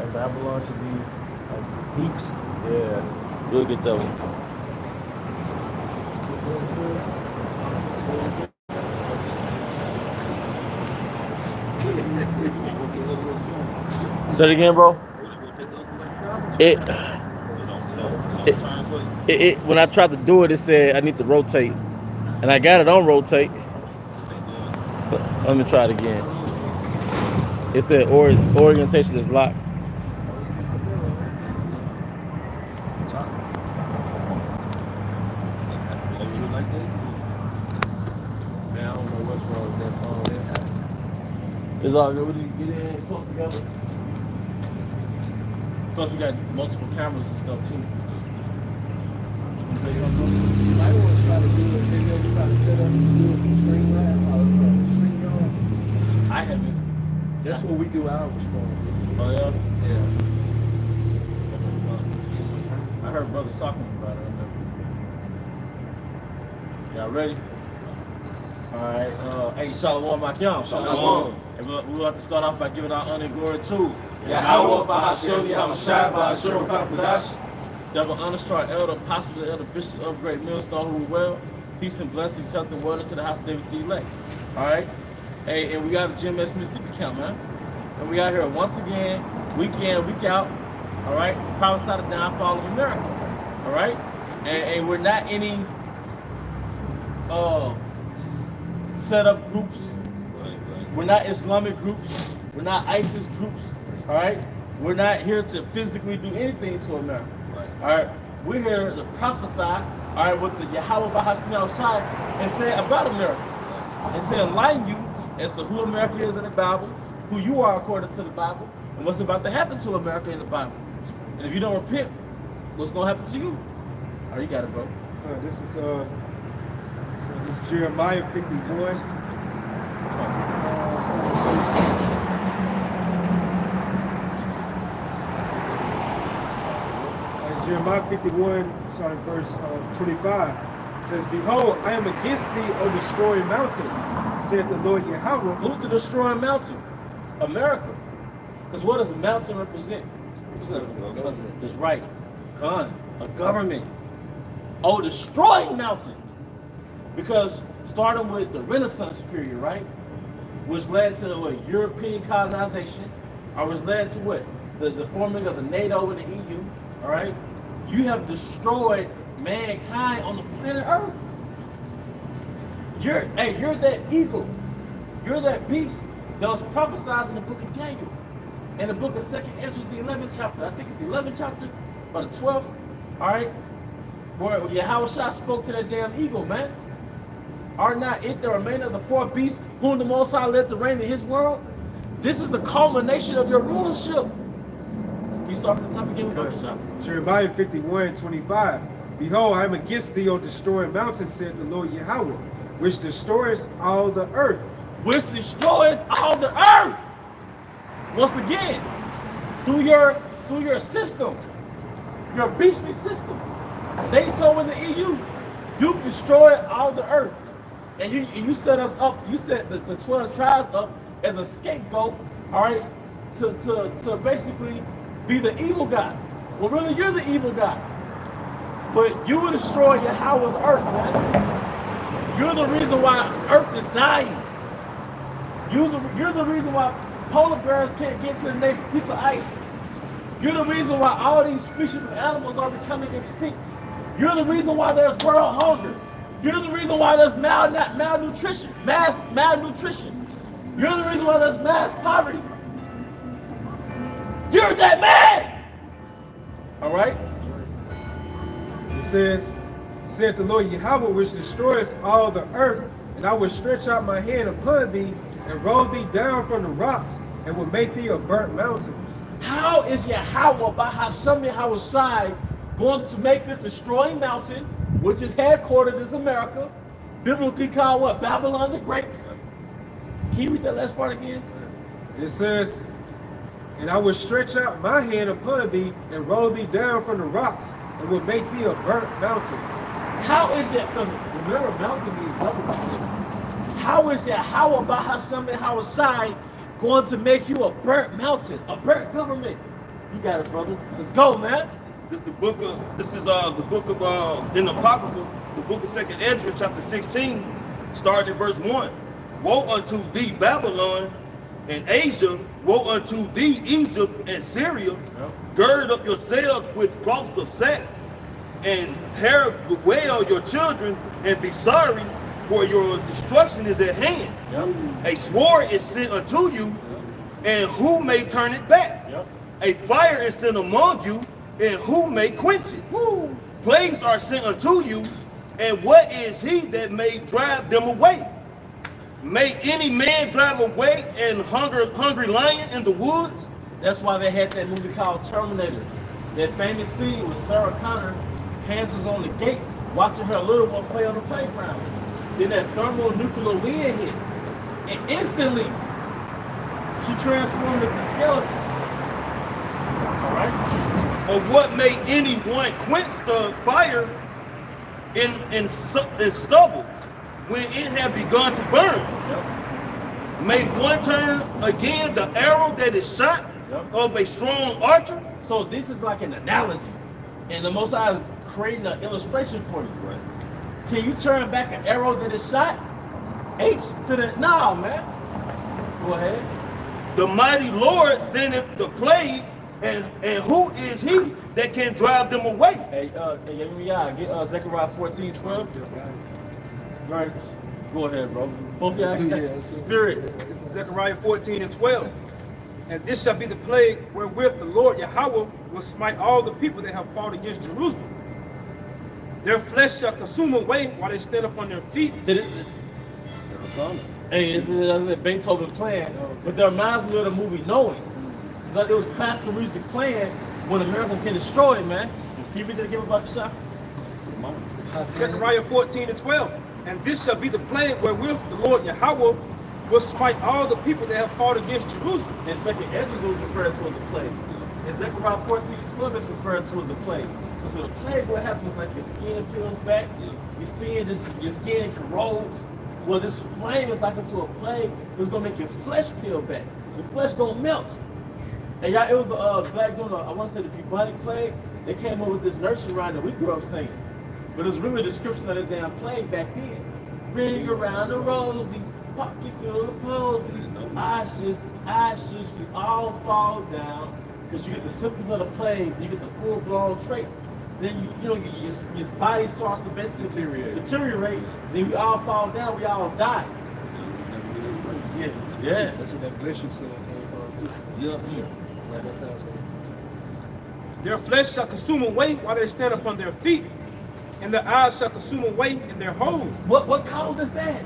And Babylon should be Beeps. yeah. You'll get that one. Say it again, bro. It when I tried to do it, it said I need to rotate, and I got it on rotate. Let me try it again. It said orientation is locked. Man, I don't know what's wrong with that phone. It's all good. We get in close together. Plus, we got multiple cameras and stuff too. You say something? You might want to try to do it. Maybe I'll try to set up and do it from Streamlab or StreamYard. I haven't. That's what we do ours for. Oh yeah. Yeah. I heard brothers talking about it. Y'all ready? All right. Hey, Shalom, Makiam. Shalom. And we'll have to start off by giving our honor and glory to Yahweh, Bahashem, Yahawashi, Bahashem, Kakadash. double honors to our elder apostles and elder bishops of Great Millstone who are well. Peace and blessings, health and wellness to the house of David the elect. All right. Hey, and we got a Gms Mississippi count, man. And we out here once again, week in, week out. All right. Prophesy the downfall of America. All right. And we're not any set up groups. We're not Islamic groups. We're not ISIS groups. All right. We're not here to physically do anything to America. All right. We're here to prophesy. All right, with the Yahweh Bahashem Shai and say about America, and to enlighten you as to who America is in the Bible, who you are according to the Bible, and what's about to happen to America in the Bible. And if you don't repent, what's gonna happen to you? All right, you got it, bro. This is Jeremiah 51. Jeremiah 51, starting verse 25, says, "Behold, I am against thee, O destroying mountain, saith the Lord Yahweh." Who's the destroying mountain? America. Because what does a mountain represent? That's right. Gun, a government. Oh, destroying mountain. Because starting with the Renaissance period, right? Which led to what? European colonization, or was led to what? The forming of the NATO and the EU, all right? You have destroyed mankind on the planet Earth. You're that eagle. You're that beast that was prophesied in the book of Daniel. In the book of 2nd Ezra, the 11th chapter. I think it's the 11th chapter, or the 12th, all right? Where Yahawashi spoke to that damn eagle, man. Are not it the remainder of the four beasts whom the Most High led to reign in his world? This is the culmination of your rulership. Can you start from the top again? Jeremiah 51, 25. "Behold, I am against thee, O destroying mountain, saith the Lord Yahweh, which destroys all the earth." Which destroyed all the earth. Once again, through your system, your beastly system. They told in the EU, you destroyed all the earth. And you set us up, you set the 12 tribes up as a scapegoat, all right, to basically be the evil guy. Well, really, you're the evil guy. But you will destroy Yahweh's earth, man. You're the reason why earth is dying. You're the reason why polar bears can't get to the next piece of ice. You're the reason why all these species of animals are becoming extinct. You're the reason why there's world hunger. You're the reason why there's malnutrition, mass malnutrition. You're the reason why there's mass poverty. You're that man. All right? It says, "Saith the Lord Yahweh, which destroys all the earth, and I will stretch out my hand upon thee, and roll thee down from the rocks, and will make thee a burnt mountain." How is Yahweh Bahashem Yahawashi going to make this destroying mountain, which is headquarters is America, biblically called what? Babylon the Great. Can you read that last part again? It says, "And I will stretch out my hand upon thee, and roll thee down from the rocks, and will make thee a burnt mountain." How is that? Because remember, mountain means government. How is Yahweh Bahashem Yahawashi going to make you a burnt mountain, a burnt government? You got it, brother. Let's go, man. This is the book of in the Apocrypha, the book of 2nd Ezra, chapter 16, starting at verse 1. Woe unto thee, Babylon, and Asia, woe unto thee, Egypt and Syria. Gird up yourselves with cloths of sack, and hair bewail your children, and be sorry, for your destruction is at hand. A sword is sent unto you, and who may turn it back? A fire is sent among you, and who may quench it? Plagues are sent unto you, and what is he that may drive them away? May any man drive away an hungry lion in the woods? That's why they had that movie called Terminator. That famous scene with Sarah Connor, hands was on the gate, watching her little one play on the playground. Then that thermonuclear wind hit, and instantly she transformed into skeletons. All right. Or what may anyone quench the fire in stubble when it had begun to burn? May one turn again the arrow that is shot of a strong archer? So this is like an analogy, and the Most High is creating an illustration for you. Right? Can you turn back an arrow that is shot? H to the no, man. Go ahead. The mighty Lord sendeth the plagues, and who is he that can drive them away? Hey, get Zechariah 14:12. Right. Go ahead, bro. Both y'all. Spirit. This is Zechariah 14:12. And this shall be the plague wherewith the Lord Yahweh will smite all the people that have fought against Jerusalem. Their flesh shall consume away while they stand up on their feet. Hey, this is Beethoven playing, but that reminds me of the movie Knowing. It's like it was classical music playing when Americans get destroyed, man. Can you read that again about the shot? Zechariah 14:12. And this shall be the plague wherewith the Lord Yahweh will smite all the people that have fought against Jerusalem. And 2nd Ezra was referred to as a plague. And Zechariah 14:12 is referred to as a plague. So the plague, what happens, like your skin peels back, you're seeing this, your skin corrodes. Well, this flame is like into a plague. It's gonna make your flesh peel back. Your flesh gonna melt. And y'all, it was the black doing I want to say the bubonic plague. They came up with this nursery rhyme that we grew up singing. But it was really a description of the damn plague back then. Ring around the rosies, pocket full of posies, ashes, we all fall down. Because you get the symptoms of the plague, you get the full-blown trait. Then your body starts to basically deteriorate. Then we all fall down, we all die. Yeah. That's what that bless you saying came from too. At that time. Their flesh shall consume away while they stand upon their feet, and their eyes shall consume away in their holes. What causes that?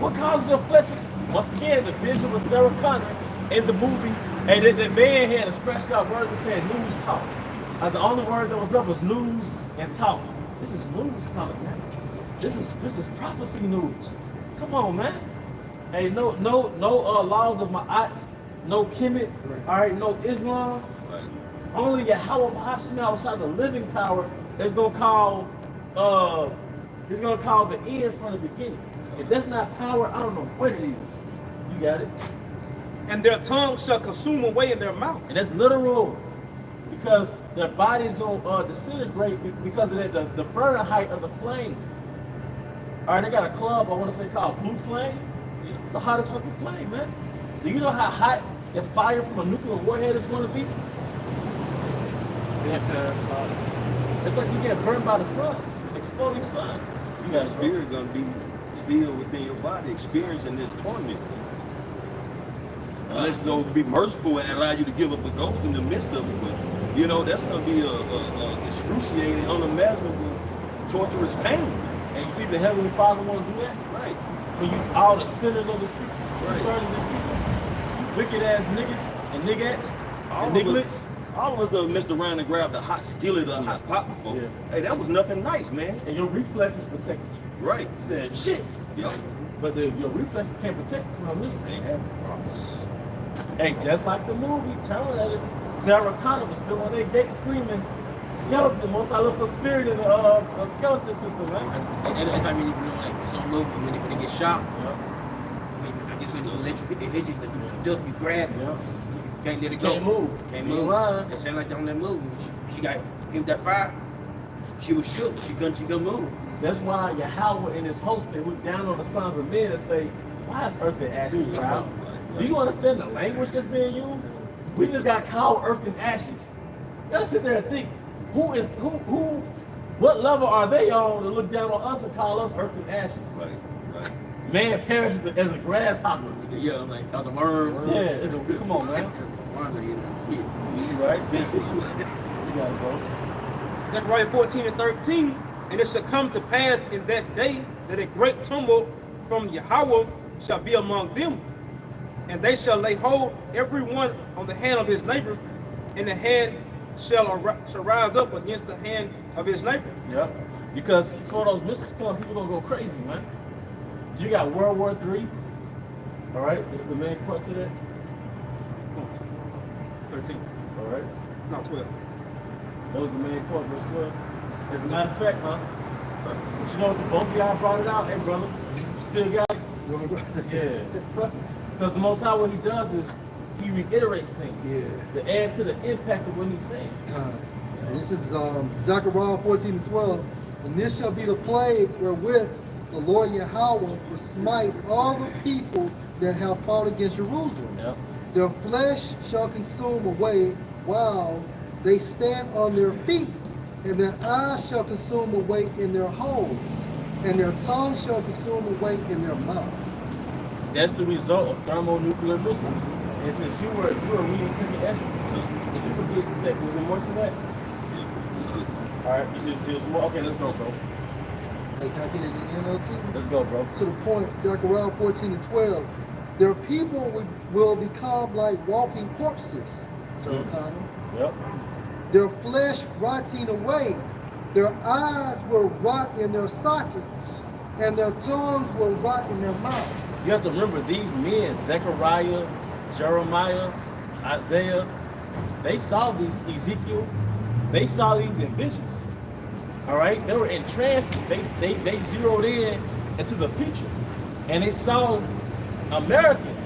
What causes the flesh to... Once again, the vision with Sarah Connor in the movie, and the man had a scratched out word that said news talk. The only word that was left was news and talk. This is news talk, man. This is prophecy news. Come on, man. Hey, no laws of Ma'at, no Kemet, all right, no Islam. Right. Only Yahweh Bahashim outside the living power is gonna call the end from the beginning. If that's not power, I don't know what it is. You got it? And their tongue shall consume away in their mouth. And that's literal, because their bodies gonna disintegrate because of the Fahrenheit of the flames. All right, they got a club I want to say called Blue Flame. It's the hottest fucking flame, man. Do you know how hot the fire from a nuclear warhead is going to be? It's like you get burned by the sun, exploding sun. You got Spirit gonna be still within your body, experiencing this torment. Unless they'll be merciful and allow you to give up the ghost in the midst of it, but that's gonna be a excruciating, unimaginable, torturous pain. And you think the Heavenly Father want to do that? Right. For you, all the sinners of this people, two-thirds of this people, you wicked ass niggas and niggas and nigglets. All of us that messed around and grabbed a hot skillet or a hot pot before. Yeah. Hey, that was nothing nice, man. And your reflexes protected you. Right. You said, shit. Yep. But your reflexes can't protect you from this. Hey, just like the movie, Terminator, Sarah Connor was still on that gate screaming, skeleton, most I look for spirit in the skeleton system, man. And I mean, like some movie when they get shot, I guess when the electric hit you, the dust you grab it, you Can't let it go. Can't move. Can't Be move. around. It sound like they on that move. She got hit that fire. She was shook. She couldn't move. That's why Yahweh and his host, they look down on the sons of men and say, why is earth and ashes proud? Do you understand the language that's being used? We just got called earth and ashes. You gotta sit there and think, what level are they on to look down on us and call us earth and ashes? Right. Man perishes as a grasshopper. Yeah, like other worms. Yeah, come on, man. You right? Fix it. You got it, bro. Zechariah 14:13, and it shall come to pass in that day that a great tumult from Yahweh shall be among them, and they shall lay hold every one on the hand of his neighbor, and the hand shall rise up against the hand of his neighbor. Yep. Because before those missiles come, people gonna go crazy, man. You got World War III. All right, this is the main point to that. 13. All right, No, 12. that was the main point, verse 12. As a matter of fact, but you know, both of y'all brought it out. Hey, brother, you still got it? Yeah. Because the Most High, what he does is he reiterates things to add to the impact of what he's saying. And this is Zechariah 14:12. And this shall be the plague wherewith the Lord Yahweh will smite all the people that have fought against Jerusalem. Yep. Their flesh shall consume away while they stand on their feet, and their eyes shall consume away in their holes, and their tongue shall consume away in their mouth. That's the result of thermonuclear missiles. And since you were reading second Ezra, if you forget step, was it more to that? All right, it was more. Okay, let's go, bro. Hey, can I get it in NLT? Let's go, bro. To the point, Zechariah 14:12. Their people will become like walking corpses, Sir O'Connor. Yep. Their flesh rotting away. Their eyes will rot in their sockets, and their tongues will rot in their mouths. You have to remember these men, Zechariah, Jeremiah, Isaiah, they saw these, Ezekiel, they saw these in visions. All right, they were in trances. They zeroed in into the future, and they saw Americans,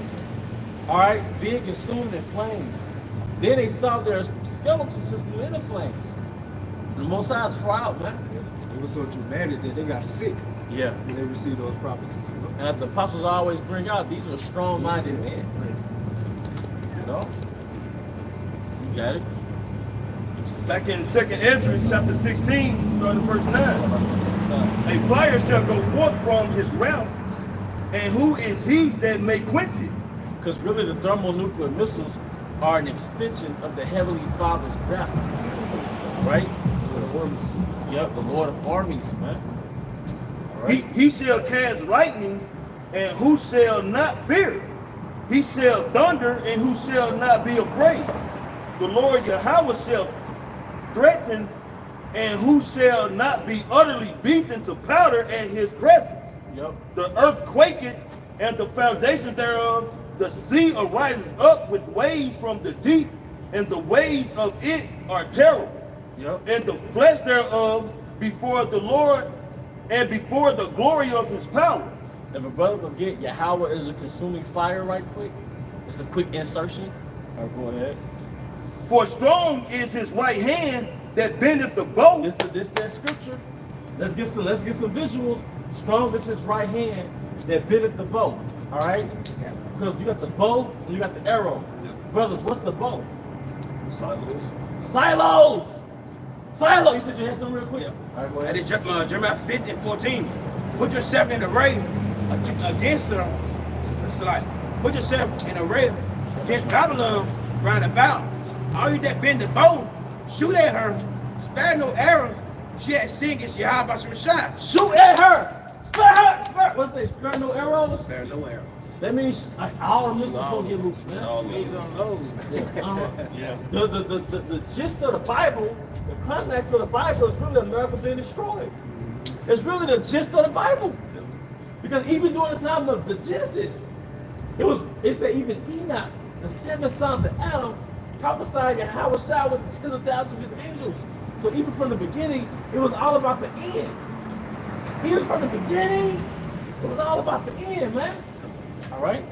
all right, being consumed in flames. Then they saw their skeletal system in the flames. The Most High is far out, man. It was so dramatic that they got sick Yeah. when they received those prophecies. And the apostles always bring out, these are strong-minded men. You know? You got it? Back in 2nd Ezra chapter 16, starting verse 9. A fire shall go forth from his mouth, and who is he that may quench it? Because really the thermonuclear missiles are an extension of the Heavenly Father's wrath. Right? Yep, the Lord of armies, man. All right. He shall cast lightnings, and who shall not fear? He shall thunder, and who shall not be afraid? The Lord Yahweh shall threaten, and who shall not be utterly beaten to powder at his presence? Yep. The earth quaketh, and the foundation thereof, the sea arises up with waves from the deep, and the waves of it are terrible. Yep. And the flesh thereof before the Lord, and before the glory of his power. If a brother will get Yahweh is a consuming fire right quick, it's a quick insertion. All right, go ahead. For strong is his right hand that bendeth the bow. This that scripture. Let's get some visuals. Strong is his right hand that bendeth the bow. All right? Because you got the bow and you got the arrow. Brothers, what's the bow? Silos. Silos! Silo! You said you had something real quick? Yeah. All right, go That ahead. is Jeremiah 50:14. Put yourself in array against them. It's like, put yourself in array against Babylon round about. All you that bend the bow, shoot at her, spare no arrows. She had sin against Yahweh Shemashah. Shoot at her! Spare her! Spare! What's that? Spare no arrows? Spare no arrows. That means all the missiles gonna get loose, man. Yeah. The gist of the Bible, the climax of the Bible is really America being destroyed. It's really the gist of the Bible. Because even during the time of the Genesis, it said even Enoch, the seventh son of Adam, prophesied Yahweh Shah with the tens of thousands of his angels. So even from the beginning, it was all about the end. Even from the beginning, it was all about the end, man. All right?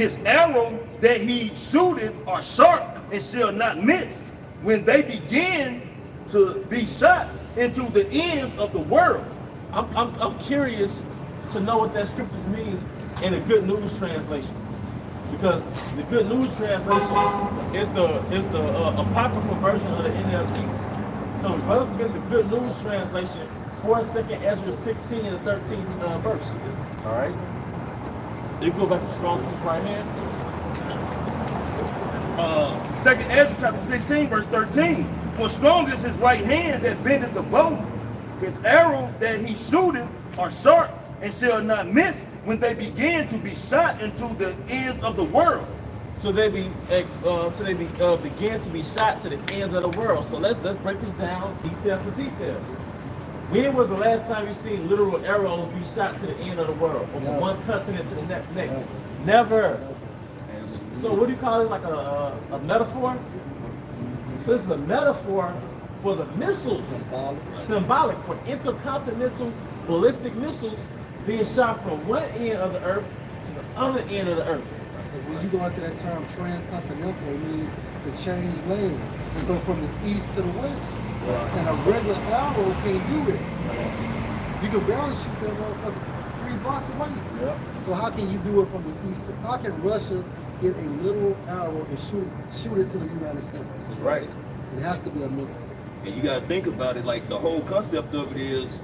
His arrow that he shooteth are sharp and shall not miss, when they begin to be shot into the ends of the world. I'm curious to know what that scriptures mean in the Good News translation, because the Good News translation is the apocryphal version of the NLT. So if I look at the Good News translation for 2nd Ezra 16 and the 13th verse, all right. You go back to Strong's right hand. 2nd Ezra chapter 16 verse 13. For strong is his right hand that bendeth the bow. His arrow that he shooteth are sharp and shall not miss, when they begin to be shot into the ends of the world. So they begin to be shot to the ends of the world. So let's break this down detail for detail. When was the last time you seen literal arrows be shot to the end of the world, or from one continent to the next? Never. So what do you call this? Like a metaphor? So this is a metaphor for the missiles, symbolic for intercontinental ballistic missiles being shot from one end of the earth to the other end of the earth. Because when you go into that term transcontinental, it means to change lane. And so from the east to the west. Right. And a regular arrow can't do that. You can barely shoot that motherfucker 3 blocks away. Yep. So how can you do it from the east to, how can Russia get a literal arrow and shoot it to the United States? Right. It has to be a missile. And you gotta think about it, like the whole concept of it is,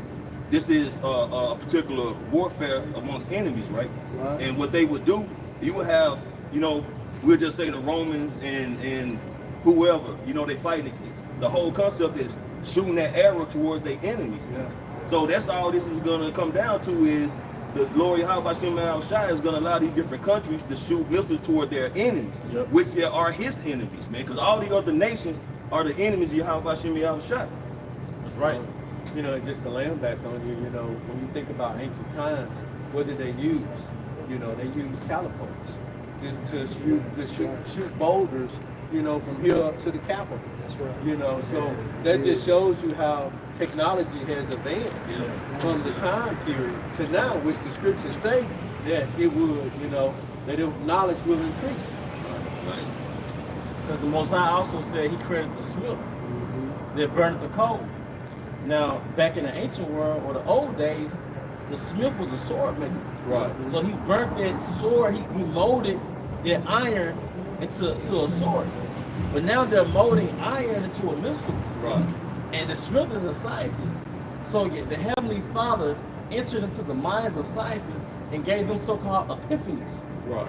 this is a particular warfare amongst enemies, right? Right. And what they would do, you would have, you know, we'll just say the Romans and whoever, you know, they fighting against. The whole concept is shooting that arrow towards their enemies. Yeah. So that's all this is gonna come down to, is the Lord Yahweh Shai is gonna allow these different countries to shoot missiles toward their enemies, Yep. which they are his enemies, man. Because all the other nations are the enemies of Yahweh Shai. That's right. You know, just to land back on you, you know, when you think about ancient times, what did they use? You know, they used catapults to shoot boulders, you know, from here up to the Capitol. That's right. You know, so that just shows you how technology has advanced from the time period to now, which the scriptures say that it would, you know, that knowledge will increase. Because the Most High also said he created the smith that burned the coal. Now, back in the ancient world or the old days, the smith was a sword maker. Right. So he burnt that sword, he molded that iron into a sword. But now they're molding iron into a missile. Right. And the smith is a scientist. So the Heavenly Father entered into the minds of scientists and gave them so-called epiphanies. Right.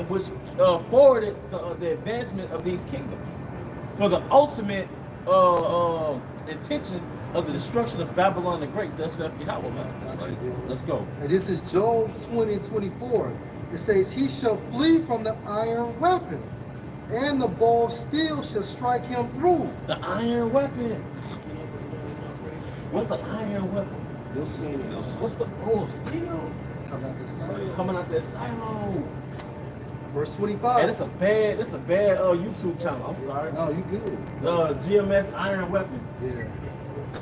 Which forwarded the advancement of these kingdoms for the ultimate intention of the destruction of Babylon the Great. Thus saith Yahweh. Gotcha. Let's go. And this is Job 20:24. It says, he shall flee from the iron weapon, and the ball of steel shall strike him through. The iron weapon. What's the iron weapon? What's the bow of steel? Coming out that silo. Verse 25. Hey, that's a bad YouTube channel. I'm sorry. No, you good. GMS Iron Weapon. Yeah.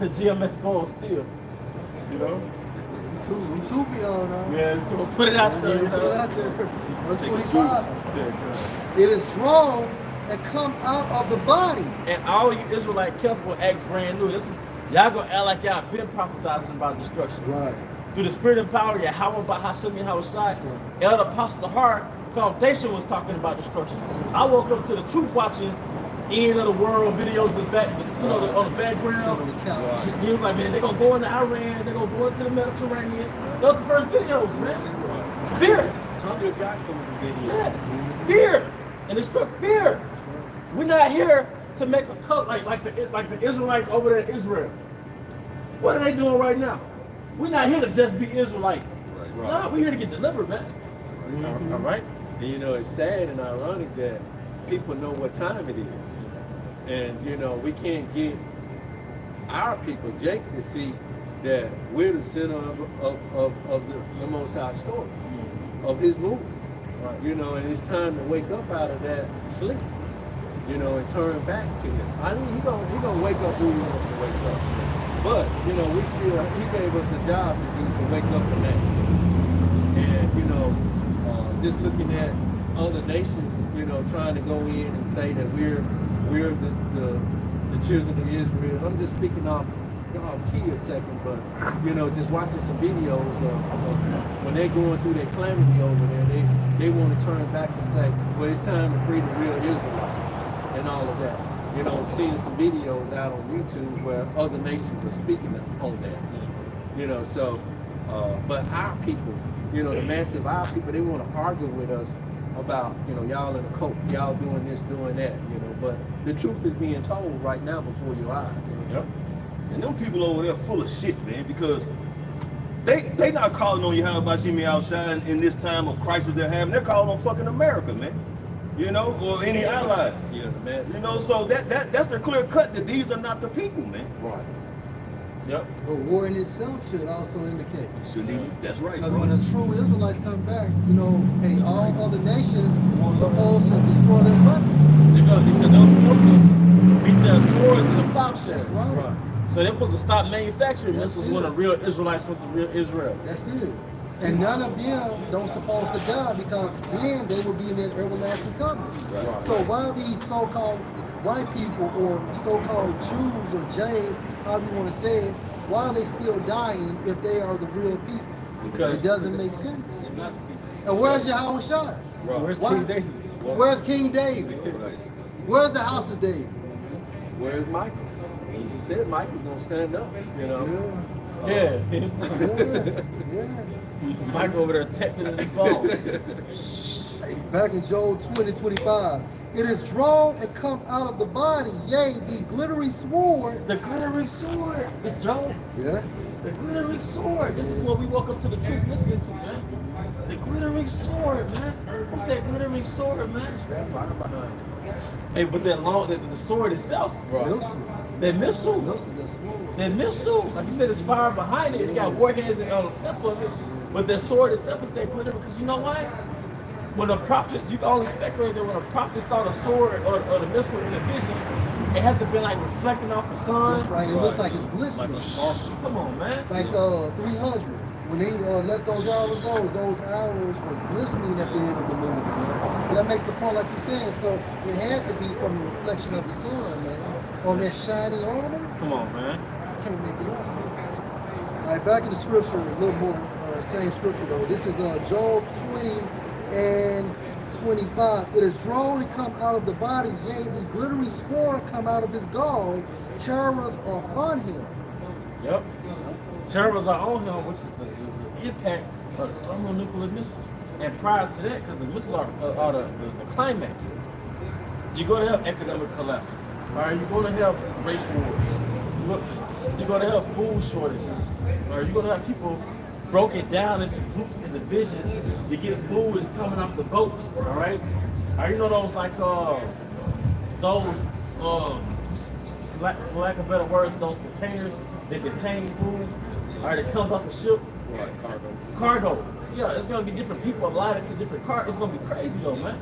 GMS Bow of Steel. You know? I'm two for y'all now. Yeah, put it out there. Yeah, You put know? it out there. Verse Take 25. It is drawn and come out of the body. And all you Israelite camps will act brand new. Y'all gonna act like y'all been prophesizing about destruction. Right. Through the spirit and power, Yahweh Bahashim Yahweh Shai, Elder Apostle Heart Foundation was talking about destruction. I woke up to the truth watching end of the world videos in the back, you know, on the background. On the couch. He was like, man, they're gonna go into Iran, they're gonna go into the Mediterranean. Those are the first videos, man. Fear. Trump got some of the videos. Yeah. Fear. And it struck fear. We're not here to make a cut like the Israelites over there in Israel. What are they doing right now? We're not here to just be Israelites. Right. No, we're here to get delivered, man. All right? And you know, it's sad and ironic that people know what time it is. And you know, we can't get our people, Jake, to see that we're the center of the Most High story, of his movement. Right. You know, and it's time to wake up out of that sleep, you know, and turn back to him. I mean, he gonna wake up who he wants to wake up. But, you know, he gave us a job to do, to wake up from that sleep. And, you know, just looking at other nations, trying to go in and say that we're the children of Israel. I'm just speaking off key a second, but just watching some videos of when they're going through their calamity over there, they want to turn back and say, well, it's time to free the real Israelites and all of that. Seeing some videos out on YouTube where other nations are speaking on that. But our people, the massive our people, they want to argue with us about, y'all in a cult, y'all doing this, doing that, but the truth is being told right now before your eyes. Yep. And them people over there full of shit, man, because they not calling on you how about see me outside in this time of crisis they're having. They're calling on fucking America, man. Or any allies. Yeah, the massive. So that's a clear cut that these are not the people, man. Right. Yep. But war in itself should also indicate. That's right. Because when the true Israelites come back, hey, all other nations are supposed to destroy their weapons. Because they're supposed to beat their swords and the plowshares. That's right. So they're supposed to stop manufacturing That's missiles it. when the real Israelites went to real Israel. That's it. And none of them don't supposed to die because then they will be in that everlasting covenant. Right. So why these so-called white people or so-called Jews or Jays, however you want to say it, why are they still dying if they are the real people? Because it doesn't make sense. they're not the people. And where's Yahweh Shai? Where's Why? King David? Where's King David? Where's the house of David? Where's Michael? He said Michael's gonna stand up, Yeah. Yeah. Mike over there texting in his phone. Back in Job 20:25, it is drawn and come out of the body, yea, the glittering sword. The glittering sword. It's Job. Yeah. The glittering sword. This is what we woke up to the truth listening to, man. The glittering sword, man. What's that glittering sword, man? Hey, but that the sword itself, Missile. that missile. Missile, that sword. That missile, like you said, it's fire behind it. You got warheads on the tip of it. But that sword itself is that glittering because you know why? When the prophets, you can only speculate that when a prophet saw the sword or the missile in the vision, it had to be like reflecting off the sun. That's right. It looks like it's glistening. Come on, man. Like 300. When they let those arrows go, those arrows were glistening at the end of the movie. Man. That makes the point, like you're saying. So it had to be from the reflection of the sun, man. On that shiny armor. Come on, man. Can't make it up, man. All right, back in the scripture, a little more, same scripture though. This is Job 20:25. It is drawn and come out of the body, yea, the glittering sword come out of his gall. Terrors are on him. Yep. Terrors are on him, which is the impact of the thermonuclear missiles. And prior to that, because the missiles are the climax, you're going to have economic collapse. All right, you're going to have race wars. You're going to have food shortages. All right, you're going to have people broken down into groups and divisions. You get food that's coming off the boats. All right, you know those like for lack of better words, those containers that contain food. All right, it comes off the ship. Right, Cargo. Yeah, it's gonna be different people allotted to different cars. It's gonna be crazy though, man.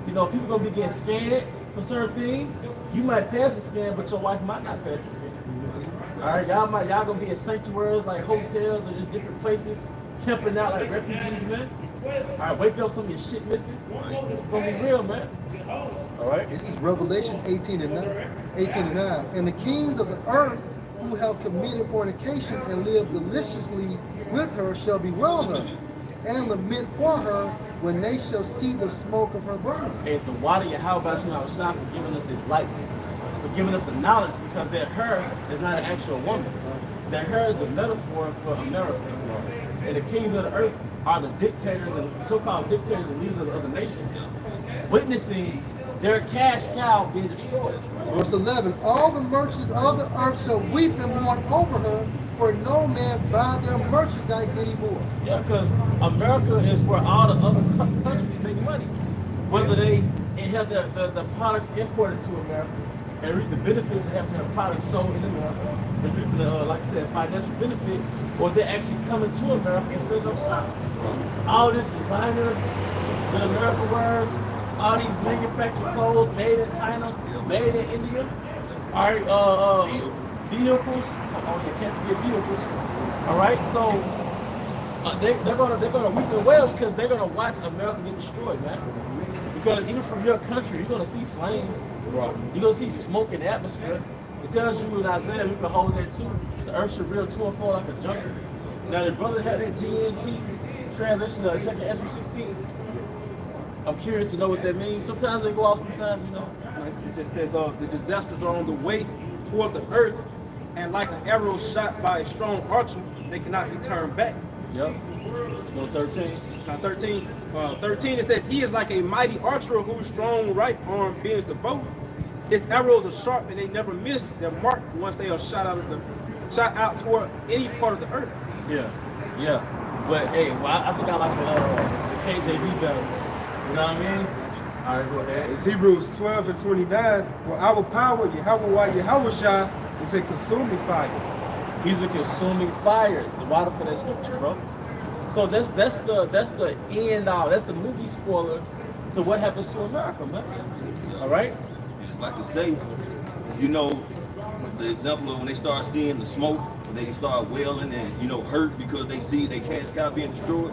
People gonna be getting scanned for certain things. You might pass the scan, but your wife might not pass the scan. All right, y'all gonna be in sanctuaries like hotels or just different places, camping out like refugees, man. All right, wake up, some of your shit missing. It's gonna be real, man. All right. This is Revelation 18:9. And the kings of the earth who have committed fornication and lived deliciously with her shall bewail her and lament for her when they shall see the smoke of her burning. And the water Yahweh Shah for giving us these lights, for giving us the knowledge, because that her is not an actual woman. That her is the metaphor for America. And the kings of the earth are the dictators and so-called dictators and leaders of the other nations, witnessing their cash cow being destroyed. Verse 11, all the merchants of the earth shall weep and mourn over her, for no man buy their merchandise anymore. Yeah, because America is where all the other countries make money. Whether they have the products imported to America and reap the benefits of having their products sold in America, and reap the, like I said, financial benefit, or they're actually coming to America and setting up shop. All this designer that America wears, all these manufactured clothes made in China, made in India, all right, vehicles. Oh, you can't forget vehicles. All right, so they're gonna weep and wail because they're gonna watch America get destroyed, man. Because even from your country, you're gonna see flames. Right. You're gonna see smoke in the atmosphere. It tells you in Isaiah, we can hold that too. The earth should reel to and fro like a jungle. Now the brother had that GNT translation of 2nd Ezra 16. I'm curious to know what that means. Sometimes they go off, sometimes, you know. It just says, the disasters are on the way toward the earth, and like an arrow shot by a strong archer, they cannot be turned back. Yep. Goes 13. Now 13, it says, he is like a mighty archer whose strong right arm bends the bow. His arrows are sharp and they never miss their mark once they are shot out toward any part of the earth. Yeah, yeah. But hey, well, I think I like the KJV better. You know what I mean? All right, go ahead. It's Hebrews 12 and 29. For our power, Yahweh Shah is a consuming fire. He's a consuming fire. The water for that scripture, bro. So that's the end all. That's the movie spoiler to what happens to America, man. All right. Like I say, you know, the example of when they start seeing the smoke, they start wailing and, you know, hurt because they see their cash cow being destroyed.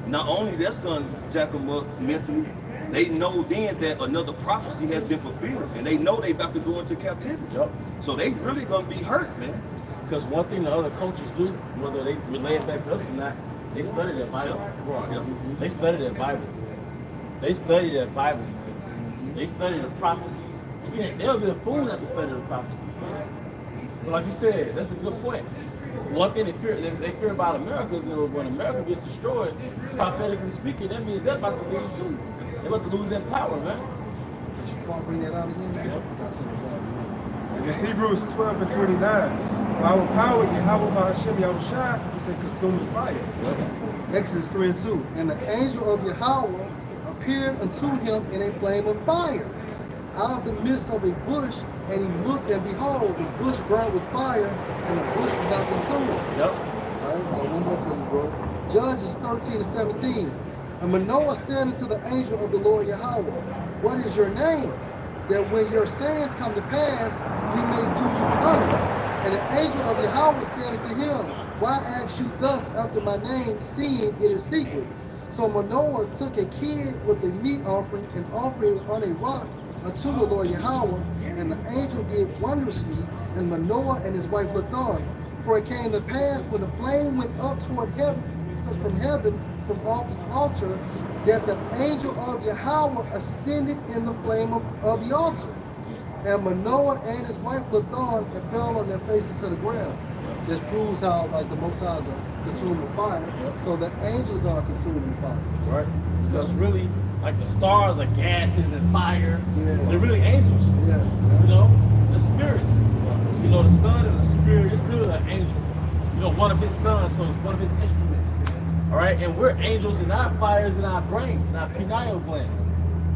Not only that's going to jack them up mentally, they know then that another prophecy has been fulfilled, and they know they about to go into captivity. Yep. So they really going to be hurt, man. Because one thing the other cultures do, whether they relay it back to us or not, they study their Bible. Yeah. They study their Bible. They study their Bible. They study the prophecies. They'll be a fool not to study the prophecies. So like you said, that's a good point. One thing they fear about America is that when America gets destroyed, prophetically speaking, that means they're about to lose too. They're about to lose their power, man. Want to bring that out again? Yeah. And it's Hebrews 12 and 29. For our power, Yahweh Hashem Yahushua is a consuming fire. Exodus 3 and 2. And the angel of Yahweh appeared unto him in a flame of fire out of the midst of a bush, and he looked, and behold, the bush burned with fire, and the bush was not consumed. Yep. All right, got one more for you, bro. Judges 13 and 17. And Manoah said unto the angel of the Lord Yahweh, what is your name? That when your sayings come to pass, we may do you honor. And the angel of Yahweh said unto him, why ask you thus after my name, seeing it is secret? So Manoah took a kid with a meat offering and offered it on a rock unto the Lord Yahweh, and the angel did wondrously, and Manoah and his wife looked on. For it came to pass, when the flame went up toward heaven, from off the altar, that the angel of Yahweh ascended in the flame of the altar. And Manoah and his wife looked on and fell on their faces to the ground. Just proves how, like, the Most High is a consuming fire. So the angels are consuming fire. Right. Because really, like the stars are gases and fire. Yeah. They're really angels. Yeah. You know, the spirits. You know, the sun and the spirit is really an angel. You know, one of his sons, so it's one of his instruments. All right, and we're angels in our fires in our brain, in our pineal gland.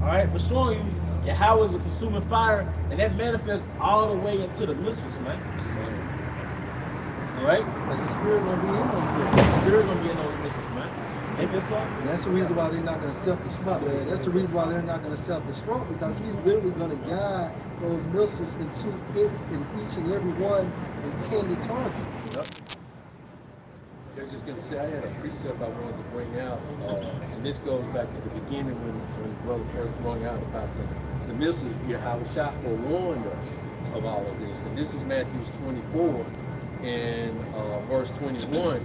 All right, but showing you Yahweh is a consuming fire, and that manifests all the way into the missiles, man. All right? Because the spirit gonna be in those missiles. The spirit gonna be in those missiles, man. Ain't this so? And that's the reason why they're not gonna self-destruct, man. That's the reason why they're not gonna self-destruct, because he's literally gonna guide those missiles into each and every one intended target. Yep. I was just going to say, I had a precept I wanted to bring out, and this goes back to the beginning when the brother first brought out about the missiles. How Shah forewarned us of all of this, and this is Matthew 24 and verse 21.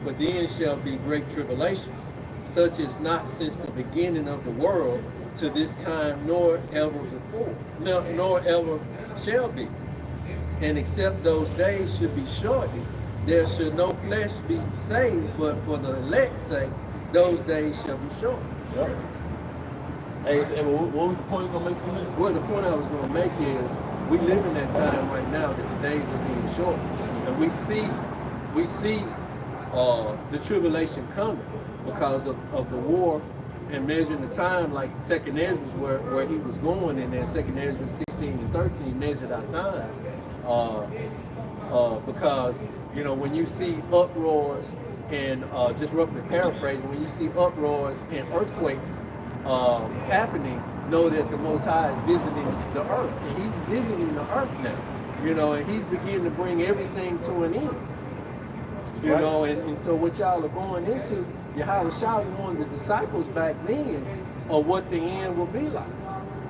But then shall be great tribulations, such as not since the beginning of the world to this time, nor ever before, nor ever shall be. And except those days should be shortened, there should no flesh be saved, but for the elect's sake, those days shall be shortened. Yep. Hey, what was the point you're gonna make from this? Well, the point I was going to make is we live in that time right now that the days are being shortened, and we see the tribulation coming because of the war and measuring the time, like 2nd Ezra where he was going, and then 2nd Ezra 16 and 13 measured our time. Because, you know, when you see uproars and just roughly paraphrasing, when you see uproars and earthquakes happening, know that the Most High is visiting the earth, and he's visiting the earth now, you know, and he's beginning to bring everything to an end. You Right. know, and so what y'all are going into, Yahweh Shah warned the disciples back then of what the end will be like.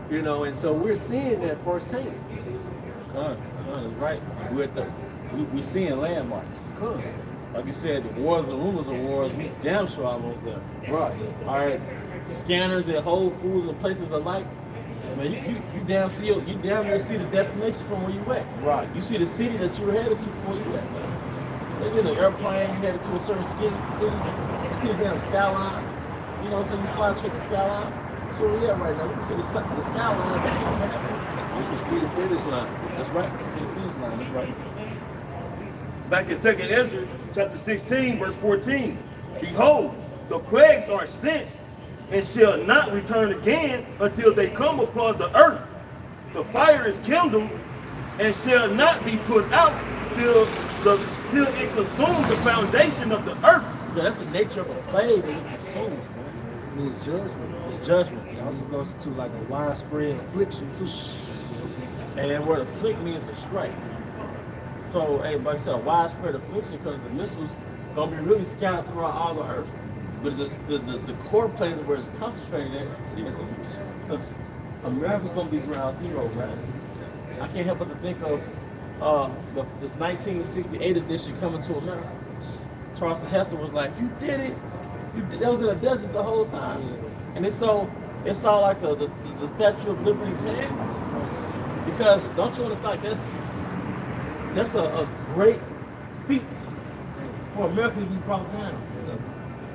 You know, and so we're seeing that firsthand. Con is right. We seeing landmarks. Come. Like you said, the wars and rumors of wars, we damn sure almost there. Right. All right, scanners at Whole Foods and places alike. Man, you damn near see the destination from where you at. Right. You see the city that you were headed to from where you at. They get an airplane, you headed to a certain city. You see the damn skyline. You know what I'm saying? You fly to the skyline. That's where we at right now. We can see the skyline. You can see the finish line. That's right. You can see the finish line. That's right. Back in 2nd Ezra, chapter 16, verse 14. Behold, the plagues are sent and shall not return again until they come upon the earth. The fire is kindled and shall not be put out till it consumes the foundation of the earth. Yeah, that's the nature of a plague that it consumes, man. It means judgment. It's judgment. It also goes to like a widespread affliction too. And the word afflict means to strike. So, hey, like I said, a widespread affliction because the missiles gonna be really scattered throughout all the earth. But the core places where it's concentrated at, America's gonna be ground zero, man. I can't help but to think of this 1968 edition coming to America. Charleston Heston was like, "You did it! That was in the desert the whole time." And it's all like the Statue of Liberty's head. Because don't you understand, that's a great feat for America to be brought down.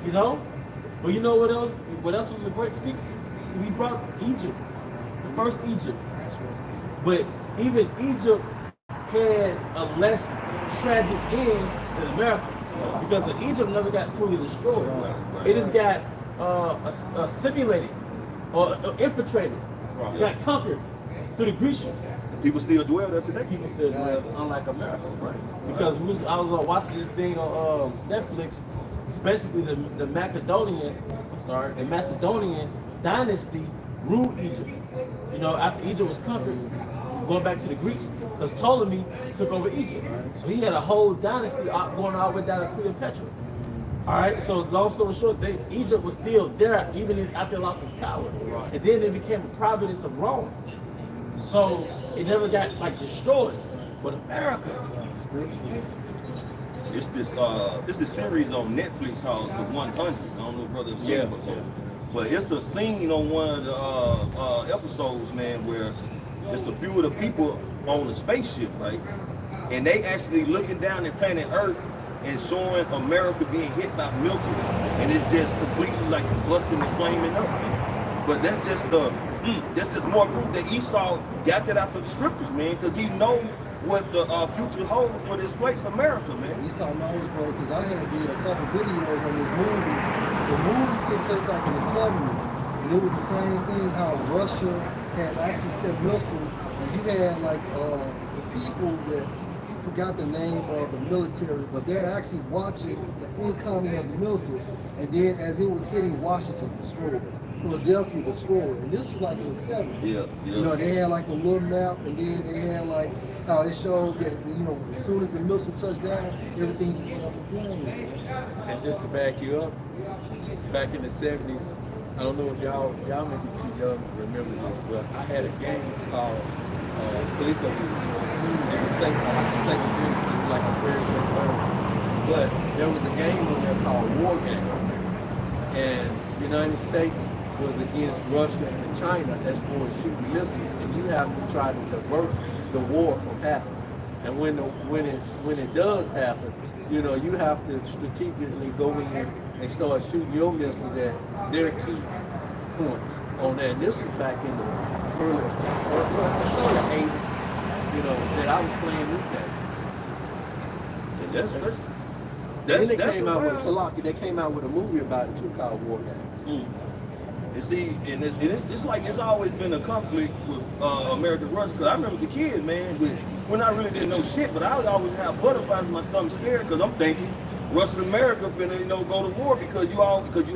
You know? But you know what else? What else was a great feat? We brought Egypt, the first Egypt. But even Egypt had a less tragic end than America. Because Egypt never got fully destroyed. It just got assimilated or infiltrated. It got conquered through the Grecians. People still dwell there today. People still live, unlike America, right? Because I was watching this thing on Netflix. Basically, the Macedonian dynasty ruled Egypt. You know, after Egypt was conquered, going back to the Greeks, because Ptolemy took over Egypt. So he had a whole dynasty going all the way down to Cleopatra. All right, so long story short, Egypt was still there even after it lost its power. And then it became a province of Rome. So it never got like destroyed. But America, It's this series on Netflix called The 100. I don't know if brother have seen it before. But it's a scene on one of the episodes, man, where it's a few of the people on the spaceship, right? And they actually looking down at planet Earth and showing America being hit by missiles. And it's just completely like busting and flaming up, man. But that's just more proof that Esau got that out the scriptures, man, because he know what the future holds for this place, America, man. Esau knows, bro, because I had did a couple videos on this movie. The movie took place like in the 70s, and it was the same thing how Russia had actually sent missiles, and you had like the people that forgot the name of the military, but they're actually watching the incoming of the missiles, and then as it was hitting Washington, destroyed it. Philadelphia destroyed. And this was like in the 70s. Yeah. You know, they had like a little map, and then they had like how it showed that, you know, as soon as the missile touched down, everything just went up in flames. And just to back you up, back in the 70s, I don't know if y'all may be too young to remember this, but I had a game called Coleco. It was second generation, like a very good one. But there was a game on there called War Games. And the United States was against Russia and China as far as shooting missiles. And you have to try to divert the war from happening. And when it does happen, you know, you have to strategically go in and start shooting your missiles at their key points on that. And this was back in the early 80s, you know, that I was playing this game. And they came out with Salaki. They came out with a movie about it too called War Games. And see, and it's like it's always been a conflict with American Russia. Because I remember the kid, man, when I really didn't know shit, but I would always have butterflies in my stomach scared because I'm thinking Russia and America finna, you know, go to war because you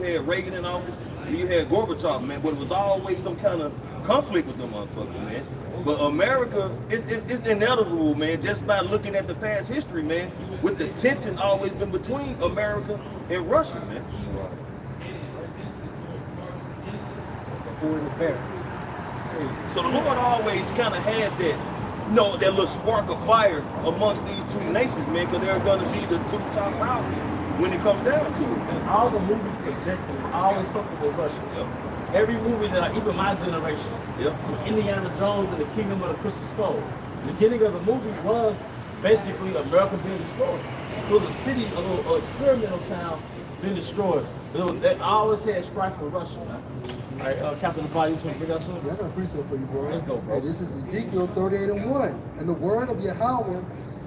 had Reagan in office, and you had Gorbachev, man. But it was always some kind of conflict with them motherfuckers, man. But America, it's inevitable, man, just by looking at the past history, man, with the tension always been between America and Russia, man. Who in the bear? It's crazy. So the Lord always kind of had that, you know, that little spark of fire amongst these two nations, man, because they're going to be the two top powers when it comes down to it. And all the movies projected always something with Russia. Yep. Every movie that even my generation, Yep. Indiana Jones and the Kingdom of the Crystal Skull. The beginning of the movie was basically America being destroyed. It was a city, a little experimental town being destroyed. They always had strife with Russia, man. All right, Captain the Body, you want to bring us something? Yeah, I got a precept for you, bro. Let's go, bro. Hey, this is Ezekiel 38:1. And the word of Yahweh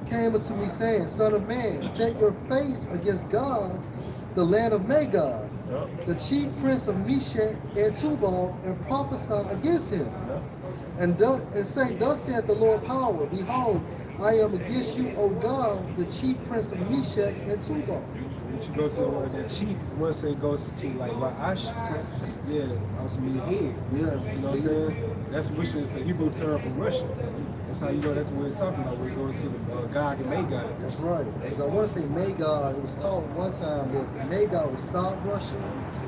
came unto me, saying, Son of man, set your face against Gog, the land of Magog, the chief prince of Meshach and Tubal, and prophesy against him. And say, Thus saith the Lord power, behold, I am against you, O God, the chief prince of Meshach and Tubal. But you go to the chief, once say goes to like Ra'ash prince, yeah, also mean head. Yeah. You know what I'm saying? That's which is the Hebrew term for Russia. That's how you know that's what it's talking about. We're going to the Gog and Magog. That's right. Because I want to say Magog, it was taught one time that Magog was South Russia,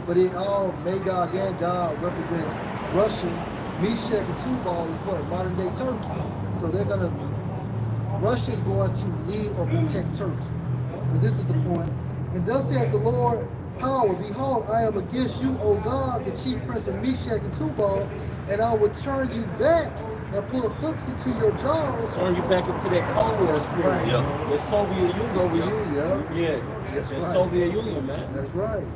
but it all, Magog and Gog represents Russia. Meshach and Tubal is what? Modern day Turkey. So they're going to, Russia is going to lead or protect Turkey. And this is the point. And thus saith the Lord power, behold, I am against you, O God, the chief prince of Meshach and Tubal, and I will turn you back and put hooks into your jaws. Turn you back into that Cold War spirit. Right. Yeah. The Soviet Union. Soviet Union, yeah. Yeah. That's The right. Soviet Union, man. That's right.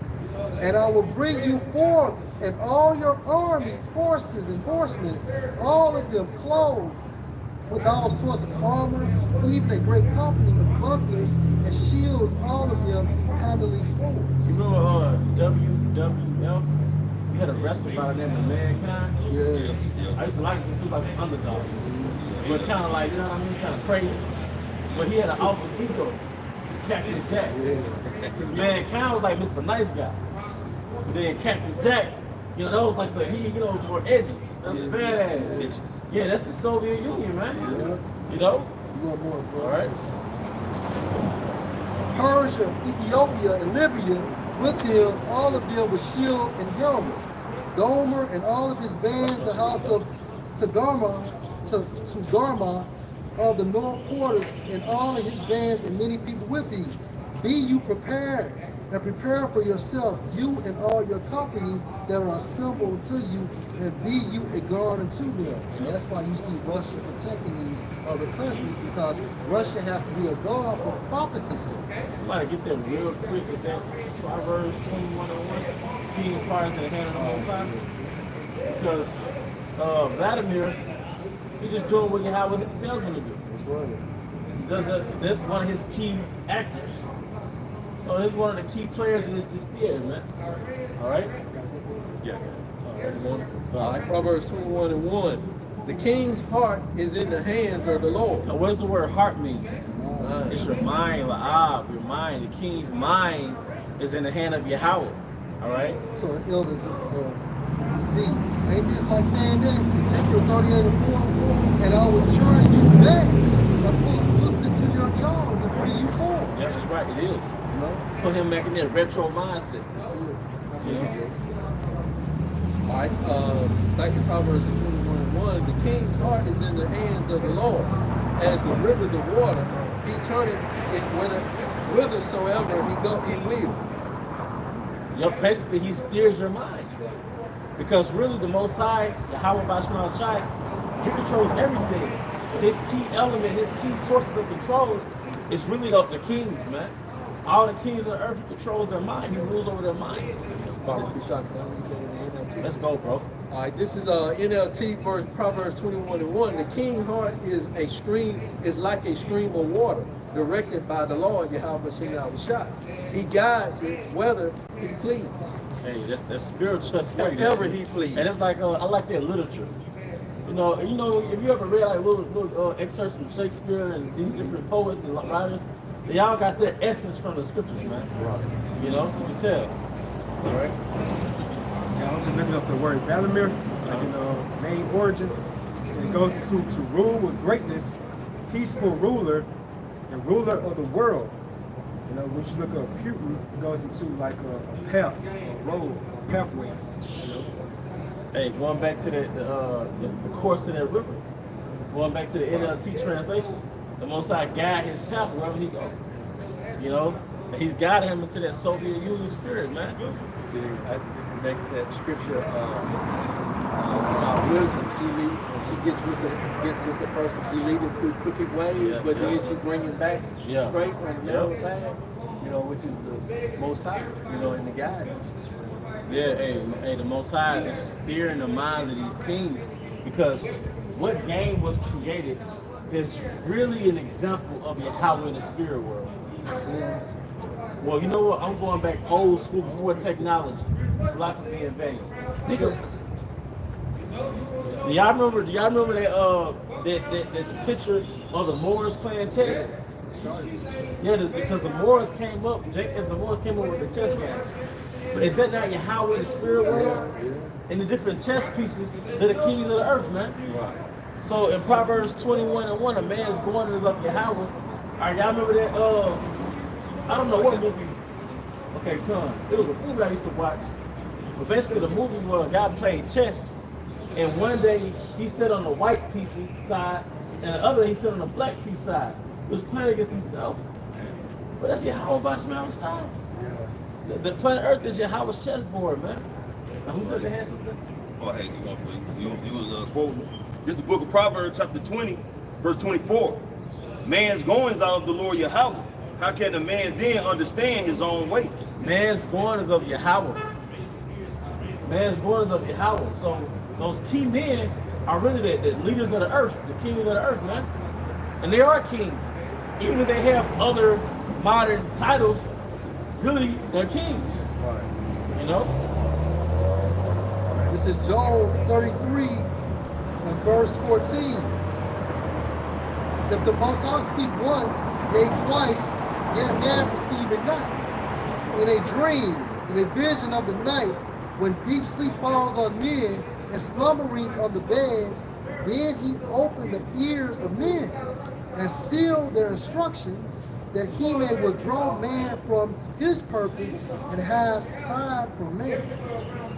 And I will bring you forth, and all your army, horses and horsemen, all of them clothed with all sorts of armor, even a great company of bucklers and shields, all of them handling swords. You remember WWF? We had a wrestler by the name of Mankind. Yeah. I used to like him because he was like an underdog. But kind of like, you know what I mean, kind of crazy. But he had an alter ego, Cactus Jack. Yeah. Because Mankind was like Mr. Nice Guy. But then Cactus Jack, you know, that was like he was more edgy. That's badass. Yeah, that's the Soviet Union, man. Yeah. You know? You want more, bro? All right. Persia, Ethiopia, and Libya, with them, all of them with shield and helmet. Gomer and all of his bands, the house of Togarmah of the north quarters, and all of his bands and many people with thee. Be you prepared, and prepare for yourself, you and all your company that are assembled to you, and be you a guard unto them. And that's why you see Russia protecting these other countries, because Russia has to be a guard for prophecy's sake. Somebody get that real quick with that Proverbs 21:1. King's heart is in the hand of the Most High. Because Vladimir, he's just doing what Yahweh tells him to do. That's right. That's one of his key actors. So this is one of the key players in this theater, man. All right? Yeah. All right, Proverbs 21:1. The king's heart is in the hands of the Lord. Now, what does the word heart mean? Mind. It's your mind, your mind. The king's mind is in the hand of Yahweh. All right? So elders, see, ain't this like saying that? Ezekiel 38:4, and I will turn you back and put hooks into your jaws and bring you forward. Yeah, that's right. It is. You know? Put him back in that retro mindset. That's it. You know? All right, back in Proverbs 21:1, the king's heart is in the hands of the Lord. As the rivers of water, he turneth it whithersoever he will. Yep, basically he steers your mind. Because really the Most High, Yahweh Bashman Shai, he controls everything. His key element, his key sources of control is really the kings, man. All the kings of the earth, he controls their mind. He rules over their minds. Let's go, bro. All right, this is NLT verse Proverbs 21:1. The king's heart is like a stream of water directed by the Lord Yahweh Shai. He guides it whether he please. Hey, that's spiritual. That's heavy, Wherever man. he please. And it's like I like that literature. You know, if you ever read like little excerpts from Shakespeare and these different poets and writers, they all got their essence from the scriptures, man. Right. You know, you can tell. All right. Yeah, I was just looking up the word Vladimir. like in the main origin. So it goes into to rule with greatness, peaceful ruler, and ruler of the world. You know, when you look at Putin, it goes into like a path, a road, a pathway. You know? Hey, going back to the course of that river, going back to the NLT translation, the Most High guide his path wherever he goes. You know, and he's guiding him into that Soviet Union spirit, man. See, it makes that scripture about wisdom. She gets with the person. She leads him through crooked ways, but then she brings him back straight on the middle path. You know, which is the Most High. You know, in the guidance. Yeah, hey, the Most High is steering the minds of these kings, because what game was created is really an example of Yahweh in the spirit world. Well, you know what? I'm going back old school before technology. It's a lot for being vain. Because do y'all remember that picture of the Moors playing chess? Yeah, because the Moors came up, as the Moors came up with the chess game. But is that not Yahweh in the spirit world? And the different chess pieces, they're the kings of the earth, man. So in Proverbs 21:1, a man's going is of Yahweh. All right, y'all remember that? I don't know what movie. Okay, come. It was a movie I used to watch. But basically, the movie was a guy played chess, and one day he sat on the white piece's side, and the other day he sat on the black piece side. He was playing against himself. But that's Yahweh by Shemel side. The planet Earth is Yahweh's chessboard, man. Now, who said they had something? Oh, hey, you going for you? You was quoting. This is the book of Proverbs, chapter 20, verse 24. Man's goings are of the Lord Yahweh. How can a man then understand his own way? Man's going is of Yahweh. Man's going is of Yahweh. So those key men are really the leaders of the earth, the kings of the earth, man. And they are kings. Even if they have other modern titles, really they're kings. Right. You know? This is Job 33 and verse 14. If the Most High speak once, yea twice, yet man perceive it not. In a dream, in a vision of the night, when deep sleep falls on men and slumberings on the bed, then he opened the ears of men and sealed their instruction, that he may withdraw man from his purpose and have pride for man.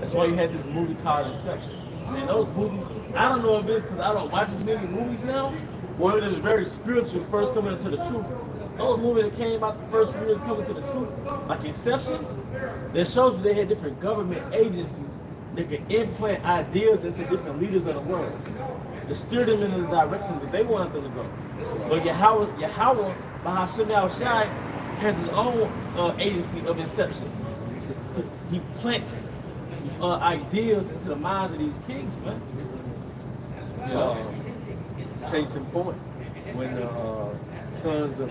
That's why you had this movie called Inception. Man, those movies, I don't know if it's because I don't watch as many movies now, or it is very spiritual, first coming into the truth. Those movies that came out the first years coming to the truth, like Inception, that shows you they had different government agencies that could implant ideas into different leaders of the world to steer them in the direction that they wanted them to go. But Yahweh, by Hashem Shai, has his own agency of inception. He plants ideas into the minds of these kings, man. Case in point, when the sons of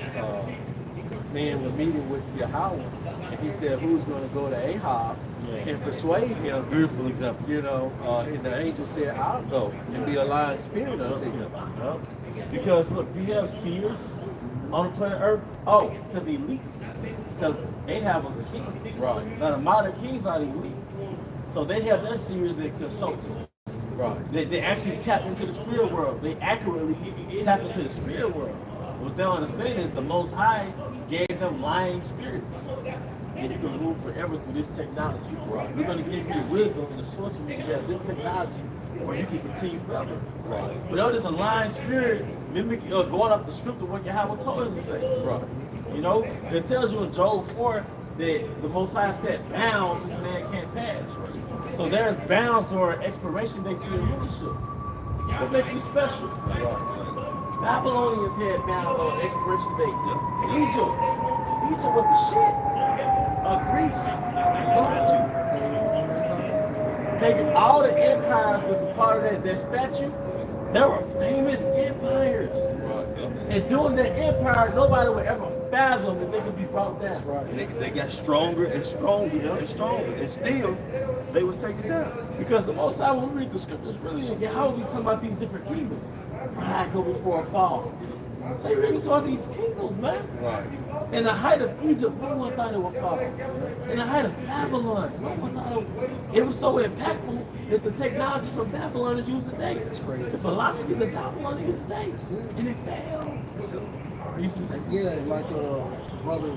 men were meeting with Yahweh, and he said, "Who's going to go to Ahab and persuade him?" Beautiful example. You know, and the angel said, "I'll go and be a lying spirit unto him." Because look, we have seers on the planet Earth. Oh, because the elites, because Ahab was a king. Right. Now the modern kings are the elite, so they have their seers and consultants. Right. They actually tap into the spirit world. They accurately tap into the spirit world. What they don't understand is the Most High gave them lying spirits. And you can rule forever through this technology. Right. We're going to give you the wisdom and the sorcery to get this technology where you can continue forever. Right. But there's a lying spirit mimicking or going up the script of what Yahweh told him to say. Right. You know, it tells you in Job 4 that the Most High set bounds this man can't pass. So there's bounds or expiration date to your rulership. What makes you special? Right. Babylonians had bound or expiration date. Egypt was the shit. Greece. Taking all the empires that's a part of that statue, there were famous empires. And during that empire, nobody would ever fathom that they could be brought down. And they got stronger and stronger and stronger, and still they was taken down. Because the Most High, when we read the scriptures, really, how are we talking about these different kingdoms? Pride go before a fall. They really saw these kingdoms, man. Right. In the height of Egypt, no one thought it would fall. In the height of Babylon, no one thought it was so impactful that the technology from Babylon is used today. The philosophies of Babylon is used today. And it failed. Yeah, like brother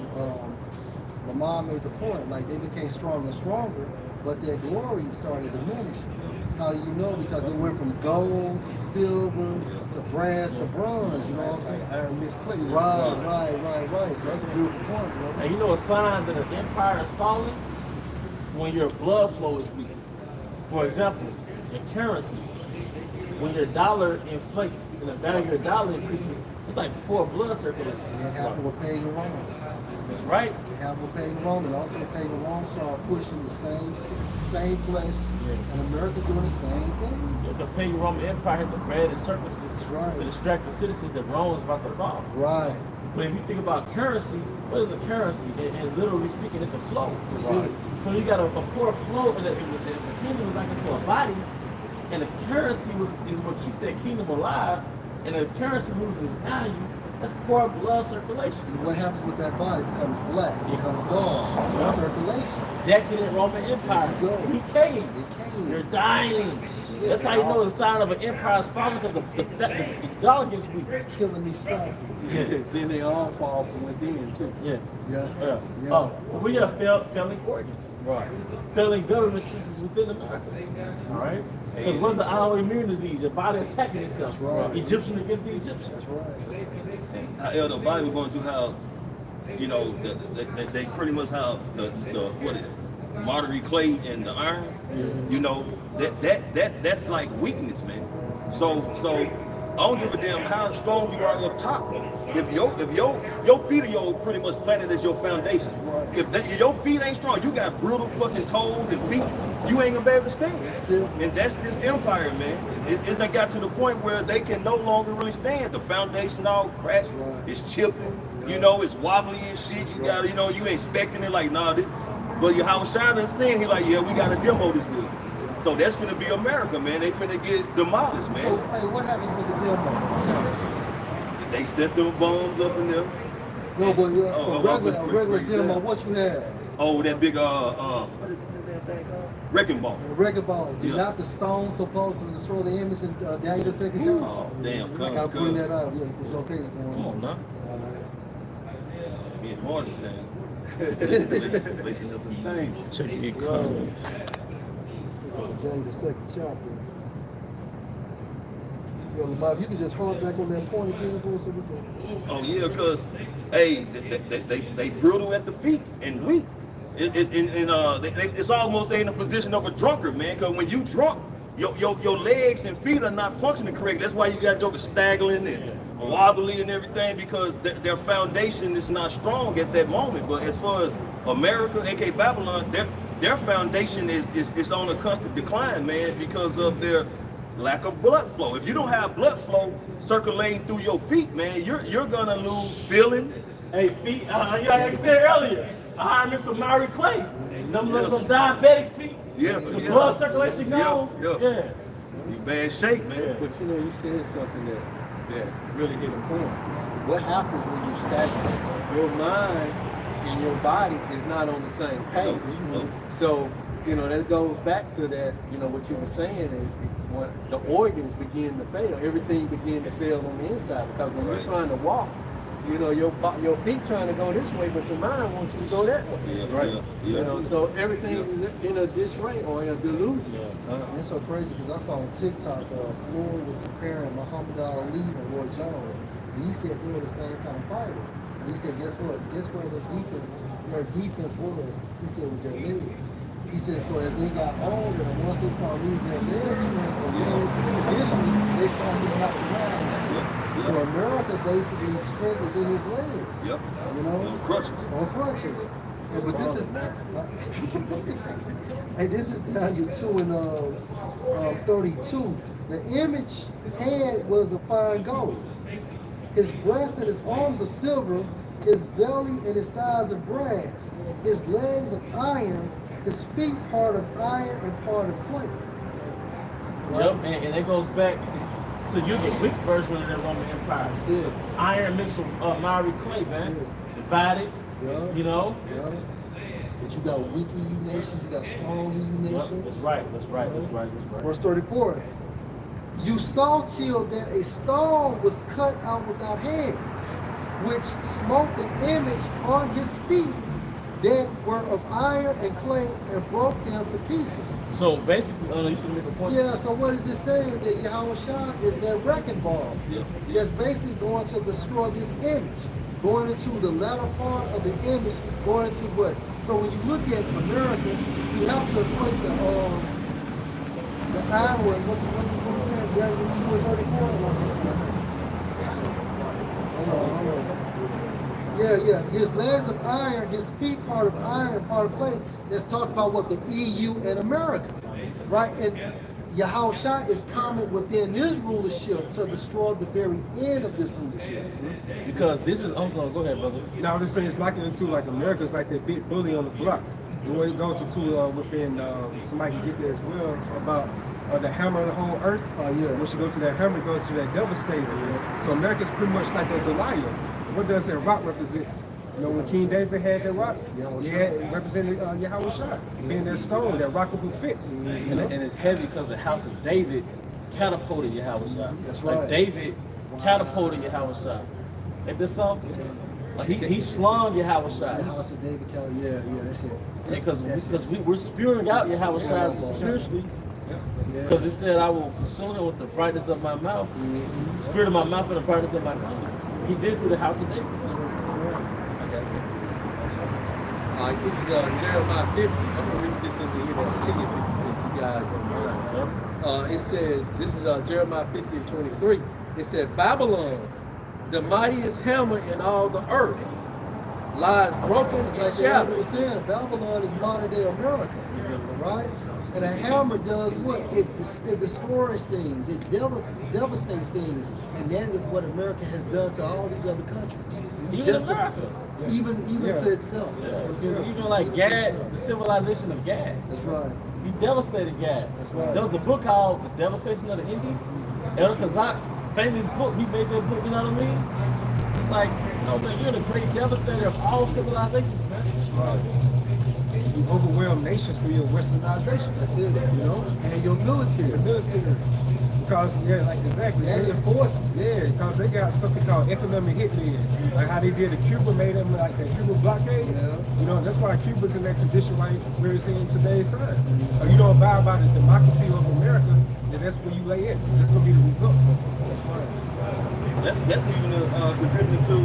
Lamar made the point, like they became stronger and stronger, but their glory started diminishing. How do you know? Because it went from gold to silver to brass to bronze, you know what I'm saying? Iron mixed clay. Right. So that's a beautiful point, bro. And you know a sign that an empire is falling? When your blood flow is weak. For example, in currency, when your dollar inflates and the value of your dollar increases, it's like poor blood circulation. And it happened with pagan Rome. That's right. It happened with pagan Rome, and also pagan Rome started pushing the same flesh, and America's doing the same thing. The pagan Roman Empire had the bread and circuses right. to distract the citizens that Rome was about to fall. Right. But if you think about currency, what is a currency? And literally speaking, it's a flow. Right. So you got a poor flow, and the kingdom is like into a body, and the currency is what keeps that kingdom alive, and the currency loses value. That's poor blood circulation. And what happens with that body? It becomes black, it becomes dull, circulation. Decadent Roman Empire. Decaying. You're dying. That's how you know the sign of an empire is falling, because the dollar gets weak. Killing me softly. Then they all fall from within too. Yeah. Oh, well, we have failing organs. Right. Failing government systems within America. All right? Because what's the autoimmune disease? Your body attacking itself. That's right. Egyptian against the Egyptians. That's right. How Elder Bible going to how, you know, they pretty much have the what is it, moderate clay and the iron. You know, that's like weakness, man. So I don't give a damn how strong you are up top. If your feet are pretty much planted as your foundation. If your feet ain't strong, you got brittle fucking toes and feet, you ain't gonna be able to stand. And that's this empire, man. It done got to the point where they can no longer really stand. The foundation all crashed, it's chipping, you know, it's wobbly and shit. You gotta, you know, you ain't expecting it like, nah, this. But how Shine saying, he like, yeah, we gotta demo this building. So that's finna be America, man. They finna get demolished, man. So, hey, what happens with the demo? They set them bombs up in there. No, but a regular demo, what you have? Oh, that big, what is that thing called? Wrecking ball. The wrecking ball. Yeah. Not the stone supposed to destroy the image and Daniel the second chapter? Oh, damn. I gotta bring that up. Yeah, it's okay. It's going Come on, now. Being more than time. Lacing up the thing. Check your comments. Daniel the second chapter. Yeah, Lamar, you can just hold back on that point again, bro, so we can. Oh yeah, cause hey, they brutal at the feet and weak. It's almost they in a position of a drunkard, man. Cause when you drunk, your legs and feet are not functioning correct. That's why you got jokers staggering and wobbly and everything, because their foundation is not strong at that moment. But as far as America, aka Babylon, their foundation is on a constant decline, man, because of their lack of blood flow. If you don't have blood flow circulating through your feet, man, you're gonna lose feeling. Hey, feet, like I said earlier, I mix some Maori clay. Them little diabetic feet. The blood circulation gone. Yeah. You bad shape, man. But you know, you said something that really hit a point. What happens when you stagnate? Your mind and your body is not on the same page. So, you know, that goes back to that, you know, what you were saying, when the organs begin to fail, everything begin to fail on the inside, because when you're trying to walk, you know, your feet trying to go this way, but your mind wants you to go that way. You know, so everything is in a disarray or in a delusion. It's so crazy because I saw on TikTok, Floyd was comparing Muhammad Ali and Roy Jones, and he said they were the same kind of fighter. And he said, guess what? Guess where their defense was? He said, with their legs. He said, so as they got older, and once they started losing their leg strength or leg conditioning, they started getting out the ground. So America basically strength is in his legs. You know? On crutches. On crutches. Yeah, but this is hey, this is Daniel 2 and 32. The image head was of fine gold. His breast and his arms of silver, his belly and his thighs of brass, his legs of iron, his feet part of iron and part of clay. Right? Yep, and it goes back So you're the weak version of that Roman Empire. That's it. Iron mixed with miry clay, man. it. Divided. Yeah. You know. Yeah. But you got weak EU nations, you got strong EU nations. That's right. That's right. That's right. That's right. Verse 34. You saw till that a stone was cut out without hands, which smote the image on his feet that were of iron and clay and broke them to pieces. So basically, you should make a point. Yeah, so what is it saying? That Yahweh Shah is that wrecking ball. Yeah. That's basically going to destroy this image. Going into the latter part of the image, going into what? So when you look at America, you have to equate the iron words. What's it saying? Daniel 2 and 34? What's it saying? Hold on. Yeah. His legs of iron, his feet part of iron, part of clay. Let's talk about what the EU and America, right? And Yahweh Shah is coming within his rulership to destroy the very end of this rulership. Because this is. I'm sorry. Go ahead, brother. You know, I'm just saying it's likened into like America. It's like that big bully on the block. And when it goes into within, somebody can get there as well about the hammer of the whole earth. Oh yeah. When she goes to that hammer, it goes to that devastator. So America's pretty much like that Goliath. What does that rock represent? You know, when King David had that rock, it represented Yahweh Shah, being that stone, that rock of fits. And it's heavy because the house of David catapulted Yahweh Shah. That's Like right. David catapulted Yahweh Shah. Ain't this something? Like he slung Yahweh The Shah. house of David County. Yeah, that's it. Because That's it. we're spewing out Yahweh Shah spiritually. Yeah. Because it said, I will consume him with the brightness of my mouth, spirit of my mouth and the brightness of my tongue. He did through the house of David. All right, this is Jeremiah 50. I'm going to read this in the NLT if you guys don't mind. It says, this is Jeremiah 50 and 23. It said, Babylon, the mightiest hammer in all the earth, lies broken and Like the shattered. was saying, Babylon is modern day America, right? And a hammer does what? It destroys things. It devastates things, and that is what America has done to all these other countries. Even America. Even to itself. Because even like Gad, the civilization of Gad. That's right. He devastated Gad. That's right. There was the book called The Devastation of the Indies. El Kazak, famous book. He made that book, you know what I mean? It's like, no man, you're the great devastator of all civilizations, man. You overwhelm nations through your westernization. That's it. You know? And your military. The military. Because, like exactly. And your forces. Yeah, because they got something called economic hitmen. Like how they did the Cuba, made them like that Cuba blockade. Yeah. You know, that's why Cuba's in that condition right where it's in today's time. You don't abide by the democracy of America, then that's where you lay in. That's going to be the results of it. That's right. That's even contributing to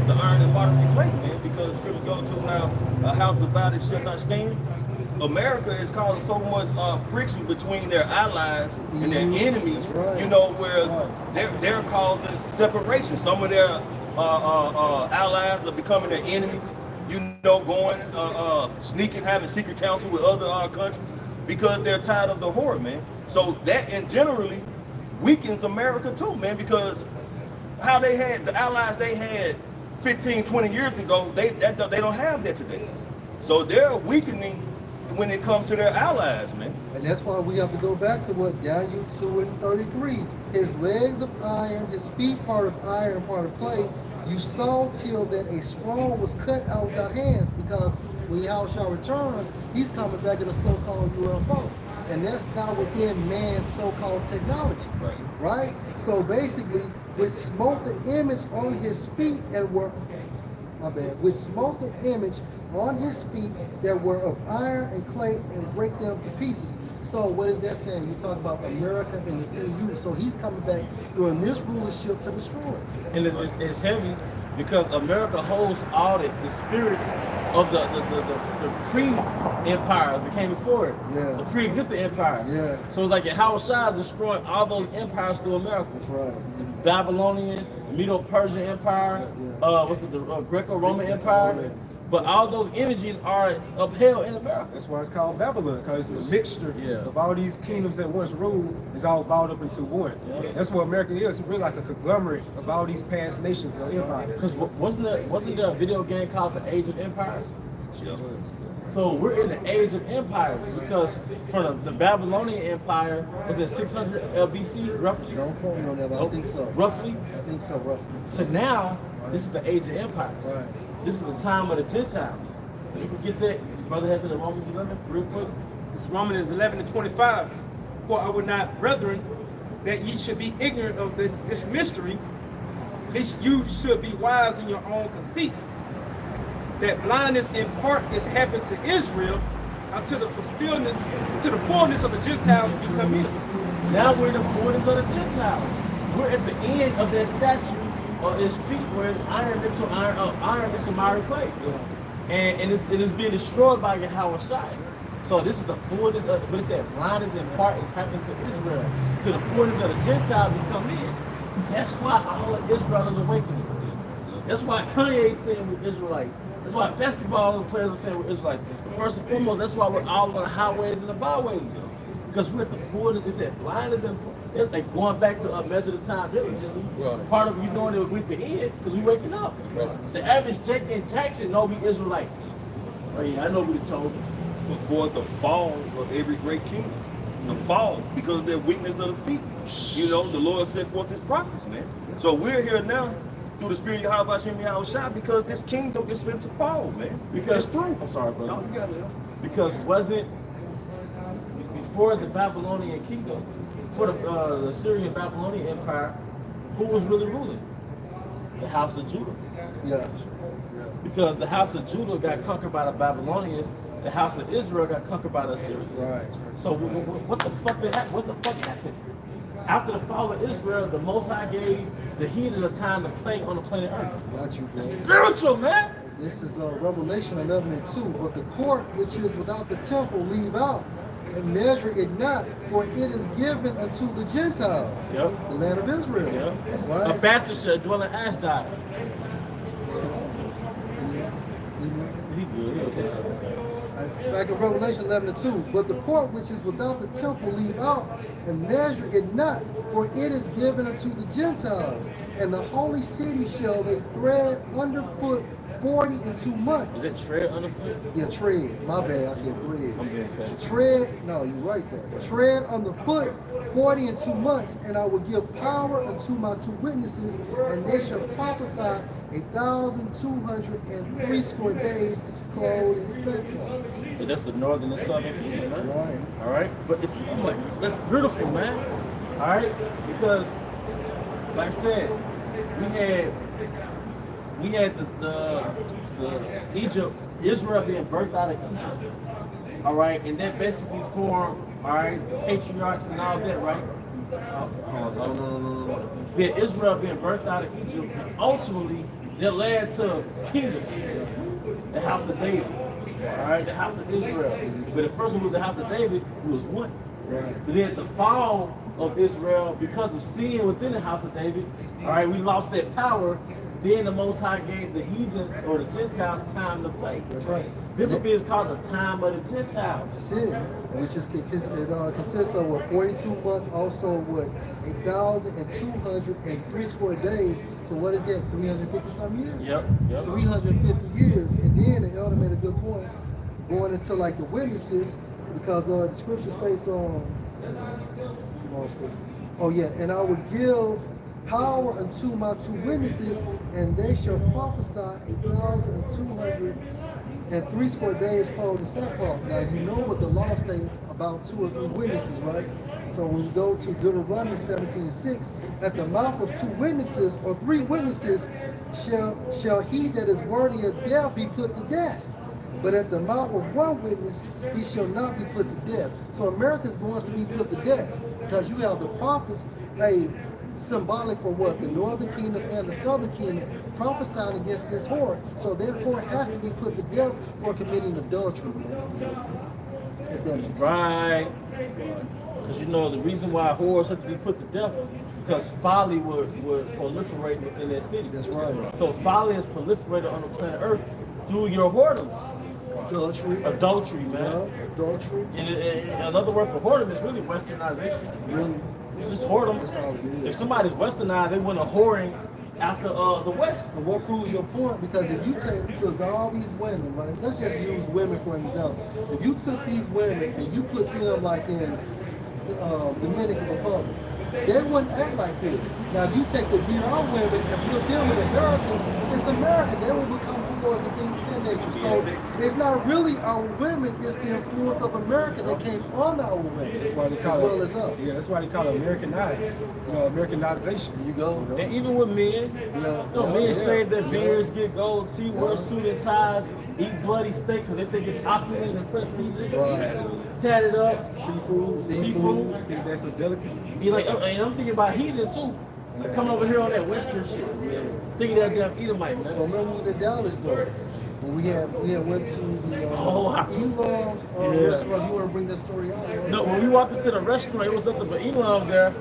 the iron and moderate clay, man, because scriptures go to how a house divided shall not stand. America is causing so much friction between their allies and their enemies, right. you know, where they're causing separation. Some of their allies are becoming their enemies, you know, going sneaking, having secret counsel with other countries because they're tired of the horror, man. So that and generally weakens America too, man, because how they had the allies they had 15, 20 years ago, they don't have that today. So they're weakening when it comes to their allies, man. And that's why we have to go back to what Daniel 2 and 33. His legs of iron, his feet part of iron, part of clay. You saw till that a stone was cut out without hands, because when Yahweh Shah returns, he's coming back in a so-called UFO. And that's not within man's so-called technology, right? So basically, we smote the image on his feet and were, we smote the image on his feet that were of iron and clay and break them to pieces. So what is that saying? You talk about America and the EU. So he's coming back during this rulership to destroy it. And it's heavy because America holds all the spirits of the pre-empires that came before it. Yeah. The pre-existing empires. Yeah. So it's like Yahweh Shah is destroying all those empires through America. That's right. The Babylonian, Medo-Persian Empire, what's the Greco-Roman Empire. Yeah. But all those energies are upheld in America. That's why it's called Babylon, because it's a mixture of all these kingdoms that once ruled. It's all balled up into one. Yeah. That's what America is. It's really like a conglomerate of all these past nations and empires. Because wasn't there a video game called The Age of Empires? Yeah. So we're in the age of empires because from the Babylonian Empire was it 600 BC roughly? Don't quote me on that, but I think so. Roughly I think so, roughly. to now, this is the age of empires. Right. This is the time of the Gentiles. You can get that. Your brother has it in Romans 11 real quick. It's Romans 11:25. For I would not, brethren, that ye should be ignorant of this mystery, lest you should be wise in your own conceits. That blindness in part is happened to Israel until the fullness of the Gentiles be come in. Now we're in the borders of the Gentiles. We're at the end of that statue on his feet where it's iron mixed with miry clay. And it's being destroyed by Yahweh Shai. So this is the fullness of, but it said blindness in part is happening to Israel. To the fullness of the Gentiles will come in. That's why all of Israel is awakening. That's why Kanye is saying we're Israelites. That's why basketball players are saying we're Israelites. But first and foremost, that's why we're all on the highways and the byways. Because we're at the fullness, it said blindness in part. It's like going back to measure the time diligently. Right. Part of you knowing it with the end because we waking up. Right. The average Jake and Jackson know we Israelites. Oh yeah, I know we the chosen. Before the fall of every great kingdom. The fall, because of their weakness of the feet. You know, the Lord set forth his prophets, man. So we're here now through the spirit of Yahweh Hashem Yahweh Shai because this kingdom is fit to fall, man. Because it's through. I'm sorry, brother. No, you got it. Because wasn't before the Babylonian kingdom, before the Assyrian Babylonian Empire, who was really ruling? The house of Judah. Yeah. Because the house of Judah got conquered by the Babylonians, the house of Israel got conquered by the Assyrians. Right. So what the fuck did happen? What the fuck happened? After the fall of Israel, the Most High gave the heathen a time to play on the planet Earth. Got you, bro. It's spiritual, man. This is Revelation 11:2. But the court which is without the temple leave out, and measure it not, for it is given unto the Gentiles, Yep. the land of Israel. Yep. A Right? bastard should dwell in Ashdod. He good. Okay, so. Back in Revelation 11:2, but the court which is without the temple leave out, and measure it not, for it is given unto the Gentiles, and the holy city shall they tread underfoot 42 months. Is it tread underfoot? Yeah, tread. My bad, I said thread. I'm being petty. Tread, no, you're right there. Tread underfoot 42 months, and I will give power unto my two witnesses, and they shall prophesy 1,203 score days, clothed in sackcloth. And that's the northern and southern kingdom, man. Right. All right, but it's I'm like that's beautiful, man. All right, because like I said, we had the Egypt, Israel being birthed out of Egypt. All right, and that basically formed, all right, the patriarchs and all that, right? No. Yeah, Israel being birthed out of Egypt, and ultimately that led to kingdoms. The house of David. All right, the house of Israel. But the first one was the house of David, who was one. Right. But then the fall of Israel, because of sin within the house of David, all right, we lost that power. Then the Most High gave the heathen or the Gentiles time to play. That's right. Biblically, it's called the time of the Gentiles. That's it. Which is it consists of what 42 months, also what 1,203 score days. So what is that? 350 some years? Yep. 350 years. And then the elder made a good point, going into like the witnesses, because the scripture states oh yeah, and I will give power unto my two witnesses, and they shall prophesy 1,203 score days, clothed in sackcloth. Now you know what the law say about 2 or 3 witnesses, right? So when we go to Deuteronomy 17:6, at the mouth of 2 witnesses or 3 witnesses shall he that is worthy of death be put to death. But at the mouth of 1 witness, he shall not be put to death. So America is going to be put to death because you have the prophets, symbolic for what? The northern kingdom and the southern kingdom prophesying against this whore. So that whore has to be put to death for committing adultery. If that makes sense. Right. Because you know the reason why whores have to be put to death, because folly would proliferate within that city. That's right. So folly is proliferated on the planet Earth through your whoredoms. Adultery, man. Yeah, adultery. And another word for whoredom is really westernization. Really. It's just whoredom. That's all it is. If somebody's westernized, they went a whoring after the West. And what proves your point? Because if you took all these women, right? Let's just use women for an example. If you took these women and you put them like in Dominican Republic, they wouldn't act like this. Now, if you take the DR women and put them in America, it's America. They will become whores and things of that nature. So it's not really our women; it's the influence of America that came on our women, That's why they as call well it, as us. Yeah, that's why they call it Americanized. Americanization. There you go. And even with men, Yeah, you know, men shave their beards, get gold teeth, wear suit and ties, eat bloody steak because they think it's opulent and prestigious. Right. Tatted up, Seafood. seafood. I think that's a delicacy. Be like, and I'm thinking about heathen too. Like coming over here on that Western shit. Thinking that damn Edomite, man. Well, remember we was in Dallas, bro. When we had went to the Elam restaurant. You want to bring that story out? Right? No, when we walked into the restaurant, it was nothing but Elam there.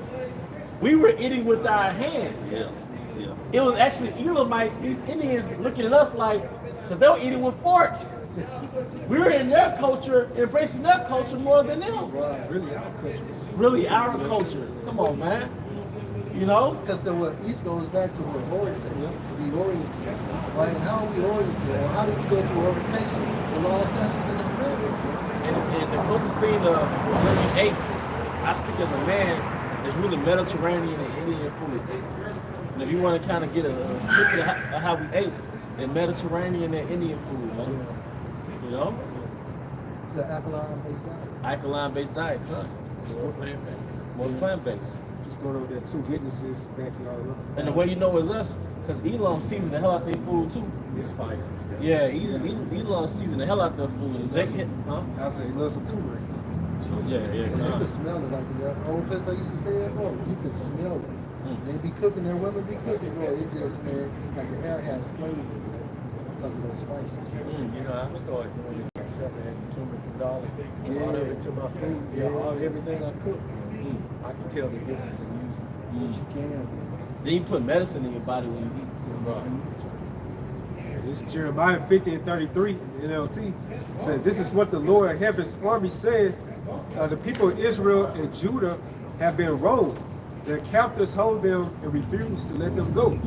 We were eating with our hands. Yeah. Yeah. It was actually Elamites, East Indians looking at us like, because they were eating with forks. We were in their culture, embracing their culture more than them. Right. Really our country. Really our culture. Come on, man. You know? Because what East goes back to what oriented, to be oriented. Right? And how are we oriented? Or how do we go through orientation? The law, statutes, and the commandments, man. And the closest thing to what we ate, I speak as a man, is really Mediterranean and Indian food. And if you want to kind of get a snippet of how we ate, then Mediterranean and Indian food, man. You know? It's an alkaline-based diet. Alkaline-based diet, huh? More plant-based. More plant-based. Just going over there, 2 witnesses backing all up. And the way you know it's us, because Elam season the hell out their food too. It's spices. Yeah, Elam season the hell out their food. And Jason, huh? I say he loves some turmeric. Yeah. You can smell it. Like the old place I used to stay at, bro, you can smell it. They be cooking, their women be cooking, bro. It just, man, like the air has flavor because of those spices. You know, I'm starting doing it myself and turmeric and garlic. Yeah. All of it to my food. Yeah. Everything I cook, I can tell the difference in using. But you can. Then you put medicine in your body when you eat. This is Jeremiah 50:33 NLT said, "This is what the Lord of Heaven's army said: the people of Israel and Judah have been robbed. Their captors hold them and refuse to let them go."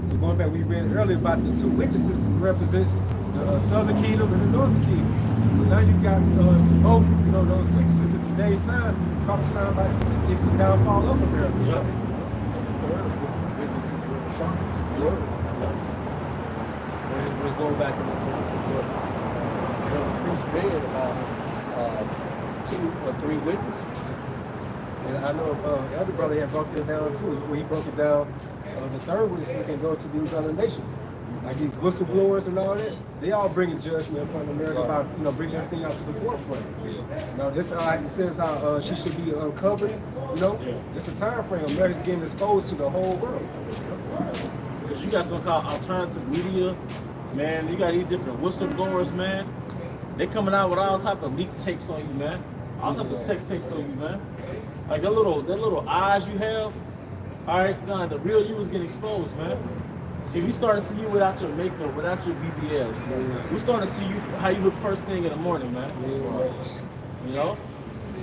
So going back, we read earlier about the 2 witnesses represents the southern kingdom and the northern kingdom. So now you got both, you know, those witnesses in today's time prophesying about it's the downfall of America. Yeah. And the third witnesses were the prophets. When we go back and look at the book, the priest read about 2 or 3 witnesses. And I know the other brother had broken it down too. Where he broke it down, the third one is he can go to these other nations, like these whistleblowers and all that. They all bringing judgment upon America about, you know, bringing everything out to the forefront. You know, this it says how she should be uncovered. You know, it's a time frame. America's getting exposed to the whole world. Because you got something called alternative media, man. You got these different whistleblowers, man. They coming out with all type of leak tapes on you, man. All type of sex tapes on you, man. Like that little eyes you have. All right, nah, the real you was getting exposed, man. See, we started to see you without your makeup, without your BBLs. We starting to see you how you look first thing in the morning, man. You know?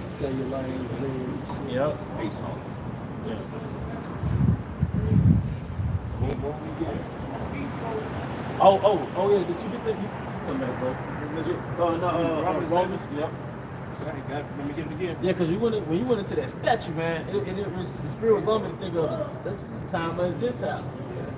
Cellulite legs. Yep. Face on. Yeah. Oh, yeah. Did you get that? Come back, bro. Romans. Yep. Let me get it again. Yeah, because when you went into that statue, man, it was, the spirit was on me to think of this is the time of the Gentiles.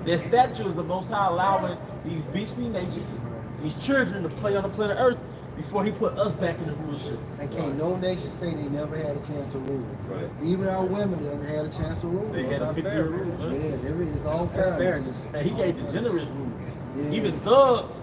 That statue is the Most High allowing these beastly nations, these children to play on the planet Earth before He put us back in the rulership. And can't no nation say they never had a chance to rule. Right. Even our women didn't have a chance to rule. They had a 50-year rule. Huh? Yeah, it's all That's fairness. fairness. And He gave the generous rule. Yeah. Even thugs,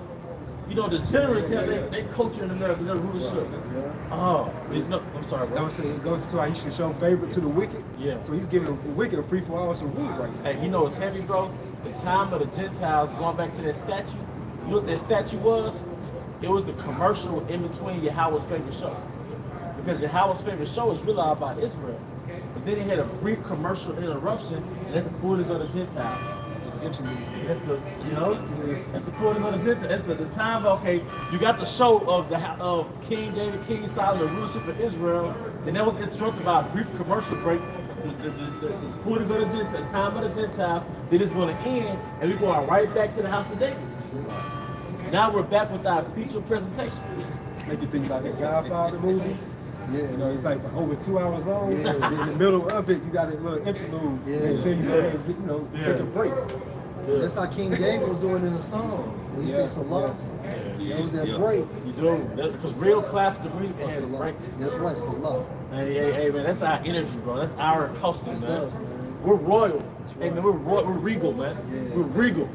you know, the generous have they culture in America, their rulership. Yeah. Oh, no, I'm sorry, I bro. would say it goes into how he should show favor to the wicked. Yeah. So he's giving the wicked a free for all to rule right now. Hey, you know it's heavy, bro. The time of the Gentiles, going back to that statue, you know what that statue was? It was the commercial in between Yahweh's favorite show. Because Yahweh's favorite show is really all about Israel. But then it had a brief commercial interruption, and that's the fullness of the Gentiles. That's the, you know, that's the fullness of the Gentiles. That's the time, okay, you got the show of King David, King Solomon, the rulership of Israel, and that was interrupted by a brief commercial break the quarters of the Gentiles, the time of the Gentiles, then it's going to end, and we're going right back to the house of David. Now we're back with our feature presentation. Make you think about the Godfather movie. Yeah, You know, it's like over 2 hours long. Yeah. And in the middle of it, you got a little interlude. Yeah. And so you go ahead and, you know, take a break. That's how King David was doing in the Psalms. When he said Salah, that was that break. You do, because real classical music That's has Salah. breaks. That's right, Salah. Hey, man, that's our energy, bro. That's our costume, That's man. us, man. We're royal. Hey, man, we're regal, man. Yeah. We're regal.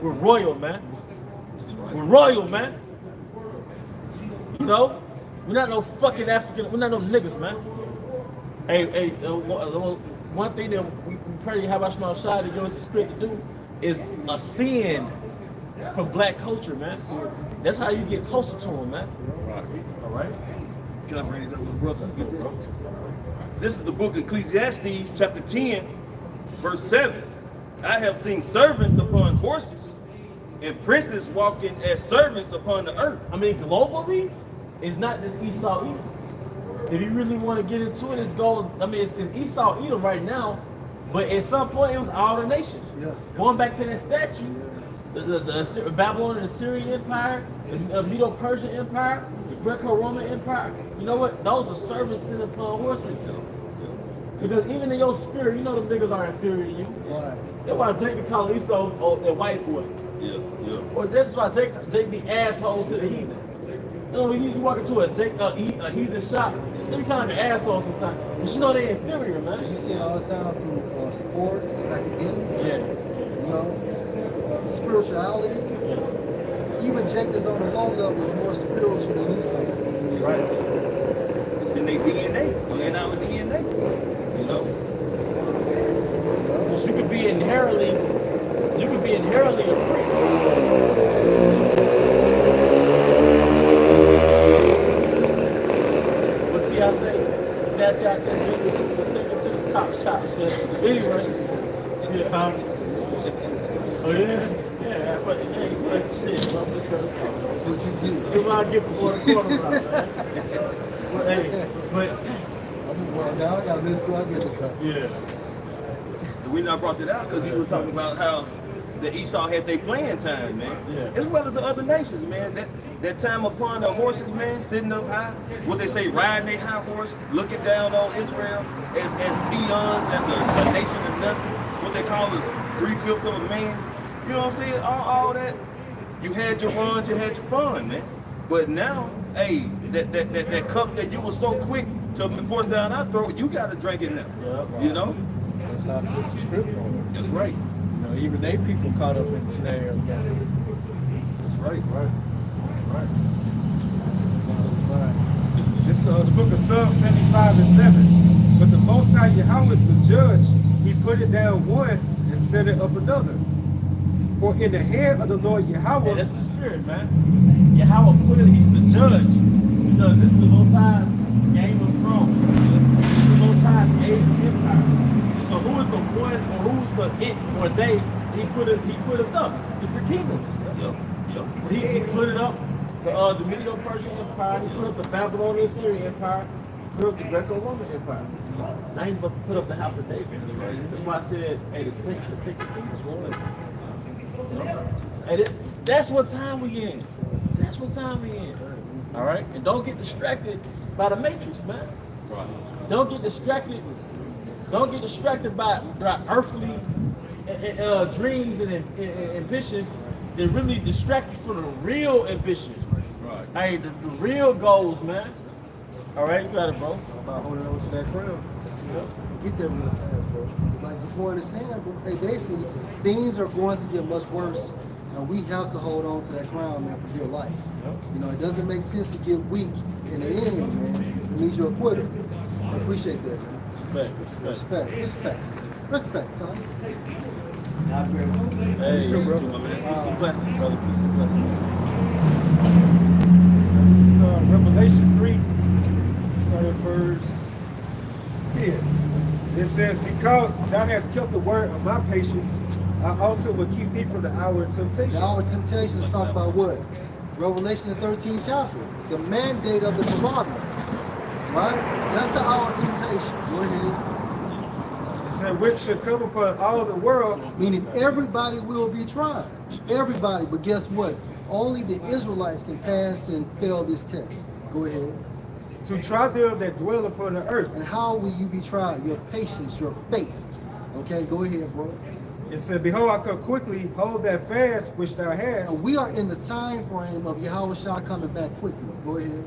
We're royal, man. We're royal, man. You know, we're not no fucking African. We're not no niggas, man. Hey, one thing that we pray to have our small shot to give us the spirit to do is ascend from black culture, man. That's how you get closer to him, man. All right. Can I bring these up with the brother? Let's get this. This is the book of Ecclesiastes, chapter 10, verse 7. I have seen servants upon horses and princes walking as servants upon the earth. I mean, globally, it's not just Esau Edom. If you really want to get into it, it's Esau Edom right now, but at some point it was all the nations. Yeah. Going back to that statue, Yeah. the Babylon and Assyrian Empire, the Medo-Persian Empire, the Greco-Roman Empire. You know what? Those are servants sitting upon horses. Because even in your spirit, you know them niggas are inferior to you. Right. That's why Jacob called Esau that white boy. Yeah, yeah. Or that's why Jacob be assholes to the heathen. You know, when you walk into a heathen shop, they be kind of like an asshole sometimes. But you know they inferior, man. You see it all the time through sports, academics, Yeah. you know, spirituality. Yeah. Even Jake that's on the low level is more spiritual than Esau. Right. It's in their DNA, or in our DNA. You know? Because you could be inherently a priest. But see, I say, snatch out that nigga, but take it to the top shot. So, anyway, you found it. Oh yeah? Yeah, but hey, but shit, That's what you do. if I get before the quarter round, man. But hey, but I'm well, now I got this so I get the cut. yeah. We not brought that out because we were talking about how the Esau had their playing time, man. Yeah. As well as the other nations, man. That time upon the horses, man, sitting up high, what they say, riding their high horse, looking down on Israel as peons, as a nation of nothing. What they call us 3/5 of a man. You know what I'm saying? All that. You had your runs, you had your fun, man. But now, hey, that cup that you were so quick to force down our throat, you got to drink it now. Yeah. You know? That's how to put the script on it. That's right. You know, even they people caught up in scenarios, guys. That's right. Right. This is the book of Psalms 75 and 7. But the Most High Yahweh is the judge. He put it down one and set it up another. For in the hand of the Lord Yahweh, Yeah, that's the spirit, man. Yahweh put it, he's the judge. Because this is the Most High's Game of Thrones. This is the Most High's Age of Empire. So who is the one, or who's the it, or they, he put it up. Different kingdoms. Yep. So he put it up, the Medo-Persian Empire, he put up the Babylonian Assyrian Empire, he put up the Greco-Roman Empire. Now he's about to put up the house of David. That's why I said, hey, the saints should take the kingdoms one. And that's what time we in. That's what time we in. All right? And don't get distracted by the matrix, man. Right. Don't get distracted. Don't get distracted by earthly dreams and ambitions that really distract you from the real ambitions. Right. Hey, the real goals, man. All right, you got it, bro. I'm about holding on to that crown. Get there real fast, bro. It's like the point is saying, bro, hey, basically, things are going to get much worse, and we have to hold on to that crown, man, for dear life. You know, it doesn't make sense to get weak in the end, man. It means you're a quitter. I appreciate that, man. Respect, guys. Hey, Too, bro. peace and blessings, brother. Peace and blessings. This is Revelation 3, starting verse 10. It says, because thou hast kept the word of my patience, I also will keep thee from the hour of temptation. The hour of temptation is talking about what? Revelation, the 13th chapter. The mandate of the prerogative. Right? That's the hour of temptation. Go ahead. It said, which should come upon all the world. Meaning everybody will be tried. Everybody. But guess what? Only the Israelites can pass and fail this test. Go ahead. To try them that dwell upon the earth. And how will you be tried? Your patience, your faith. Okay, go ahead, bro. It said, behold, I come quickly, hold that fast which thou hast. And we are in the time frame of Yahweh Shah coming back quickly. Go ahead.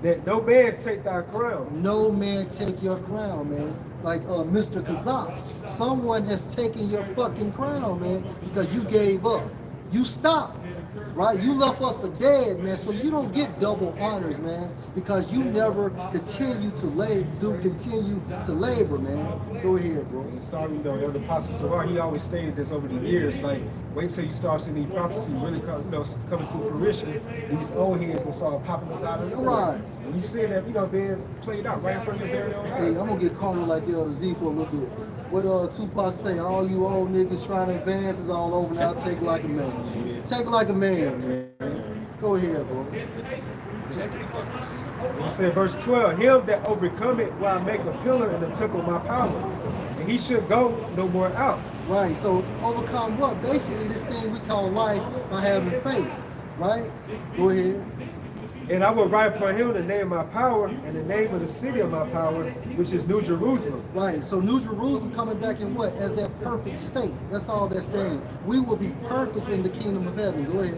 That no man take thy crown. No man take your crown, man. Like Mr. Kazak. Someone has taken your fucking crown, man, because you gave up. You stopped. Right? You left us for dead, man, so you don't get double honors, man, because you never continue to labor, man. Go ahead, bro. Starting, you know, the Apostle Torah, he always stated this over the years, like, wait till you start seeing these prophecies really coming to fruition. These old heads will start popping up out of nowhere. Right. And you see that, you know, being played out right in front of your very own eyes. Hey, I'm gonna get calmer like Elder Z for a little bit. What Tupac say, all you old niggas trying to advance is all over now. Take it like a man. Take it like a man, man. Go ahead, bro. He said, verse 12, him that overcome it will I make a pillar in the temple of my power, and he should go no more out. Right, so overcome what? Basically, this thing we call life by having faith, right? Go ahead. And I will write upon him the name of my power and the name of the city of my power, which is New Jerusalem. Right, so New Jerusalem coming back in what? As that perfect state. That's all they're saying. We will be perfect in the kingdom of heaven. Go ahead.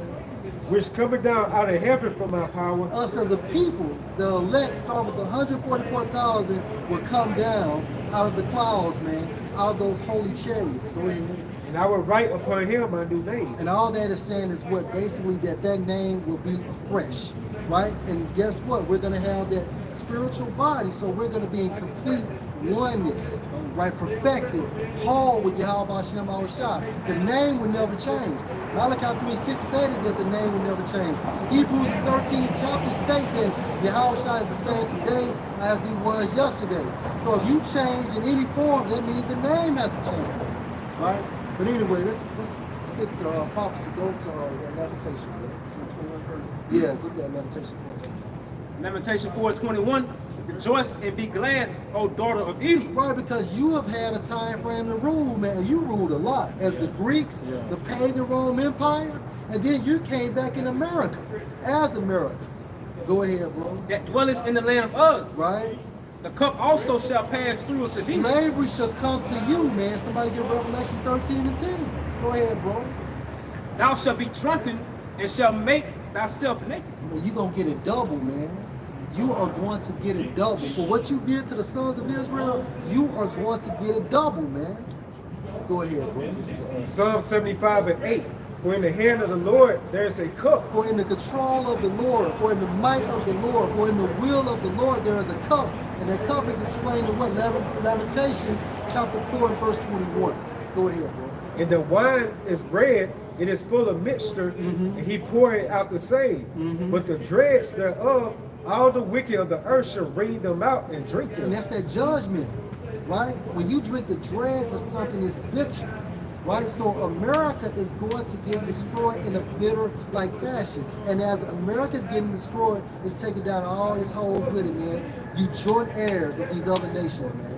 Which coming down out of heaven from my power. Us as a people, the elect, start with the 144,000, will come down out of the clouds, man, out of those holy chariots. Go ahead. And I will write upon him my new name. And all that is saying is what? Basically that name will be afresh, right? And guess what? We're going to have that spiritual body, so we're going to be in complete oneness, right? Perfected, whole with Yahweh Hashem Shah. The name will never change. Malachi 3:6 stated that the name will never change. Hebrews 13 chapter states that Yahweh Shah is the same today as he was yesterday. So if you change in any form, that means the name has to change, right? But anyway, let's stick to prophecy. Go to that lamentation. Yeah, get that lamentation for us. Lamentation 4:21. Rejoice and be glad, O daughter of Eden. Right, because you have had a time frame to rule, man. You ruled a lot. As the Greeks, the pagan Rome Empire, and then you came back in America, as America. Go ahead, bro. That dwelleth in the land of Uz. Right? The cup also shall pass through to thee. Slavery shall come to you, man. Somebody get Revelation 13:10. Go ahead, bro. Thou shalt be drunken and shall make thyself naked. Well, you're going to get it double, man. You are going to get it double. For what you did to the sons of Israel, you are going to get it double, man. Go ahead, bro. Psalm 75:8. For in the hand of the Lord there is a cup. For in the control of the Lord, for in the might of the Lord, for in the will of the Lord, there is a cup. And that cup is explained in what? Lamentations chapter 4 and verse 21. Go ahead, bro. And the wine is red, it is full of mixture, and he poured it out the same. But the dregs thereof, all the wicked of the earth shall wring them out and drink them. And that's that judgment, right? When you drink the dregs of something, it's bitter, right? So America is going to get destroyed in a bitter-like fashion. And as America's getting destroyed, it's taking down all its holes with it, man. You joint heirs of these other nations, man.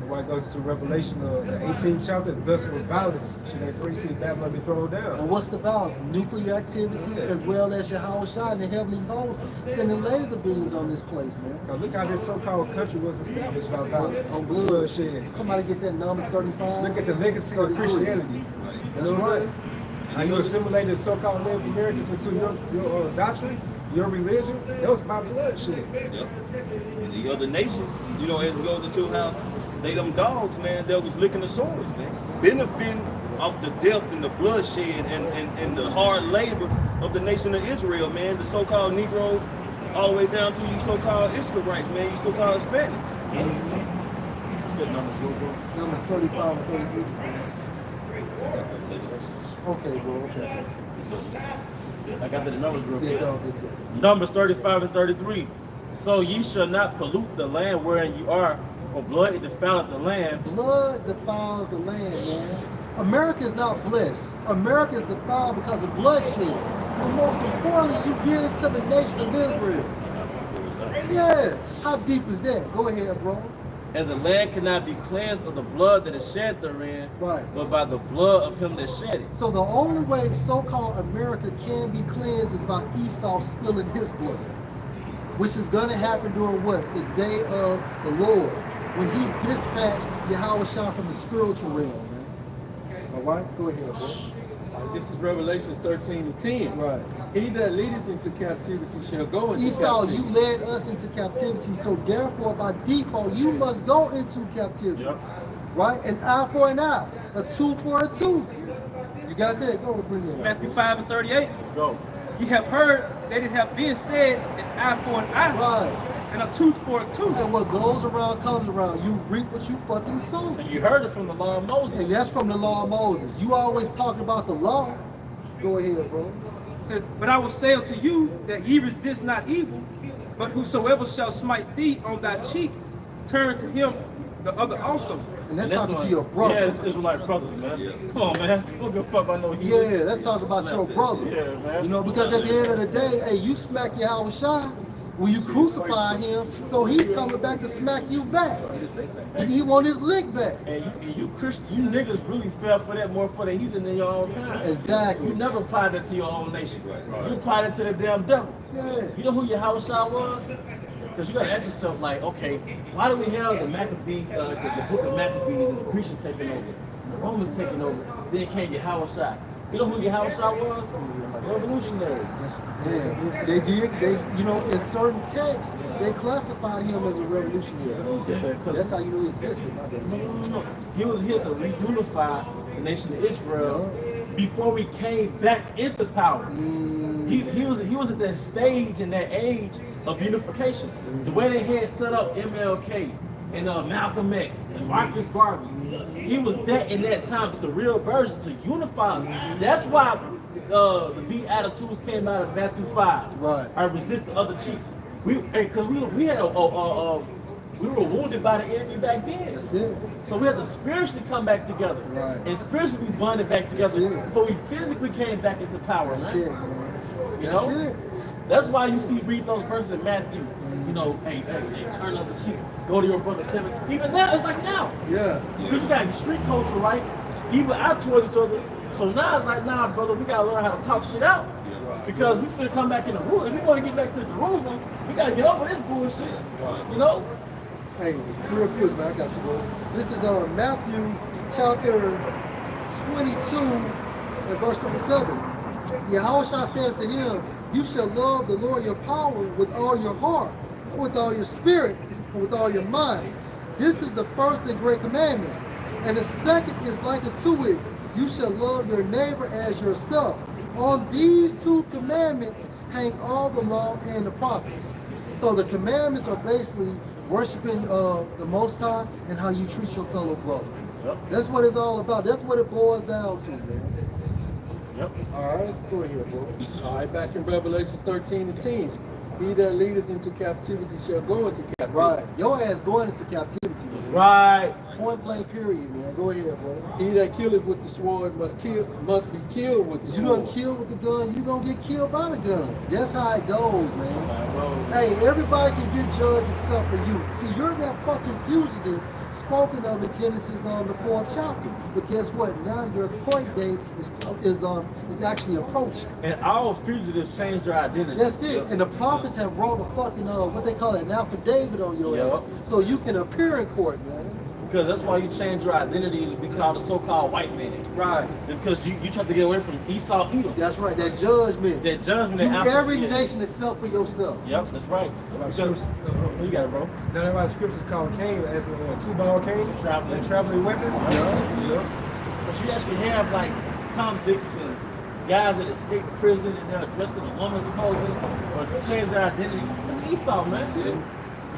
Why it goes to Revelation, the 18th chapter, thus with violence should that great city Babylon be thrown down. And what's the balance? Nuclear activity, as well as Yahweh Shah and the heavenly hosts sending laser beams on this place, man. Now look how this so-called country was established by violence, On bloodshed. Somebody get that Numbers 35. Look at the legacy of Christianity. That's right. How you assimilated so-called Native Americans into your doctrine, your religion, that was by bloodshed. Yep. And the other nations, you know, as it goes into how they them dogs, man, that was licking the swords, man. Benefiting off the death and the bloodshed and the hard labor of the nation of Israel, man. The so-called Negroes, all the way down to you so-called Israelites, man, you so-called Hispanics. Numbers 35 and 33. Okay, bro, okay. I got the numbers real Yeah, quick. go, get that. Numbers 35 and 33. So ye shall not pollute the land wherein you are, for blood it defileth the land. Blood defiles the land, man. America is not blessed. America is defiled because of bloodshed. And most importantly, you get it to the nation of Israel. Yeah. How deep is that? Go ahead, bro. And the land cannot be cleansed of the blood that is shed therein, Right. but by the blood of him that shed it. So the only way so-called America can be cleansed is by Esau spilling his blood, which is going to happen during what? The day of the Lord, when he dispatched Yahushua from the spiritual realm, man. All right, go ahead, bro. This is Revelations 13:10. Right. He that leadeth into captivity shall go into Esau, captivity. you led us into captivity, so therefore by default you must go into captivity. Yep. Right? An eye for an eye, a tooth for a tooth. You got that? Go bring it up. Matthew 5:38. Let's go. You have heard that it have been said, an eye for an eye, Right. and a tooth for a tooth. And what goes around comes around. You reap what you fucking sow. And you heard it from the law of Moses. And that's from the law of Moses. You always talking about the law. Go ahead, bro. It says, but I will say unto you that ye resist not evil, but whosoever shall smite thee on thy cheek, turn to him the other also. And that's And talking to one- your brother. Yeah, it's Israelite brothers, man. Come on, man. Don't give a fuck about no heathen. Yeah, let's talk about your brother. Yeah, man. You know, because at the end of the day, hey, you smack Yahushua when you crucify him, so he's coming back to smack you back. And he want his lick back. And you Christian, you niggas really fell for that more for the heathen than your own kind. Exactly. You never applied that to your own nation. You applied it to the damn devil. Yeah. You know who your Yahushua was? Because you gotta ask yourself, like, okay, why do we have the Maccabees, the book of Maccabees and the Grecians taking over, the Romans taking over, then came Yahushua? You know who Yahushua was? Revolutionary. Yes, yeah. They did. They, you know, in certain texts, they classified him as a revolutionary. Yeah, 'cause- That's how you knew he existed. My bad. No. He was here to reunify the nation of Israel before we came back into power. He was at that stage in that age of unification. The way they had set up MLK and Malcolm X and Marcus Garvey, he was that in that time, but the real version to unify. That's why the Beatitudes came out of Matthew 5. Right. I resist the other cheek. Because we had we were wounded by the enemy back then. That's it. So we had to spiritually come back together. Right. And spiritually be bonded back together That's it. before we physically came back into power, That's man. it, man. You That's know? it. That's why you see read those verses in Matthew. You know, hey, turn up the cheek, go to your brother 7. Even now, it's like now. Yeah. Because you got the street culture, right? Even out towards each other. So now it's like, nah, brother, we gotta learn how to talk shit out. Because we finna come back in the rule. If we want to get back to Jerusalem, we gotta get over this bullshit. You know? Hey, real quick, man, I got you, bro. This is Matthew chapter 22 and verse 27. Yahushua said to him, you shall love the Lord your power with all your heart, with all your spirit, and with all your mind. This is the first and great commandment. And the second is like unto it. You shall love your neighbor as yourself. On these two commandments hang all the law and the prophets. So the commandments are basically worshiping the Most High and how you treat your fellow brother. Yep. That's what it's all about. That's what it boils down to, man. Yep. All right, go ahead, bro. All right, back in Revelation 13:10. He that leadeth into captivity shall go into captivity. Right, your ass going into captivity, man. Right. Point blank, period, man. Go ahead, bro. He that killeth with the sword must be killed with the You sword. gonna kill with the gun, you gonna get killed by the gun. That's how it goes, man. Hey, everybody can get judged except for you. See, you're that fucking fugitive spoken of in Genesis the 4th chapter. But guess what? Now your court date is actually approaching. And all fugitives changed their identity. That's it. And the prophets have wrote a fucking what they call it, an affidavit on your Yep. ass, so you can appear in court, man. Because that's why you change your identity to be called a so-called white man. Right. Because you try to get away from Esau, Edom. That's right. That judgment. That judgment. You that every yeah. nation except for yourself. Yep, that's right. Because, you got it, bro. Now that's why scriptures call Cain as a two-ball cane, Traveling. traveling weapon. Yeah. But you actually have like convicts and guys that escaped prison and they're dressed in a woman's clothing or change their identity. That's Esau, man.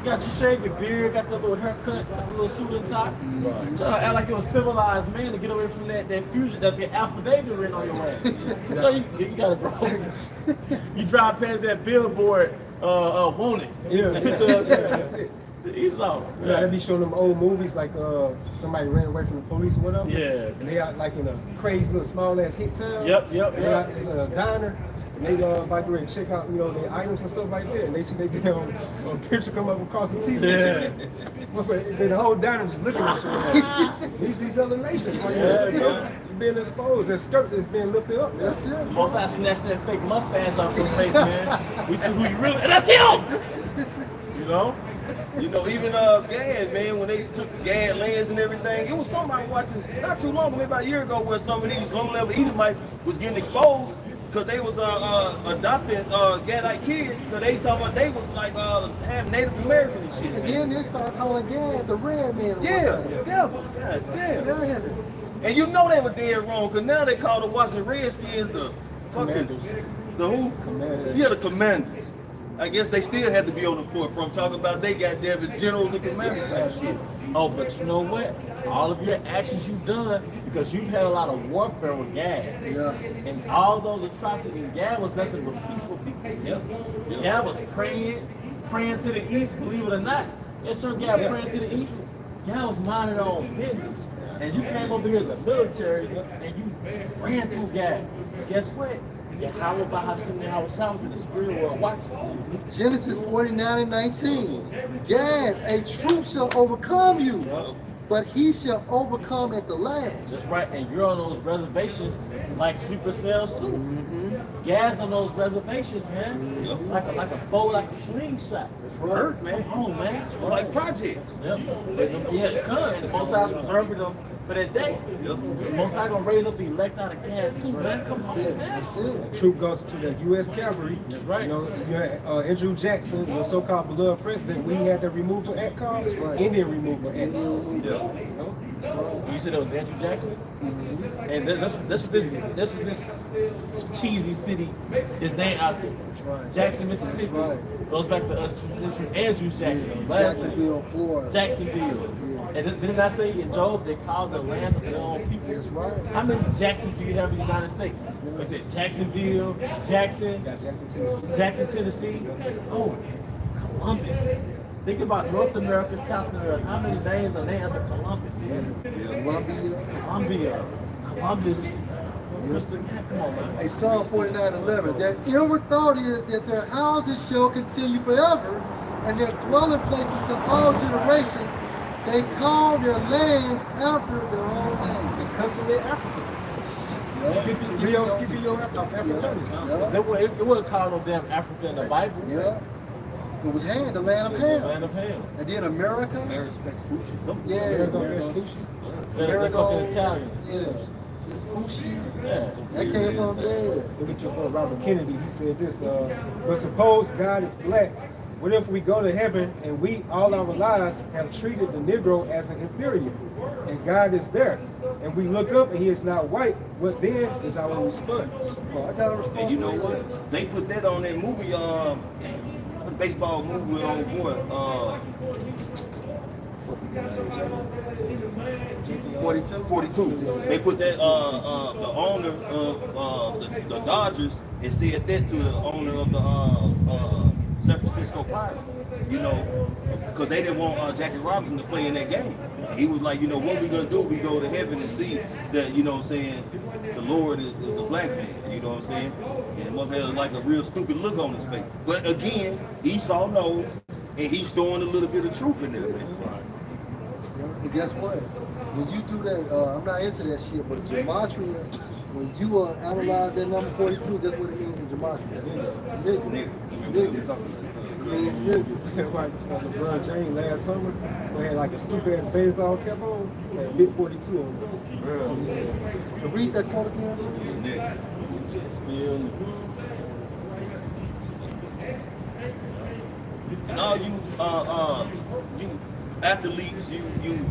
You got your shave, your beard, got the little haircut, got the little suit and tie. Trying to act like you're a civilized man to get away from that fusion, that affidavit written on your ass. You know, you got it, bro. You drive past that billboard, wanted. Yeah, that's it. Esau. Yeah, they be showing them old movies like somebody ran away from the police or whatever. Yeah. And they out like in a crazy little small ass hit town. Yep. They out in a diner. And they like to check out, their items and stuff like that. And they see they damn a picture come up across the TV. Yeah. Then the whole diner just looking at you. Like, these other nations, right? You're being exposed. That skirt is being lifted up. That's it. Most I snatched that fake mustache off your face, man. We see who you really, and that's him. You know? You know, even Gad, man, when they took the Gad lands and everything, it was something I was watching not too long, maybe about a year ago, where some of these low-level Edomites was getting exposed because they was adopting Gadite kids, because they was talking about they was like half Native American and shit. And then they start calling Gad the red man. Yeah, devil, god damn. And you know they were dead wrong, because now they call the Washington Redskins the fucking, the who? Commanders. Yeah, the Commanders. I guess they still had to be on the forefront talking about they goddamn the generals and commanders type shit. Oh, but you know what? All of your actions you've done, because you've had a lot of warfare with Gad. Yeah. And all those atrocities, Gad was nothing but peaceful people. Yep. Gad was praying to the east, believe it or not. Yes, sir, Gad praying to the east. Gad was minding their own business. And you came over here as a military and you ran through Gad. Guess what? Yahweh Bahashim Yahweh was in the spirit world watching. Genesis 49:19. Gad, a troop shall overcome you, but he shall overcome at the last. That's right, and you're on those reservations like sleeper cells too. Gad's on those reservations, man. Like a bow, like a slingshot. That's right. Hurt, man. Come on, man. It was like projects. Yep. Yeah, come. And the Most High reserving them for that day. The Most High gonna raise up the elect out of Gad too, man. Come on, man. That's it. Troop goes to the U.S. Cavalry. That's right. You had Andrew Jackson, the so-called beloved president. We had the removal act called right. Indian removal act. You said it was Andrew Jackson? And this cheesy city is named out there. right. Jackson, Mississippi. That's right. Goes back to us. It's from Andrews Jackson. Last name. Jacksonville, Florida. Jacksonville. Yeah. And didn't I say in Job they called the lands of their own people? That's right. How many Jacksons do you have in the United States? They said Jacksonville, Jackson, Got Jackson, Tennessee. Jackson, Tennessee. Oh, Columbus. Think about North America, South America. How many names are named after Columbus? Columbia. Columbus. Yeah, come on, man. A Psalm 49:11. Their inward thought is that their houses shall continue forever, and their dwelling places to all generations. They call their lands after their own name. The continent Africa. Skipping your Africans. It wasn't called no damn Africa in the Bible. Yeah. It was Ham, the land of Ham. Land of Ham. And then America. They're fucking Italian. Yeah. Vespucci. Yeah. That came from there. Look at your boy Robert Kennedy. He said this, but suppose God is black. What if we go to heaven and we all our lives have treated the Negro as an inferior, and God is there, and we look up and he is not white? What then is our response? Well, I got a response. And you know what? They put that on that movie, the baseball movie with old boy, 42. They put that the owner of the Dodgers and said that to the owner of the San Francisco Pirates, you know, because they didn't want Jackie Robinson to play in that game. And he was like, you know, what we gonna do? We go to heaven and see that, you know what I'm saying, the Lord is a black man, you know what I'm saying? And mother had like a real stupid look on his face. But again, Esau knows, and he's throwing a little bit of truth in there, man. Yeah, and guess what? When you do that, I'm not into that shit, but gematria, when you analyze that number 42, that's what it means in gematria. Nigga. Means nigga. Like LeBron James last summer, we had like a stupid ass baseball cap on, and big 42 on it. To read that quote again, bro? And all you athletes, you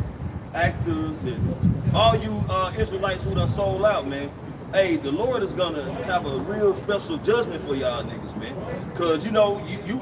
actors, and all you Israelites who done sold out, man. Hey, the Lord is gonna have a real special judgment for y'all niggas, man. Cause you know you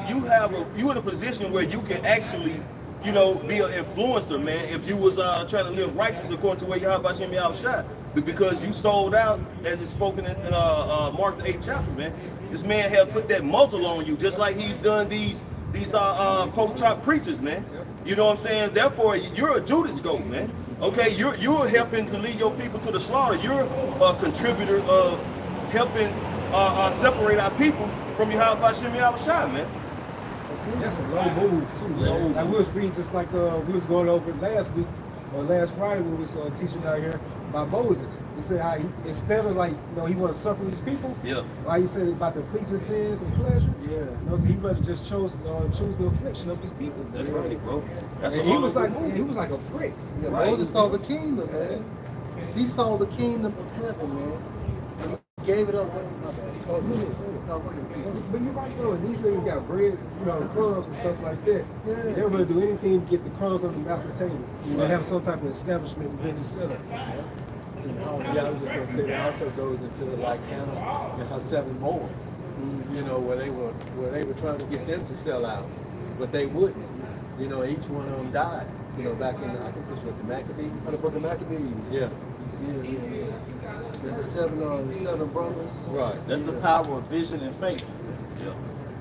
in a position where you can actually, you know, be an influencer, man. If you was trying to live righteous according to where Yahweh Hashem shot, but because you sold out, as it's spoken in Mark the 8th chapter, man. This man has put that muzzle on you, just like he's done these post-trap preachers, man. You know what I'm saying? Therefore, you're a Judas goat, man. Okay, you're helping to lead your people to the slaughter. You're a contributor of helping separate our people from Yahweh Shem Yahushua, man. That's a low move too, man. Like we was reading, just like we was going over last week or last Friday when we was teaching out here about Moses. He said how instead of like, he want to suffer these people. Yeah. Like he said about the fleeting sins and pleasure. Yeah. So he rather just choose the affliction of his people. That's right, bro. That's And he was like a prince. Yeah, Right. Moses saw the kingdom, man. He saw the kingdom of heaven, man. And he gave it up. Wait, my bad. Oh, go ahead. No, go ahead. But you're right though, and these niggas got breads, crumbs and stuff like that. Yeah. They don't really do anything to get the crumbs on the master's table. They have some type of establishment within the center. Yeah, I was just gonna say that also goes into like Anna and her 7 boys. Where they were trying to get them to sell out, but they wouldn't. Each one of them died. Back in I think this was the Maccabees. The book of Maccabees. Yeah. Yeah, the seven brothers. Right. That's the power of vision and faith. Yeah.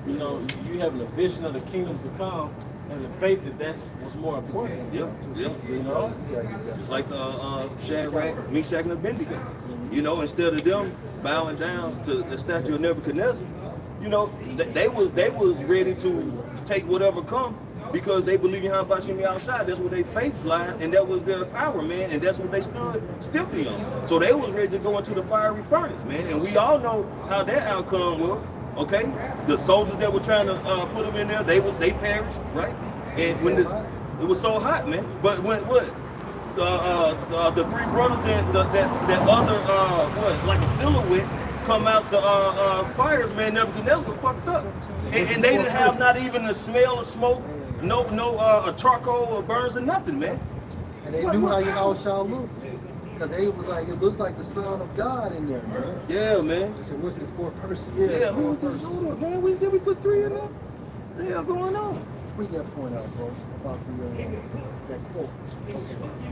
You having a vision of the kingdoms to come, and the faith that's what's more important. Yeah. Just like Shadrach, Meshach, and Abednego. Instead of them bowing down to the statue of Nebuchadnezzar, they was ready to take whatever come because they believe in Yahweh Shem outside. That's where their faith lied, and that was their power, man. And that's what they stood stiffly on. So they was ready to go into the fiery furnace, man. And we all know how that outcome was. Okay, the soldiers that were trying to put them in there, they perished, right? And when it was so hot, man. But when the 3 brothers and that other like a silhouette come out the fires, man, Nebuchadnezzar was fucked up, and they didn't have not even the smell of smoke, no charcoal or burns or nothing, man. And they knew how Yahushua looked. Because they was like, it looks like the Son of God in there, man. Yeah, man. I said, what's this 4th person? Yeah, Who was this? Hold up, man. Did we put 3 in there? What the hell going on? Bring that point out, bro, about that quote.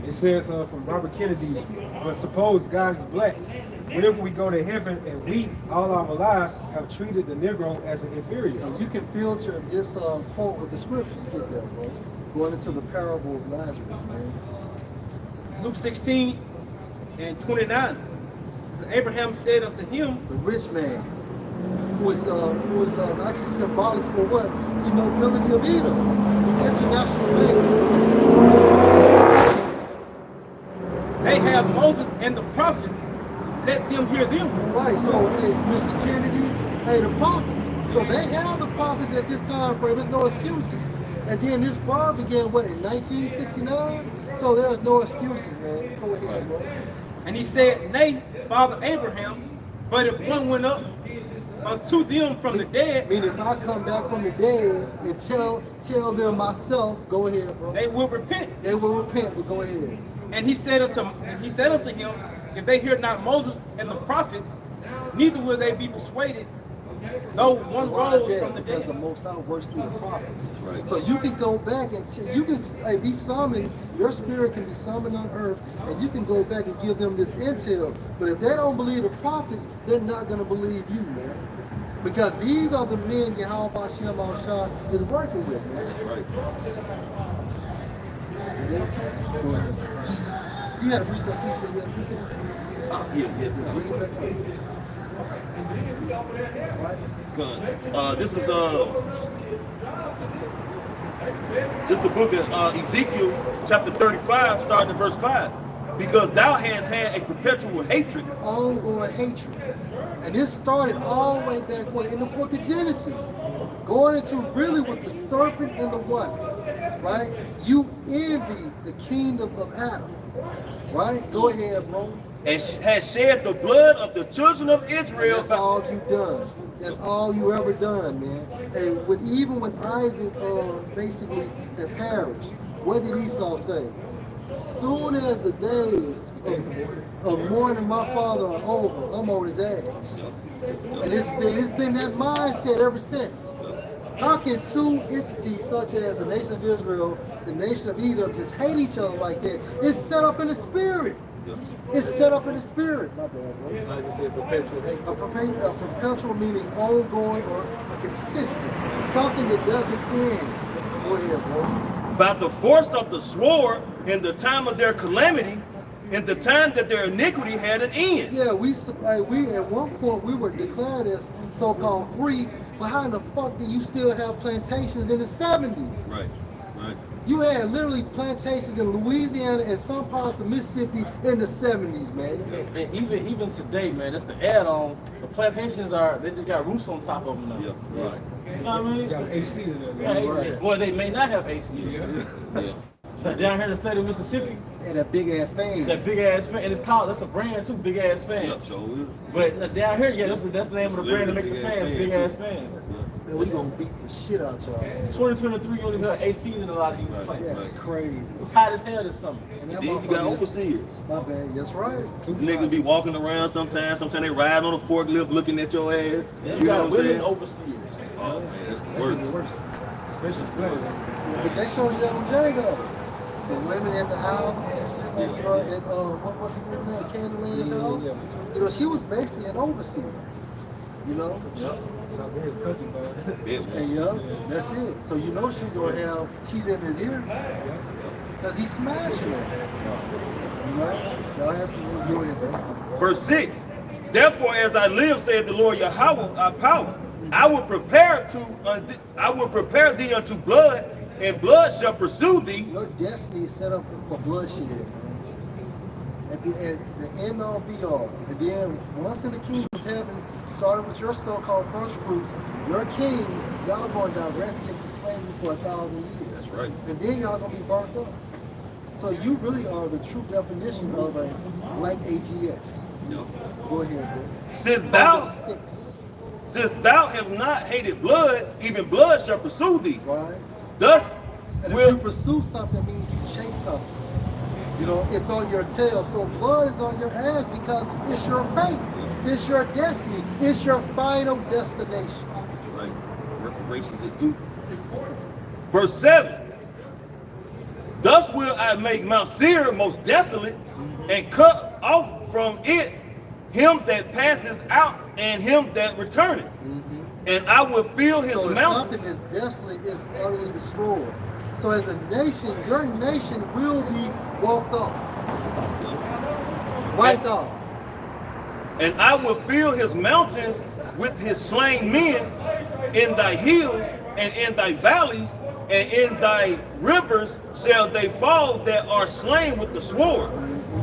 It says from Robert Kennedy, but suppose God is black. Whenever we go to heaven and we, all our lives, have treated the Negro as an inferior. And you can filter this quote with the scriptures. Get that, bro. Going into the parable of Lazarus, man. This is Luke 16 and 29. So Abraham said unto him, The rich man, who was actually symbolic for what? The nobility of Edom, the international bank. they have Moses and the prophets, let them hear them. Right, so, hey, Mr. Kennedy, hey, the prophets. So they have the prophets at this time frame. There's no excuses. And then this bar began, what, in 1969? So there's no excuses, man. Go ahead, bro. And he said, Nay, Father Abraham, but if one went up unto them from the dead, Meaning if I come back from the dead and tell them myself, go ahead, bro. they will repent. They will repent, but go ahead. And he said unto him, if they hear not Moses and the prophets, neither will they be persuaded, though one Why is rose that? from the Because the dead. Most High works through the prophets. Right. So you can go back and you can be summoned. Your spirit can be summoned on earth, and you can go back and give them this intel. But if they don't believe the prophets, they're not going to believe you, man. Because these are the men Yahweh Shem Yahushua is working with, man. That's right. Go ahead. You had a precept too, so you had a precept? Yeah. Bring it back up. Right? This is the book of Ezekiel, chapter 35, starting at verse 5. Because thou hast had a perpetual hatred. Ongoing hatred. And this started all the way back in the book of Genesis. Going into really with the serpent and the woman. Right? You envy the kingdom of Adam. Right? Go ahead, bro. And has shed the blood of the children of Israel. That's all you done. That's all you ever done, man. And even when Isaac basically had perished, what did Esau say? As soon as the days of mourning my father are over, I'm on his ass. And it's been that mindset ever since. How can 2 entities such as the nation of Israel, the nation of Edom, just hate each other like that? It's set up in the spirit. It's set up in the spirit. My bad, bro. Like I said, perpetual hate. A perpetual meaning ongoing or a consistent. Something that doesn't end. Go ahead, bro. by the force of the sword in the time of their calamity, in the time that their iniquity had an end. Yeah, we at one point we were declared as so-called free, but how in the fuck do you still have plantations in the 70s? Right, right. You had literally plantations in Louisiana and some parts of Mississippi in the 70s, man. And even today, man, that's the add-on. The plantations they just got roofs on top of them now. Yeah, right. You know what I mean? Got AC in there. Yeah, AC. Right. Or they may not have AC. Yeah. Down here in the state of Mississippi, And that big ass fan. that big ass fan, and that's a brand too, big ass fan. Yep, so is. But down here, yeah, that's the name of the brand that make the Big ass fans, fan, big too. ass fans. Man, we gonna beat the shit out y'all. 2023, you only got ACs in a lot of these places. That's crazy. It's hot as hell this summer. And that Then you got motherfucker is- overseers. My bad, that's right. Niggas be walking around sometimes they riding on a forklift looking at your ass. You You know got what I'm women saying? overseers. Oh man, that's the That's even worst. worse. Especially players. But they showed you that on Django. The women at the house and shit like, you know, at, what's the name of that, Candyland's house? You know, she was basically an overseer. You know? South Bear's cooking, bud. And yeah, that's it. So you know she's in his ear. Because he's smashing her. You know? Y'all have some go ahead, bro. Verse 6. Therefore, as I live, saith the Lord Yahweh, our power, I will prepare thee unto blood, and blood shall pursue thee. Your destiny is set up for bloodshed, man. At the end all be all. And then once in the kingdom of heaven, starting with your so-called first fruits, your kings, y'all going directly into slavery for 1,000 years. That's right. And then y'all gonna be burnt up. So you really are the true definition of a like AGS. Yep. Go ahead, bro. Since thou have not hated blood, even blood shall pursue thee. Right? Thus And if will you pursue something, it means you chase something. You know, it's on your tail. So blood is on your ass because it's your faith. It's your destiny. It's your final destination. That's right. Reparations are due. Verse 7. Thus will I make Mount Seir most desolate, and cut off from it him that passes out and him that returneth. And I will fill his So if mountains. something is desolate, it's utterly destroyed. So as a nation, your nation will be walked off. Wiped off. And I will fill his mountains with his slain men in thy hills and in thy valleys, and in thy rivers shall they fall that are slain with the sword.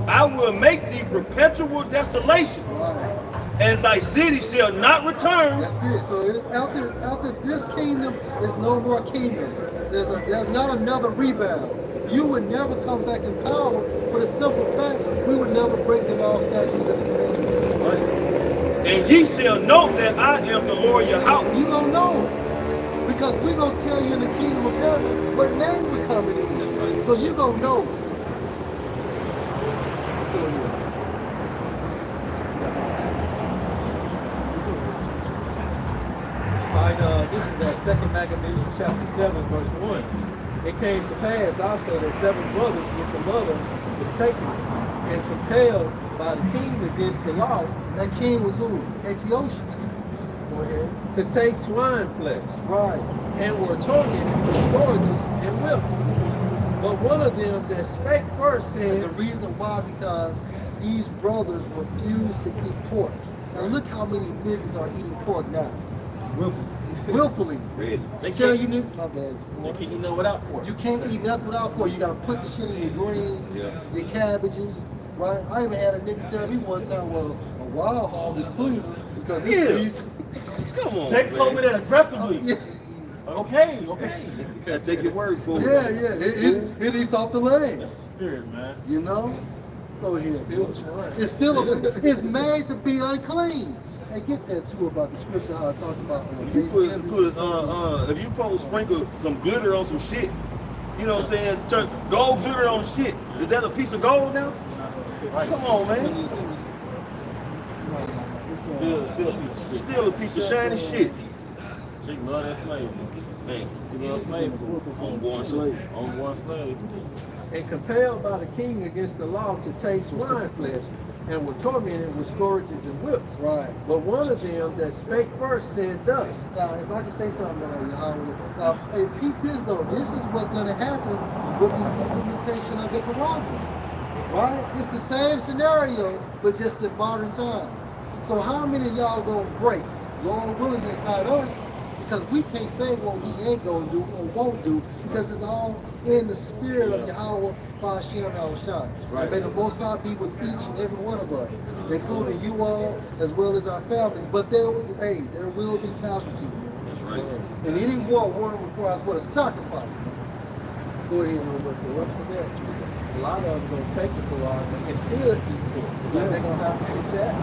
I will make thee perpetual desolation, Right. and thy city shall not return. That's it. So after this kingdom, there's no more kingdoms. There's not another rebound. You would never come back in power for the simple fact we would never break the law, statutes, and the commandments. Right. And ye shall know that I am the Lord Yahweh. You gonna know. Because we gonna tell you in the kingdom of heaven what name we coming in. That's right. So you gonna know. Alright, this is that second Maccabees chapter 7, verse 1. It came to pass also that 7 brothers with the mother was taken and compelled by the king against the law That king was who? Antiochus. Go ahead. to take swine flesh, Right. and were tormented with scourges and whips. But one of them that spake first And the said, reason why, because these brothers refuse to eat pork. Now look how many niggas are eating pork now. Willfully. Ready. They Tell can't, you niggas, my bad. they can't eat nothing without pork. You can't eat nothing without pork. You gotta put the shit in your greens, Yeah. your cabbages, right? I even had a nigga tell me one time, well, a wild hog is cleaner because it's Come on, Jake told me man. that aggressively. yeah, Okay. You gotta take your word for it. yeah. It eats off the land, That's the spirit, man. you know? Go ahead. Still swine. It's still, it's made to be unclean. Hey, get that too about the scripture, how it talks about If you put sprinkle some glitter on some shit, you know what I'm saying? Turn gold glitter on shit. Is that a piece of gold now? Come on, man. Still a piece of shit. Still a piece of shiny shit. Jake love that slave. Man, He love slave food. homeborn slave. On one slave. and compelled by the king against the law to take swine flesh, and were tormented with scourges and whips. Right. But one of them that spake first said thus. Now, if I can say something about Yahweh, now, hey, peep this though. This is what's going to happen with the implementation of the Quran. Right? It's the same scenario, but just in modern times. So how many of y'all going to break? Lord willing, it's not us, because we can't say what we ain't going to do or won't do, because it's all in the spirit of Yahweh, Ba'ashem, Al-Shai. And may the Most High be with each and every one of us, including you all, as well as our families. But there will be casualties, man. That's right. And any war requires what? A sacrifice, man. Go ahead, Robert. What's for that? A lot of them gonna take the Quran and still eat pork. Yeah. They're gonna have to eat that.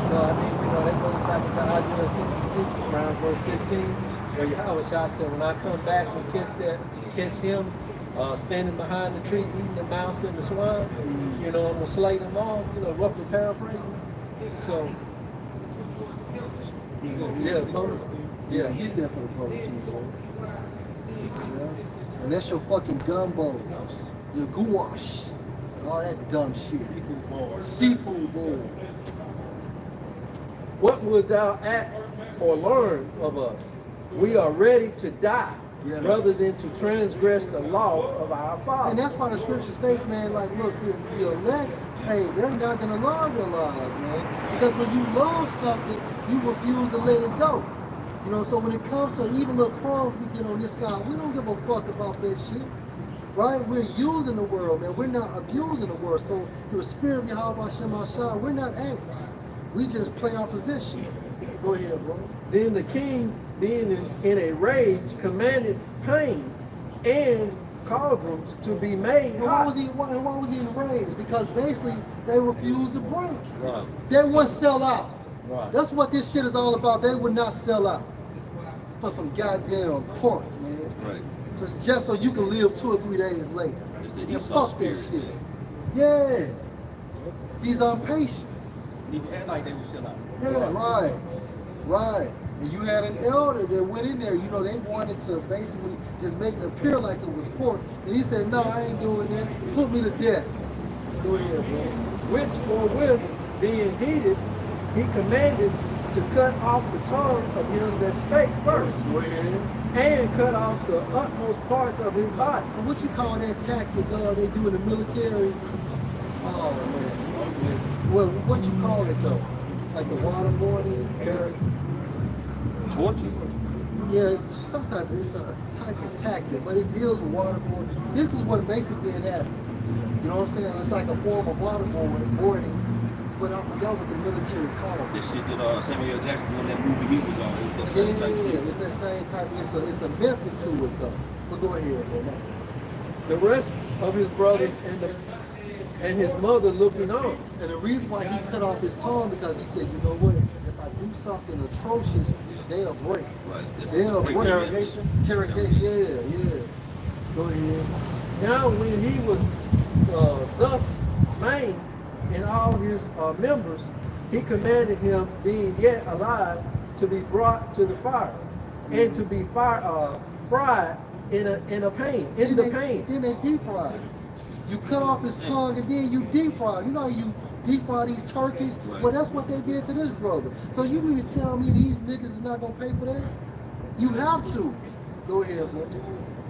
So I think that goes back to Isaiah 66 around verse 15, where Yahweh Shah said, when I come back and catch him standing behind the tree eating the mouse and the swine, I'm gonna slay them all, roughly paraphrasing. So Yeah, get that for the brothers, man. Yeah. And that's your fucking gumbo, your gouache, and all that dumb shit. Seafood bowl. what would thou ask or learn of us? We are ready to die rather than to transgress the law of our Father. And that's why the scripture states, man, like, look, the elect, hey, they're not going to love their lives, man. Because when you love something, you refuse to let it go. So when it comes to even little crumbs we get on this side, we don't give a fuck about that shit. Right? We're using the world, man. We're not abusing the world. So through the spirit of Yahweh Hashem Ashah, we're not addicts. We just play our position. Go ahead, bro. Then the king, being in a rage, commanded pain and cauldrons to be made And hot. why was he enraged? Because basically they refused to break. Right. They wouldn't sell out. Right. That's what this shit is all about. They would not sell out for some goddamn pork, man. Right. So just so you can live 2 or 3 days later. It's the And Esau fuck that spirit. shit. Yeah. He's impatient. You act like they would sell out. Yeah, right. Right. And you had an elder that went in there, they wanted to basically just make it appear like it was pork. And he said, no, I ain't doing that. Put me to death. Go ahead, bro. Which forthwith, being heated, he commanded to cut off the tongue of him that spake first, Go ahead. and cut off the utmost parts of his body. So what you call that tactic they do in the military? Oh, man. Well, what you call it, though? Like the waterboarding? Torture. Yeah, it's a type of tactic, but it deals with waterboarding. This is what basically had happened. You know what I'm saying? It's like a form of waterboarding, but I forgot what the military called it. That shit that Samuel Jackson doing that movie he was on. It was that same type Yeah, shit. it's that same type. It's a method to it, though. But go ahead, bro. The rest of his brothers and his mother looking on. And the reason why he cut off his tongue, because he said, you know what? If I do something atrocious, they'll break. Right. They'll break. Interrogation? Interrogation. Yeah. Go ahead. Now when he was thus maimed in all his members, he commanded him, being yet alive, to be brought to the fire, and to be fried in a pan. In the pan. Then they deep fried. You cut off his tongue and then you deep fry. You know how you deep fry these turkeys? Right. Well, that's what they did to this brother. So you mean to tell me these niggas is not gonna pay for that? You have to. Go ahead, bro.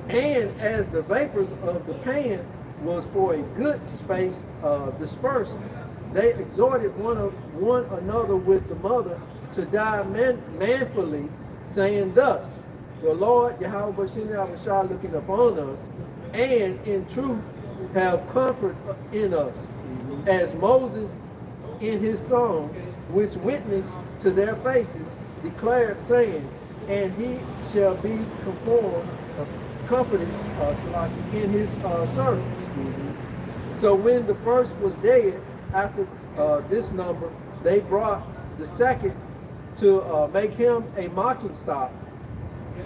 And as the vapors of the pan was for a good space dispersed, they exhorted one another with the mother to die manfully, saying thus, the Lord Yahweh Bashir looking upon us, and in truth have comfort in us, as Moses in his song, which witnessed to their faces, declared, saying, and he shall be comforted in his servants. So when the first was dead, after this number, they brought the second to make him a mocking stock.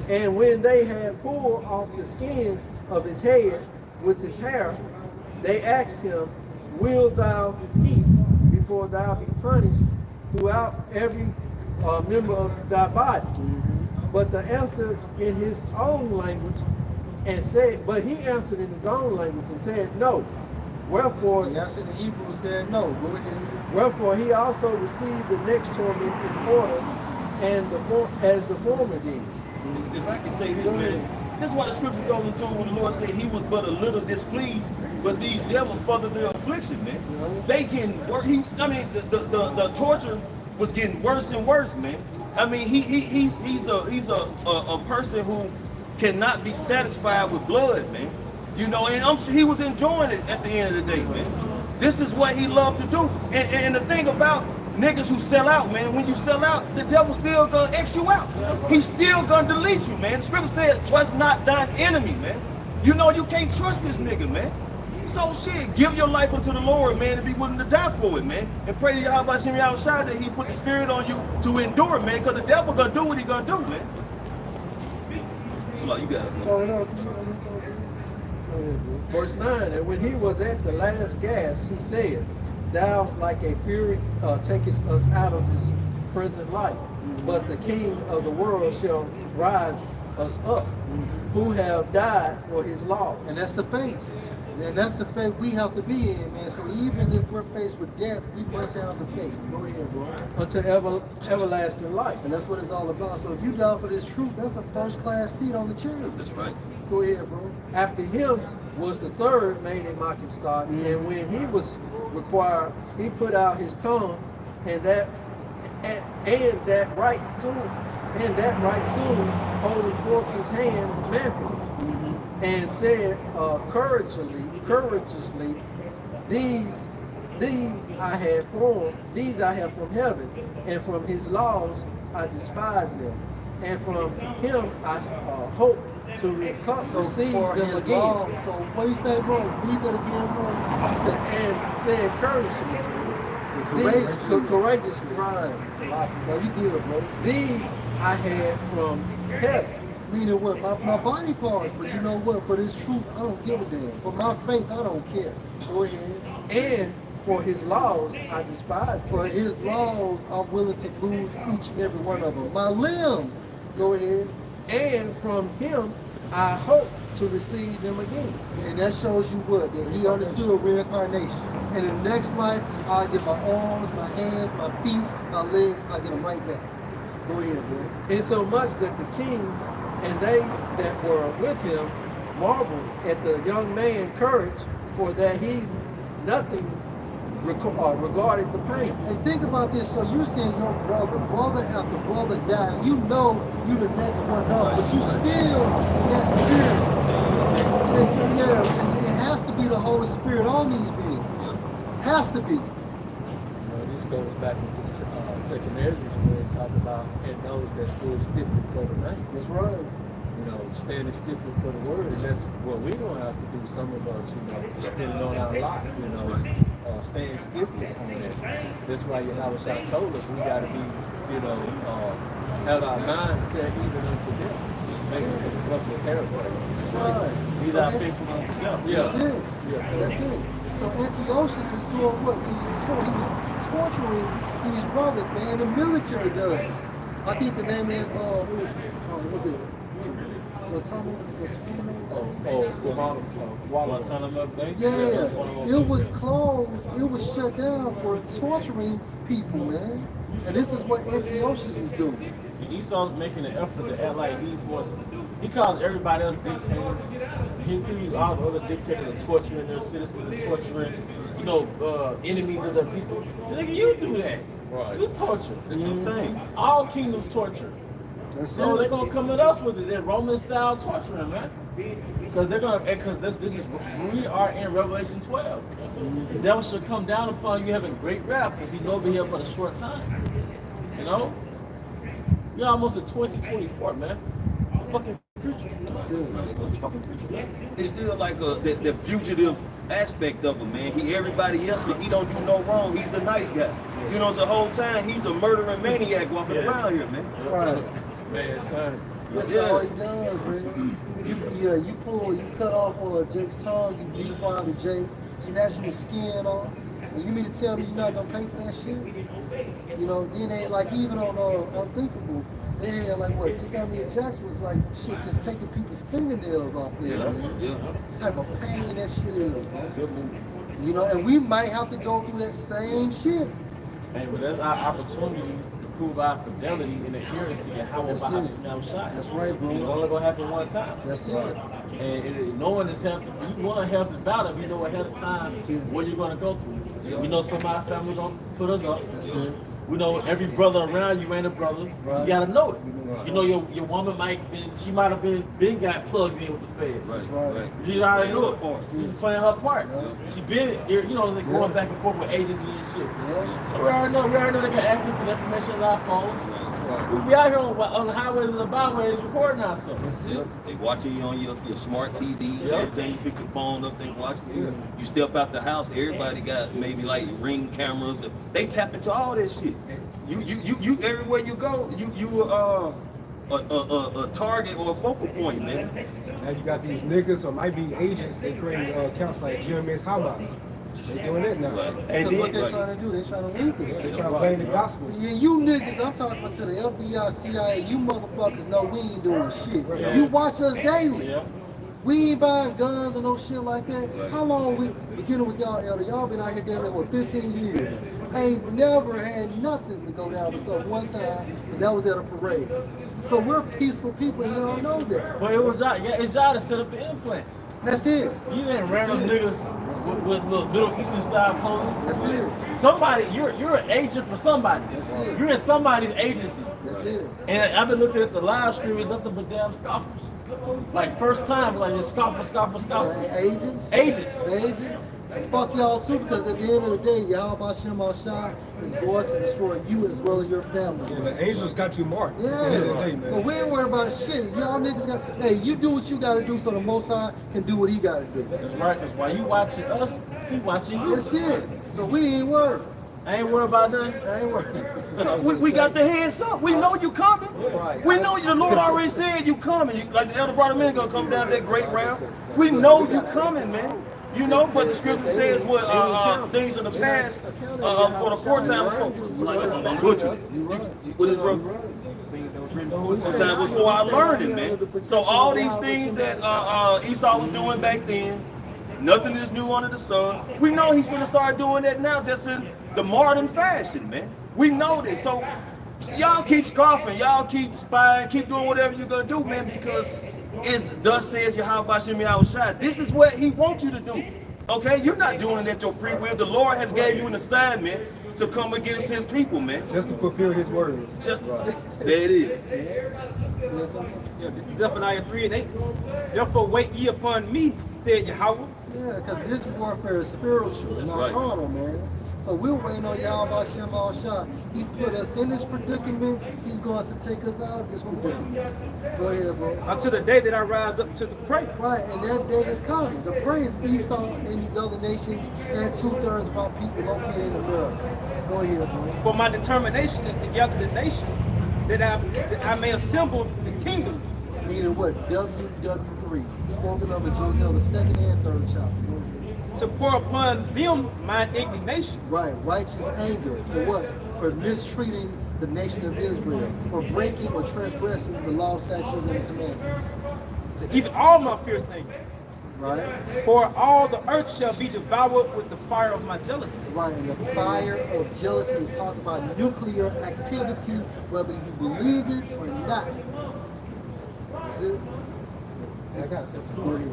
And when they had pulled off the skin of his head with his hair, they asked him, wilt thou eat before thou be punished throughout every member of thy body? But the answer in his own language, and said, but he answered in his own language and said, no. Wherefore, He answered in Hebrew and said, no, go ahead. wherefore he also received the next torment in order, and as the former did. If I can say this, man, this is why the scripture goes into when the Lord said he was but a little displeased, but these devils further their affliction, man. Yeah. They getting worse. The torture was getting worse and worse, man. I mean, he's a person who cannot be satisfied with blood, man. You know, and I'm sure he was enjoying it at the end of the day, man. This is what he loved to do. And the thing about niggas who sell out, man, when you sell out, the devil's still gonna X you out. He's still gonna delete you, man. The scripture said, trust not thine enemy, man. You know you can't trust this nigga, man. So shit, give your life unto the Lord, man, and be willing to die for it, man. And pray to Yahweh Hashem Yahushua that he put the spirit on you to endure it, man, because the devil gonna do what he gonna do, man. So you got it, man. Oh, no, go ahead, bro. Verse 9, and when he was at the last gasp, he said, thou like a fury takest us out of this present life, but the King of the world shall rise us up, who have died for his law. And that's the faith. And that's the faith we have to be in, man. So even if we're faced with death, we must have the faith. Go ahead, bro. Unto everlasting life. And that's what it's all about. So if you die for this truth, that's a first-class seat on the chair. That's right. Go ahead, bro. After him was the third made in mocking stock, and when he was required, he put out his tongue, and that right soon, holding forth his hand manfully, and said courageously, these I have from heaven, and from his laws I despise them, and from him I hope to receive for them his again. law. So what do you say, bro? Read that again, bro. He said, and said courageously, courageously, Right. No, you good, bro. these I had from heaven. Meaning what? My body parts, but you know what? For this truth, I don't give a damn. For my faith, I don't care. Go ahead. And for his laws I despise them. For his laws, I'm willing to lose each and every one of them. My limbs. Go ahead. And from him I hope to receive them again. And that shows you what? That he understood reincarnation. And in the next life, I'll get my arms, my hands, my feet, my legs, I'll get them right back. Go ahead, bro. Insomuch that the king and they that were with him marveled at the young man's courage, for that he nothing regarded the pain. And think about this. So you're seeing your brother after brother die. You know you the next one up, but you still in that spirit. And so, yeah, it has to be the Holy Spirit on these men. Has to be. You know, this goes back into Second Ezra where it talked about and those that stood stiffly for the name. That's right. You know, standing stiffly for the word, and that's what we're gonna have to do. Some of us, you know, depending on our lot, you know, stand stiffly on that. That's why Yahweh told us we gotta be, you know, have our mind set even unto death. Basically, roughly paraphrase. That's right. He's So our faithful unto himself. That's it. Yeah. That's it. So Antiochus was doing what? He was torturing these brothers, man. The military does it. I think the name is, was it? Guantanamo Bay? Yeah, it was closed. It was shut down for torturing people, man. And this is what Antiochus was doing. See, Esau's making an effort to act like he's more. He calls everybody else dictators. He accused all the other dictators of torturing their citizens and torturing, you know, enemies of their people. Nigga, you do that. Right. You torture. That's your thing. All kingdoms torture. That's So it. they're gonna come at us with it. They're Roman style torturing, man. Because they're gonna, because this is, we are in Revelation 12. The devil shall come down upon you having great wrath, because he will be here for a short time. You know? You're almost at 2024, man. The fucking future. That's it. It's fucking future, man. It's still like the fugitive aspect of him, man. He everybody else, he don't do no wrong. He's the nice guy. You know, so the whole time he's a murdering maniac walking around here, man. Right. Man, son. That's Yeah. all he does, man. You cut off Jake's tongue, you defile the Jake, snatching the skin off, And you mean to tell me you're not gonna pay for that shit? You know, then they like even on Unthinkable, they had like what Samuel Jackson was like shit just taking people's fingernails off there, man. The type of pain that shit is. Good movie. You know, and we might have to go through that same shit. Hey, but that's our opportunity to prove our fidelity and adherence to Yahweh That's by it. Hashem Shai. That's right, bro. It's only gonna happen one time. That's it. And knowing this healthy, you want a healthy battle if you know ahead of time what you're gonna go through. We know some of our family gonna put us up. That's it. We know every brother around you ain't a brother. Right. You gotta know it. You know your woman she might have been got plugged in with the feds. Right, right. You already know it. Part. She's playing her part. Yeah. She been, you know, like going back and forth with agencies and shit. Yeah. So we already know they got access to the information on our phones. We out here on the highways and the byways recording ourselves. That's Yeah, it. they watching you on your smart TVs. Yeah. Every time you pick your phone up, they watching you. Yeah. You step out the house, everybody got maybe like Ring cameras. They tap into all that shit. You everywhere you go, you a target or a focal point, man. Now you got these niggas or might be agents. They create accounts like Gms Hamas. They doing it now. Because what they're trying to do, they're trying to leak They us. trying to blame the gospel. Yeah, you niggas, I'm talking about to the FBI, CIA, you motherfuckers know we ain't doing shit. Yeah. You watch us daily. Yeah. We ain't buying guns or no shit like that. How long we beginning with y'all, Elder? Y'all been out here damn near, what, 15 years. I ain't never had nothing to go down except one time, and that was at a parade. So we're peaceful people, and y'all know that. Well, it's y'all to set up the implants. That's it. You ain't random niggas with little Middle Eastern style clothing. That's it. Somebody, you're an agent for somebody. That's it. You're in somebody's agency. That's it. And I've been looking at the live stream, it's nothing but damn scoffers. Like first time, like just scoffer. Agents. Agents. Agents. Fuck y'all too, because at the end of the day, Yahweh Shem Shai is going to destroy you as well as your family. Yeah, the angels got you marked. At the end of the day, Yeah. man. So we ain't worried about shit. Y'all niggas got, hey, you do what you gotta do so the Most High can do what he gotta do. That's right, because while you watching us, he watching you. That's it. So we ain't worried. I ain't worried about nothing. I ain't worried. We got the heads up. We know you coming. We know you. The Lord already said you coming. Like the elder brother man gonna come down that great route. We know you coming, man. You know, but the scripture says what things in the past for the foretime folks. Like I'm butchering it. What is brother? Foretime was for our learning, man. So all these things that Esau was doing back then, nothing is new under the sun. We know he's gonna start doing that now, just in the modern fashion, man. We know this. So y'all keep scoffing, y'all keep spying, keep doing whatever you're gonna do, man, because it's thus says Yahweh Shem Shai. This is what he wants you to do. Okay? You're not doing it at your free will. The Lord has gave you an assignment to come against his people, man. Just to fulfill his words. Just there it is. Yeah, this is Zephaniah 3:8. Therefore wait ye upon me, said Yahweh. Yeah, because this warfare is spiritual, not right. carnal, man. So we're waiting on Yahweh Shem Shai. He put us in this predicament. He's going to take us out of this predicament. Go ahead, bro. Until the day that I rise up to the prey. Right, and that day is coming. The prey is Esau and these other nations, and 2/3 of our people located in America. Go ahead, bro. For my determination is to gather the nations, that I may assemble the kingdoms. Meaning what? WW3. Spoken of in Joseph, the 2nd and 3rd chapter. Go ahead. To pour upon them mine indignation. Right, righteous anger. For what? For mistreating the nation of Israel. For breaking or transgressing the law, statutes, and the commandments. So even all my fierce anger. Right? For all the earth shall be devoured with the fire of my jealousy. Right, and the fire of jealousy is talking about nuclear activity, whether you believe it or not. That's it. I got some. Go ahead.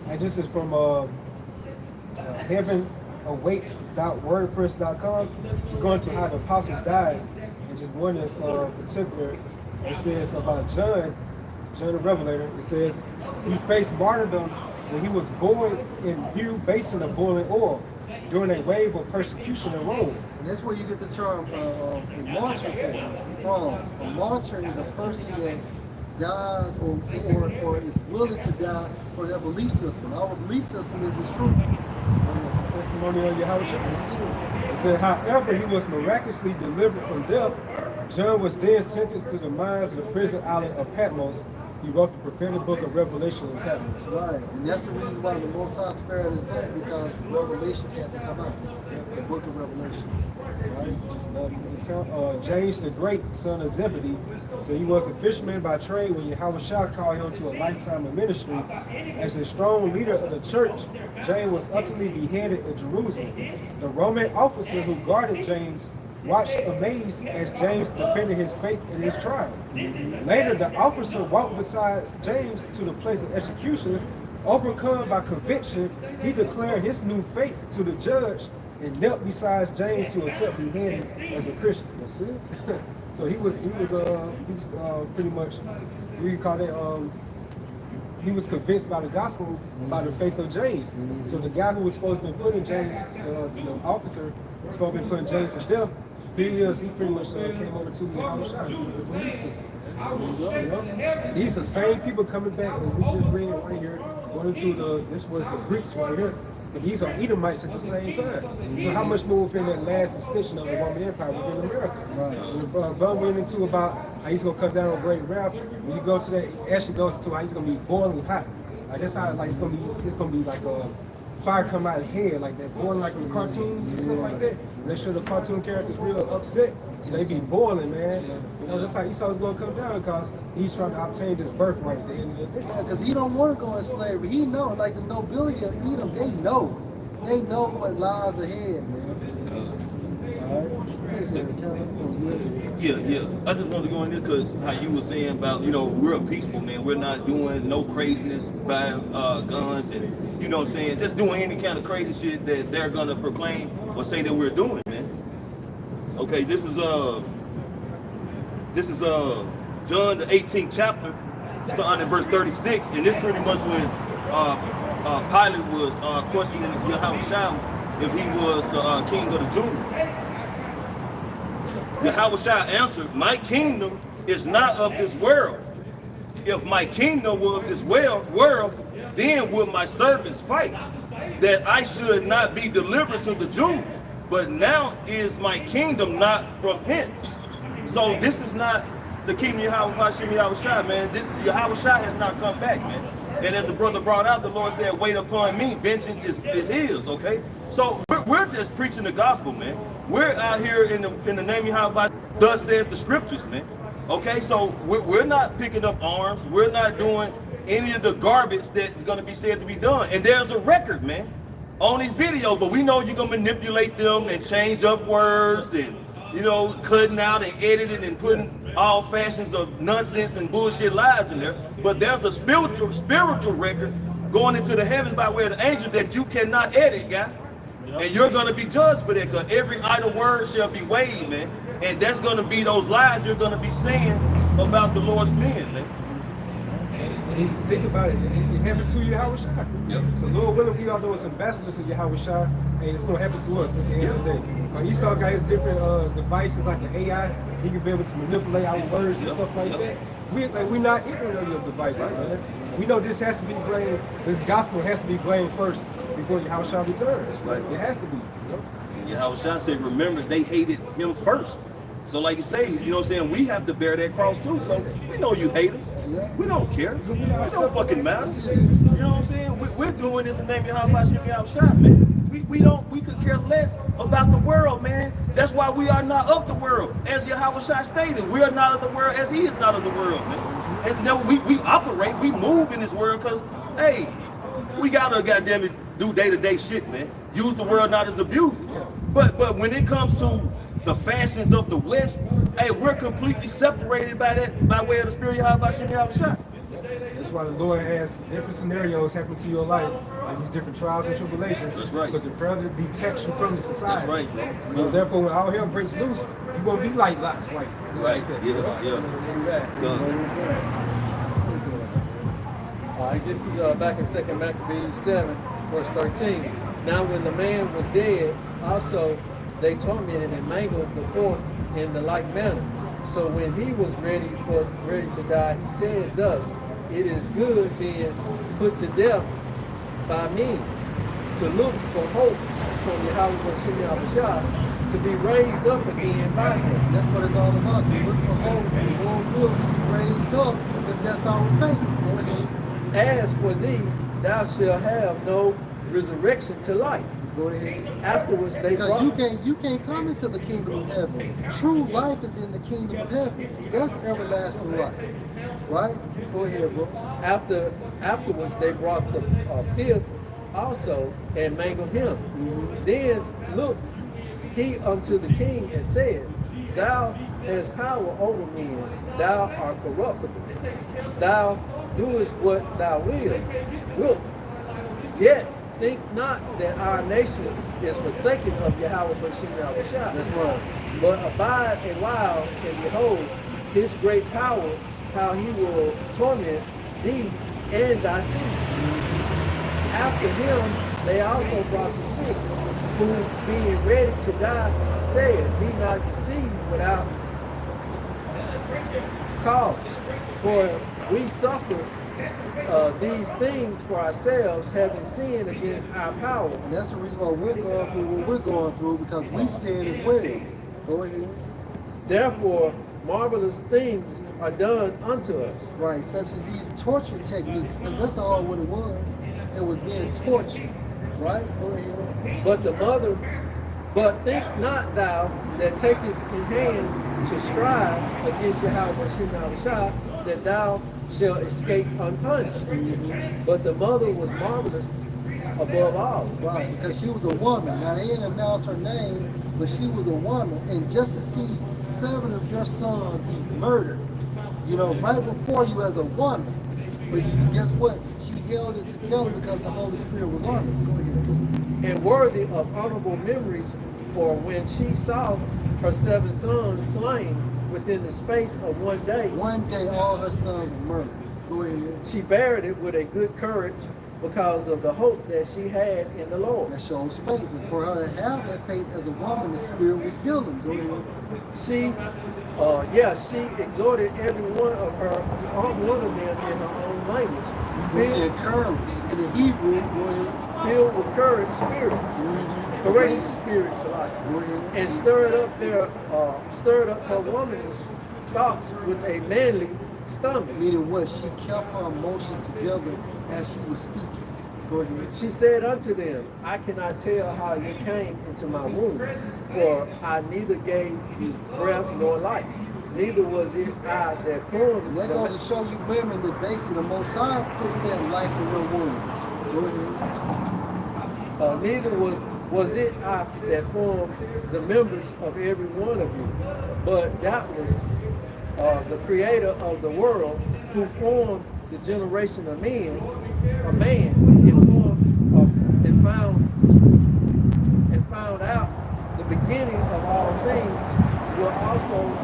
And this is from heavenowaits.wordpress.com. You're going to how the apostles died, and just one in particular. It says about John the Revelator. It says he faced martyrdom when he was born in Hugh basin of boiling oil during a wave of persecution in Rome. And that's where you get the term a martyr from. A martyr is a person that dies or is willing to die for their belief system. Our belief system is this truth. Testimony on Yahweh. That's it. It said, however, he was miraculously delivered from death. John was then sentenced to the mines of the prison island of Patmos. He wrote the prophetic book of Revelation and Patmos. Right, and that's the reason why the Most High spared his life, because Revelation had to come out, the book of Revelation. Right? Just James the Great, son of Zebedee, so he was a fisherman by trade when Yahushua called him to a lifetime of ministry. As a strong leader of the church, James was utterly beheaded in Jerusalem. The Roman officer who guarded James watched amazed as James defended his faith in his trial. Later, the officer walked beside James to the place of execution. Overcome by conviction, he declared his new faith to the judge and knelt beside James to accept beheading as a Christian. That's it. So he was pretty much, what you call that, he was convinced by the gospel, by the faith of James. So the guy who was supposed to be putting James, the officer, was supposed to be putting James to death. He pretty much came over to the belief system. You know? These the same people coming back that we just read right here, going to this was the Greeks right here. And these are Edomites at the same time. So how much more within that last extension of the Roman Empire within America? Right. When Bud went into about how he's gonna cut down on great wrath, when you go to that, it actually goes into how he's gonna be boiling hot. Like that's how it's gonna be like a fire come out his head, like that boiling like in the cartoons and stuff like that. Make sure the cartoon character's real upset. So they be boiling, man. You know, that's how Esau's gonna come down because he's trying to obtain this birthright at the end of the day. Because he don't want to go in slavery. He know, like the nobility of Edom, they know what lies ahead, man. Yeah. I just wanted to go in this because how you were saying about, we're peaceful, man. We're not doing no craziness, buying guns and, you know what I'm saying, just doing any kind of crazy shit that they're going to proclaim or say that we're doing, man. Okay, this is John the 18th chapter, starting at verse 36, and this pretty much when Pilate was questioning Yahushua if he was the king of the Jews. Yahushua answered, "My kingdom is not of this world. If my kingdom were of this world, then would my servants fight, that I should not be delivered to the Jews. But now is my kingdom not from hence." So this is not the kingdom of Yahushua, man. Yahushua has not come back, man. And as the brother brought out, the Lord said, "Wait upon me, vengeance is his," okay? So we're just preaching the gospel, man. We're out here in the name of Yahushua, thus says the scriptures, man. Okay, so we're not picking up arms. We're not doing any of the garbage that's going to be said to be done. And there's a record, man, on these videos, but we know you're going to manipulate them and change up words and, cutting out and editing and putting all fashions of nonsense and bullshit lies in there. But there's a spiritual record going into the heavens by way of the angels that you cannot edit, guy. And you're going to be judged for that, because every idle word shall be weighed, man. And that's going to be those lies you're going to be saying about the Lord's men, man. And think about it, it happened to Yahushua. Yep. So Lord willing, we are those ambassadors of Yahushua, and it's going to happen to us at the end of the day. Esau got his different devices like the AI. He can be able to manipulate our words and stuff like that. We're not ignorant of those devices, man. We know this has to be blamed, this gospel has to be blamed first before Yahushua returns. Like, it has to be. Yahushua said, remember, they hated him first. So like you say, we have to bear that cross too. So we know you hate us. Yeah. We don't care. We don't fucking matter. You know what I'm saying? We're doing this in the name of Yahushua, man. We could care less about the world, man. That's why we are not of the world. As Yahushua stated, we are not of the world as he is not of the world, man. And now we operate, we move in this world because, hey, we gotta goddamn it do day-to-day shit, man. Use the world not as abuse. But when it comes to the fashions of the West, hey, we're completely separated by way of the spirit of Yahushua. That's why the Lord has different scenarios happen to your life, like these different trials and tribulations. That's right. So it can further detach you from the society. That's right, bro. So therefore, when all hell breaks loose, you won't be like Lot's wife. Right. Like that. Yeah. All right, this is back in 2 Maccabees 7, verse 13. Now when the man was dead, also they tormented and mangled the fourth in the like manner. So when he was ready to die, he said thus, "It is good being put to death by me, to look for hope from Yahushua, to be raised up again by him." That's what it's all about. To look for hope and go good, raised up in but that's our faith. Go ahead. As for thee, thou shalt have no resurrection to life. Go ahead. Afterwards they Because brought you can't come into the kingdom of heaven. True life is in the kingdom of heaven. That's everlasting life. Right? Go ahead, bro. afterwards they brought the fifth also and mangled him. Then looked he unto the king and said, Thou hast power over men, thou art corruptible. Thou doest what thou wilt. Yet think not that our nation is forsaken of Yahweh Bashim. That's right. But abide a while and behold his great power, how he will torment thee and thy seed. After him they also brought the sixth, who being ready to die said, Be not deceived without cause, for we suffer these things for ourselves, having sinned against our power. And that's the reason why we're going through what we're going through, because we sin as well. Go ahead. Therefore, marvelous things are done unto us. Right, such as these torture techniques, because that's all what it was. It was being tortured. Right? Go ahead. But think not thou that takest in hand to strive against Yahweh Bashim, that thou shalt escape unpunished. But the mother was marvelous above all. Right, because she was a woman. Now they didn't announce her name, but she was a woman. And just to see 7 of your sons be murdered, right before you as a woman. But guess what? She held it together because the Holy Spirit was on her. Go ahead. And worthy of honorable memories, for when she saw her 7 sons slain within the space of one day, All her sons were murdered. Go ahead. she buried it with a good courage because of the hope that she had in the Lord. That shows faith. And for her to have that faith as a woman, the Spirit was healing. Go ahead. She exhorted every one of them in her own language. She encouraged in the Hebrew. Go ahead. Filled with courage spirits, courageous spirits, Go ahead. and stirred up her womanish thoughts with a manly stomach. Meaning what? She kept her emotions together as she was speaking. Go ahead. She said unto them, I cannot tell how you came into my womb, for I neither gave you breath nor life, neither was it I that formed. And that goes to show you women that basically the Most High puts that life in your womb. Go ahead. Neither was it I that formed the members of every one of you, but doubtless the Creator of the world, who formed the generation of men, a man, and found out the beginning of all things, will also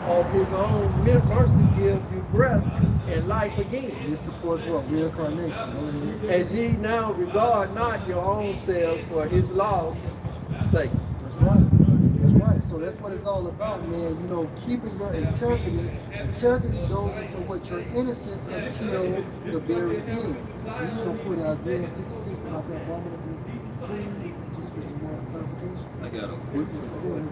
of his own mercy give you breath and life again. This supports what? Reincarnation. As ye now regard not your own selves for his law's sake. That's right. That's right. So that's what it's all about, man. Keeping your integrity. Integrity goes into what your innocence until the very end. You can put Isaiah 66 about that woman of the free, just for some more clarification. I got a Go ahead.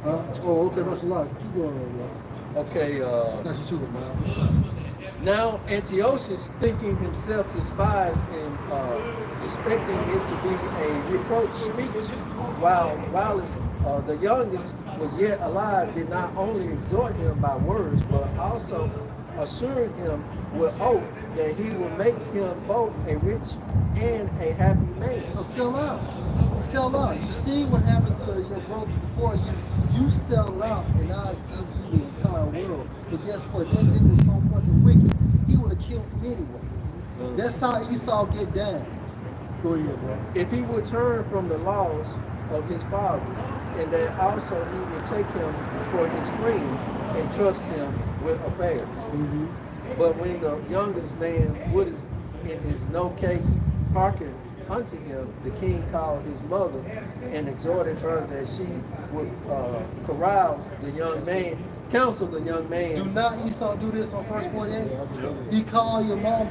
Okay, that's a lot. Keep going, bro. Okay, That's what you look, man. now Antiochus, thinking himself despised and suspecting it to be a reproach speech, while the youngest was yet alive, did not only exhort him by words, but also assured him with oath that he will make him both a rich and a happy man. So sell out. Sell out. You see what happened to your brothers before you. You sell out and I'll give you the entire world. But guess what? That nigga was so fucking wicked, he would have killed him anyway. That's how Esau get down. Go ahead, bro. If he would turn from the laws of his fathers, and that also he would take him for his friend and trust him with affairs. But when the youngest man would in his no case hearken unto him, the king called his mother and exhorted her that she would carouse the young man, counsel the young man. Do not Esau do this on verse 48? He called your mama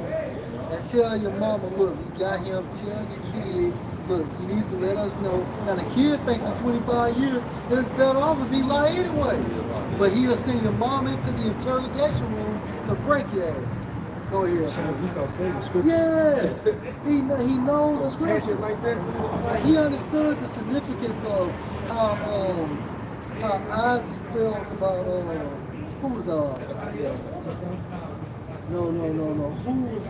and tell your mama, look, we got him, tell your kid, look, he needs to let us know. Now the kid facing 25 years, it's better off if he lie anyway. But he'll send your mom into the interrogation room to to break your ass. Go ahead. Esau said the scriptures. Yeah, he knows the Take it scriptures. like that. He understood the significance of how Isaac felt about who was no who was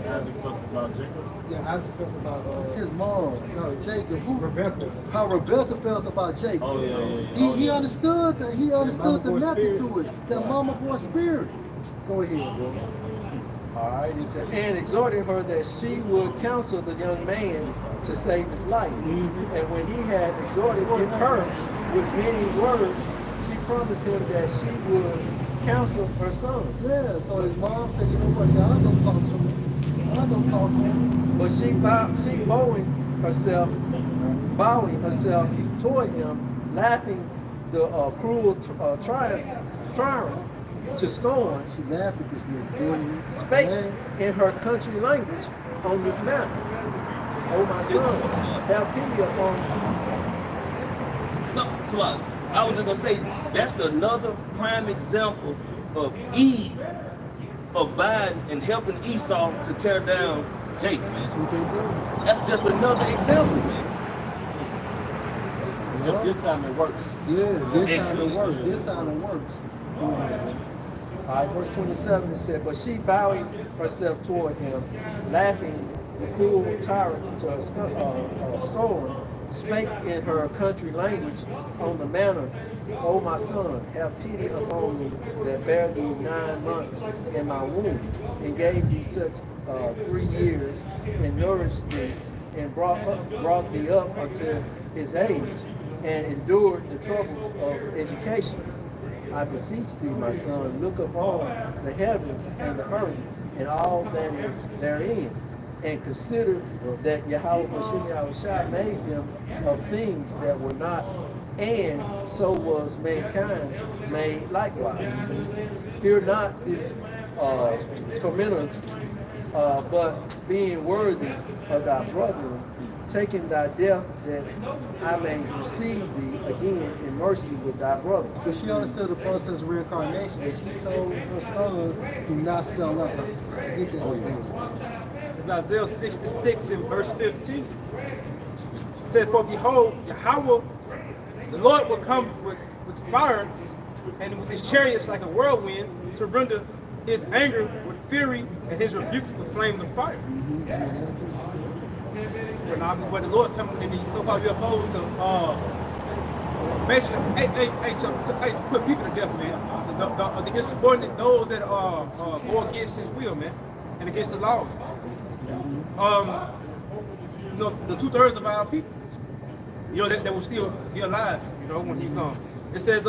Isaac felt about Jacob. Yeah, Isaac felt about his mom, Jacob. Who Rebecca. how Rebecca felt about Jacob. Oh yeah. He understood that. He understood the mama boy method spirit. to it. That mama boy spirit. Go ahead, bro. All right, he said, and exhorted her that she would counsel the young man to save his life. And when he had exhorted her with many words, she promised him that she would counsel her son. Yeah. So his mom said, you know what? Yeah, I don't talk to him. I don't talk to him. But she bowing herself toward him, laughing the cruel tyrant to scorn, She laughed at this nigga. Go ahead. spake Man. in her country language on this matter. O my son, have pity upon No, so I was just gonna say that's another prime example of Eve abiding and helping Esau to tear down Jacob. That's what they do. That's just another example, man. Except this time it works. Yeah, this time it Excellent. works. This time it works. All right, verse 27, it said, but she bowing herself toward him, laughing the cruel tyrant to scorn, spake in her country language on the manner, O my son, have pity upon me that bare thee 9 months in my womb, and gave thee such 3 years, and nourished thee, and brought thee up unto his age, and endured the troubles of education. I beseech thee, my son, look upon the heavens and the earth and all that is therein, and consider that Yahweh Yahushua made them of things that were not, and so was mankind made likewise. Fear not this tormentor, but being worthy of thy brethren, taking thy death that I may receive thee again in mercy with thy brothers. So she understood the process of reincarnation, and she told her sons, do not sell out. Get that, Isaiah. It's Isaiah 66 in verse 15. It said, for behold, Yahweh, the Lord will come with fire and with his chariots like a whirlwind to render his anger with fury and his rebukes with flames of fire. When the Lord comes in these so-called UFOs to basically put people to death, man. The insubordinate, those that go against his will, man, and against the laws. The 2/3 of our people, that will still be alive, when he comes. It says,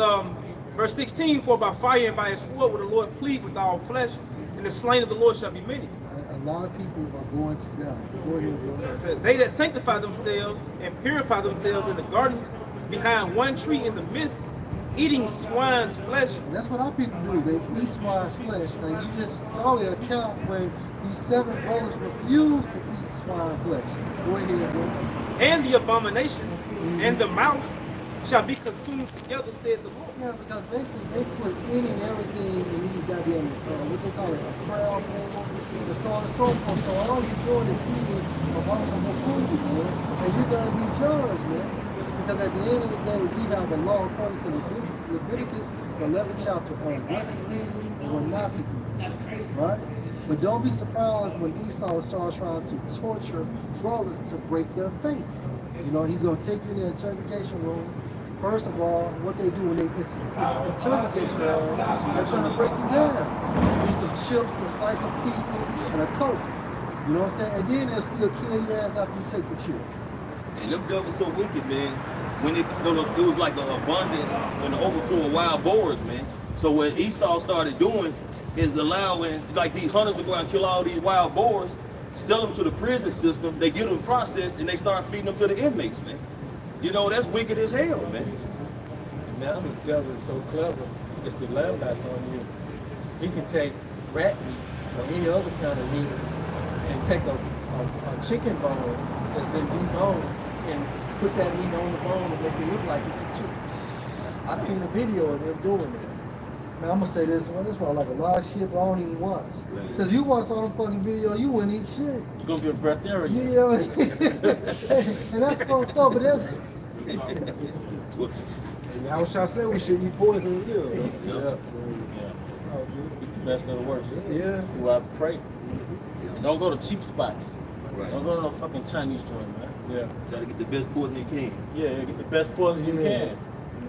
verse 16, for by fire and by his sword will the Lord plead with all flesh, and the slain of the Lord shall be many. A lot of people are going to die. Go ahead, bro. It says, they that sanctify themselves and purify themselves in the gardens behind one tree in the midst, eating swine's flesh. And that's what our people do. They eat swine's flesh. Now, you just saw the account when these 7 brothers refused to eat swine flesh. Go ahead, bro. And the abomination and the mouse shall be consumed together, said the Lord. Yeah, because basically they put any and everything in these goddamn, what they call it, a crowd bowl, and so on and so forth. So all you're doing is eating abominable food, man. And you're going to be judged, man. Because at the end of the day, we have a law according to Leviticus, the 11th chapter, on what to eat and what not to eat, right? But don't be surprised when Esau starts trying to torture brothers to break their faith. He's going to take you in the interrogation room. First of all, what they do when they interrogate your ass, they're trying to break you down. Eat some chips, a slice of pizza, and a Coke. You know what I'm saying? And then they'll still kill your ass after you take the chip. And them devils so wicked, man. When it was like an abundance and an overflow of wild boars, man. So what Esau started doing is allowing like these hunters to go out and kill all these wild boars, sell them to the prison system, they get them processed, and they start feeding them to the inmates, man. That's wicked as hell, man. And now the devil is so clever, it's the lamb back on you. He can take rat meat or any other kind of meat and take a chicken bone that's been deboned and put that meat on the bone and make it look like it's a chicken. I seen a video of them doing that. Man, I'm gonna say this one. That's why I like a lot of shit, but I don't even watch. Cause you watch all them fucking videos, you wouldn't eat shit. You're gonna be a breatharian. Yeah, and that's fucked up. But that's How shall I say we should eat poison? Yeah. Yeah. That's all good. Eat the best of the worst. yeah. Do I pray? Don't go to cheap spots. Right. Don't go to no fucking Chinese joint, man. Yeah. Try to get the best poison you can. Yeah, get the best poison you Yeah. can.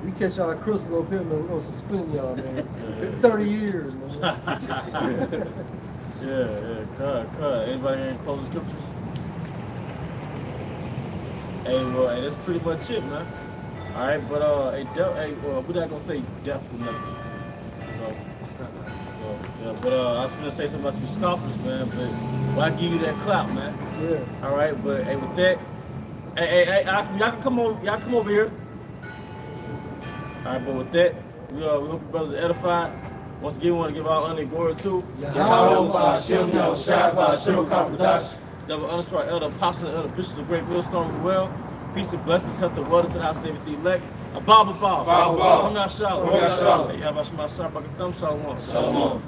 We catch y'all crystals up here, man. We're gonna suspend y'all, man. 30 years, man. Yeah, cut. Anybody got any closing scriptures? Hey, well, hey, that's pretty much it, man. All right, but we're not gonna say death to nothing. You know? Yeah, but I was gonna say something about you scoffers, man. But I give you that clout, man. Yeah. All right, but hey, with that, y'all can come over. Y'all come over here. All right, but with that, we hope your brothers are edified. Once again, we want to give all honor and glory to Double understrike elder apostle and elder bishops of Great Millstone of the Well. Peace and blessings, health and wealth to the house of David the elect. A Bible ball. I'm not shallow. Hey, how about my sharp like a thumb? Shalom. Shalom.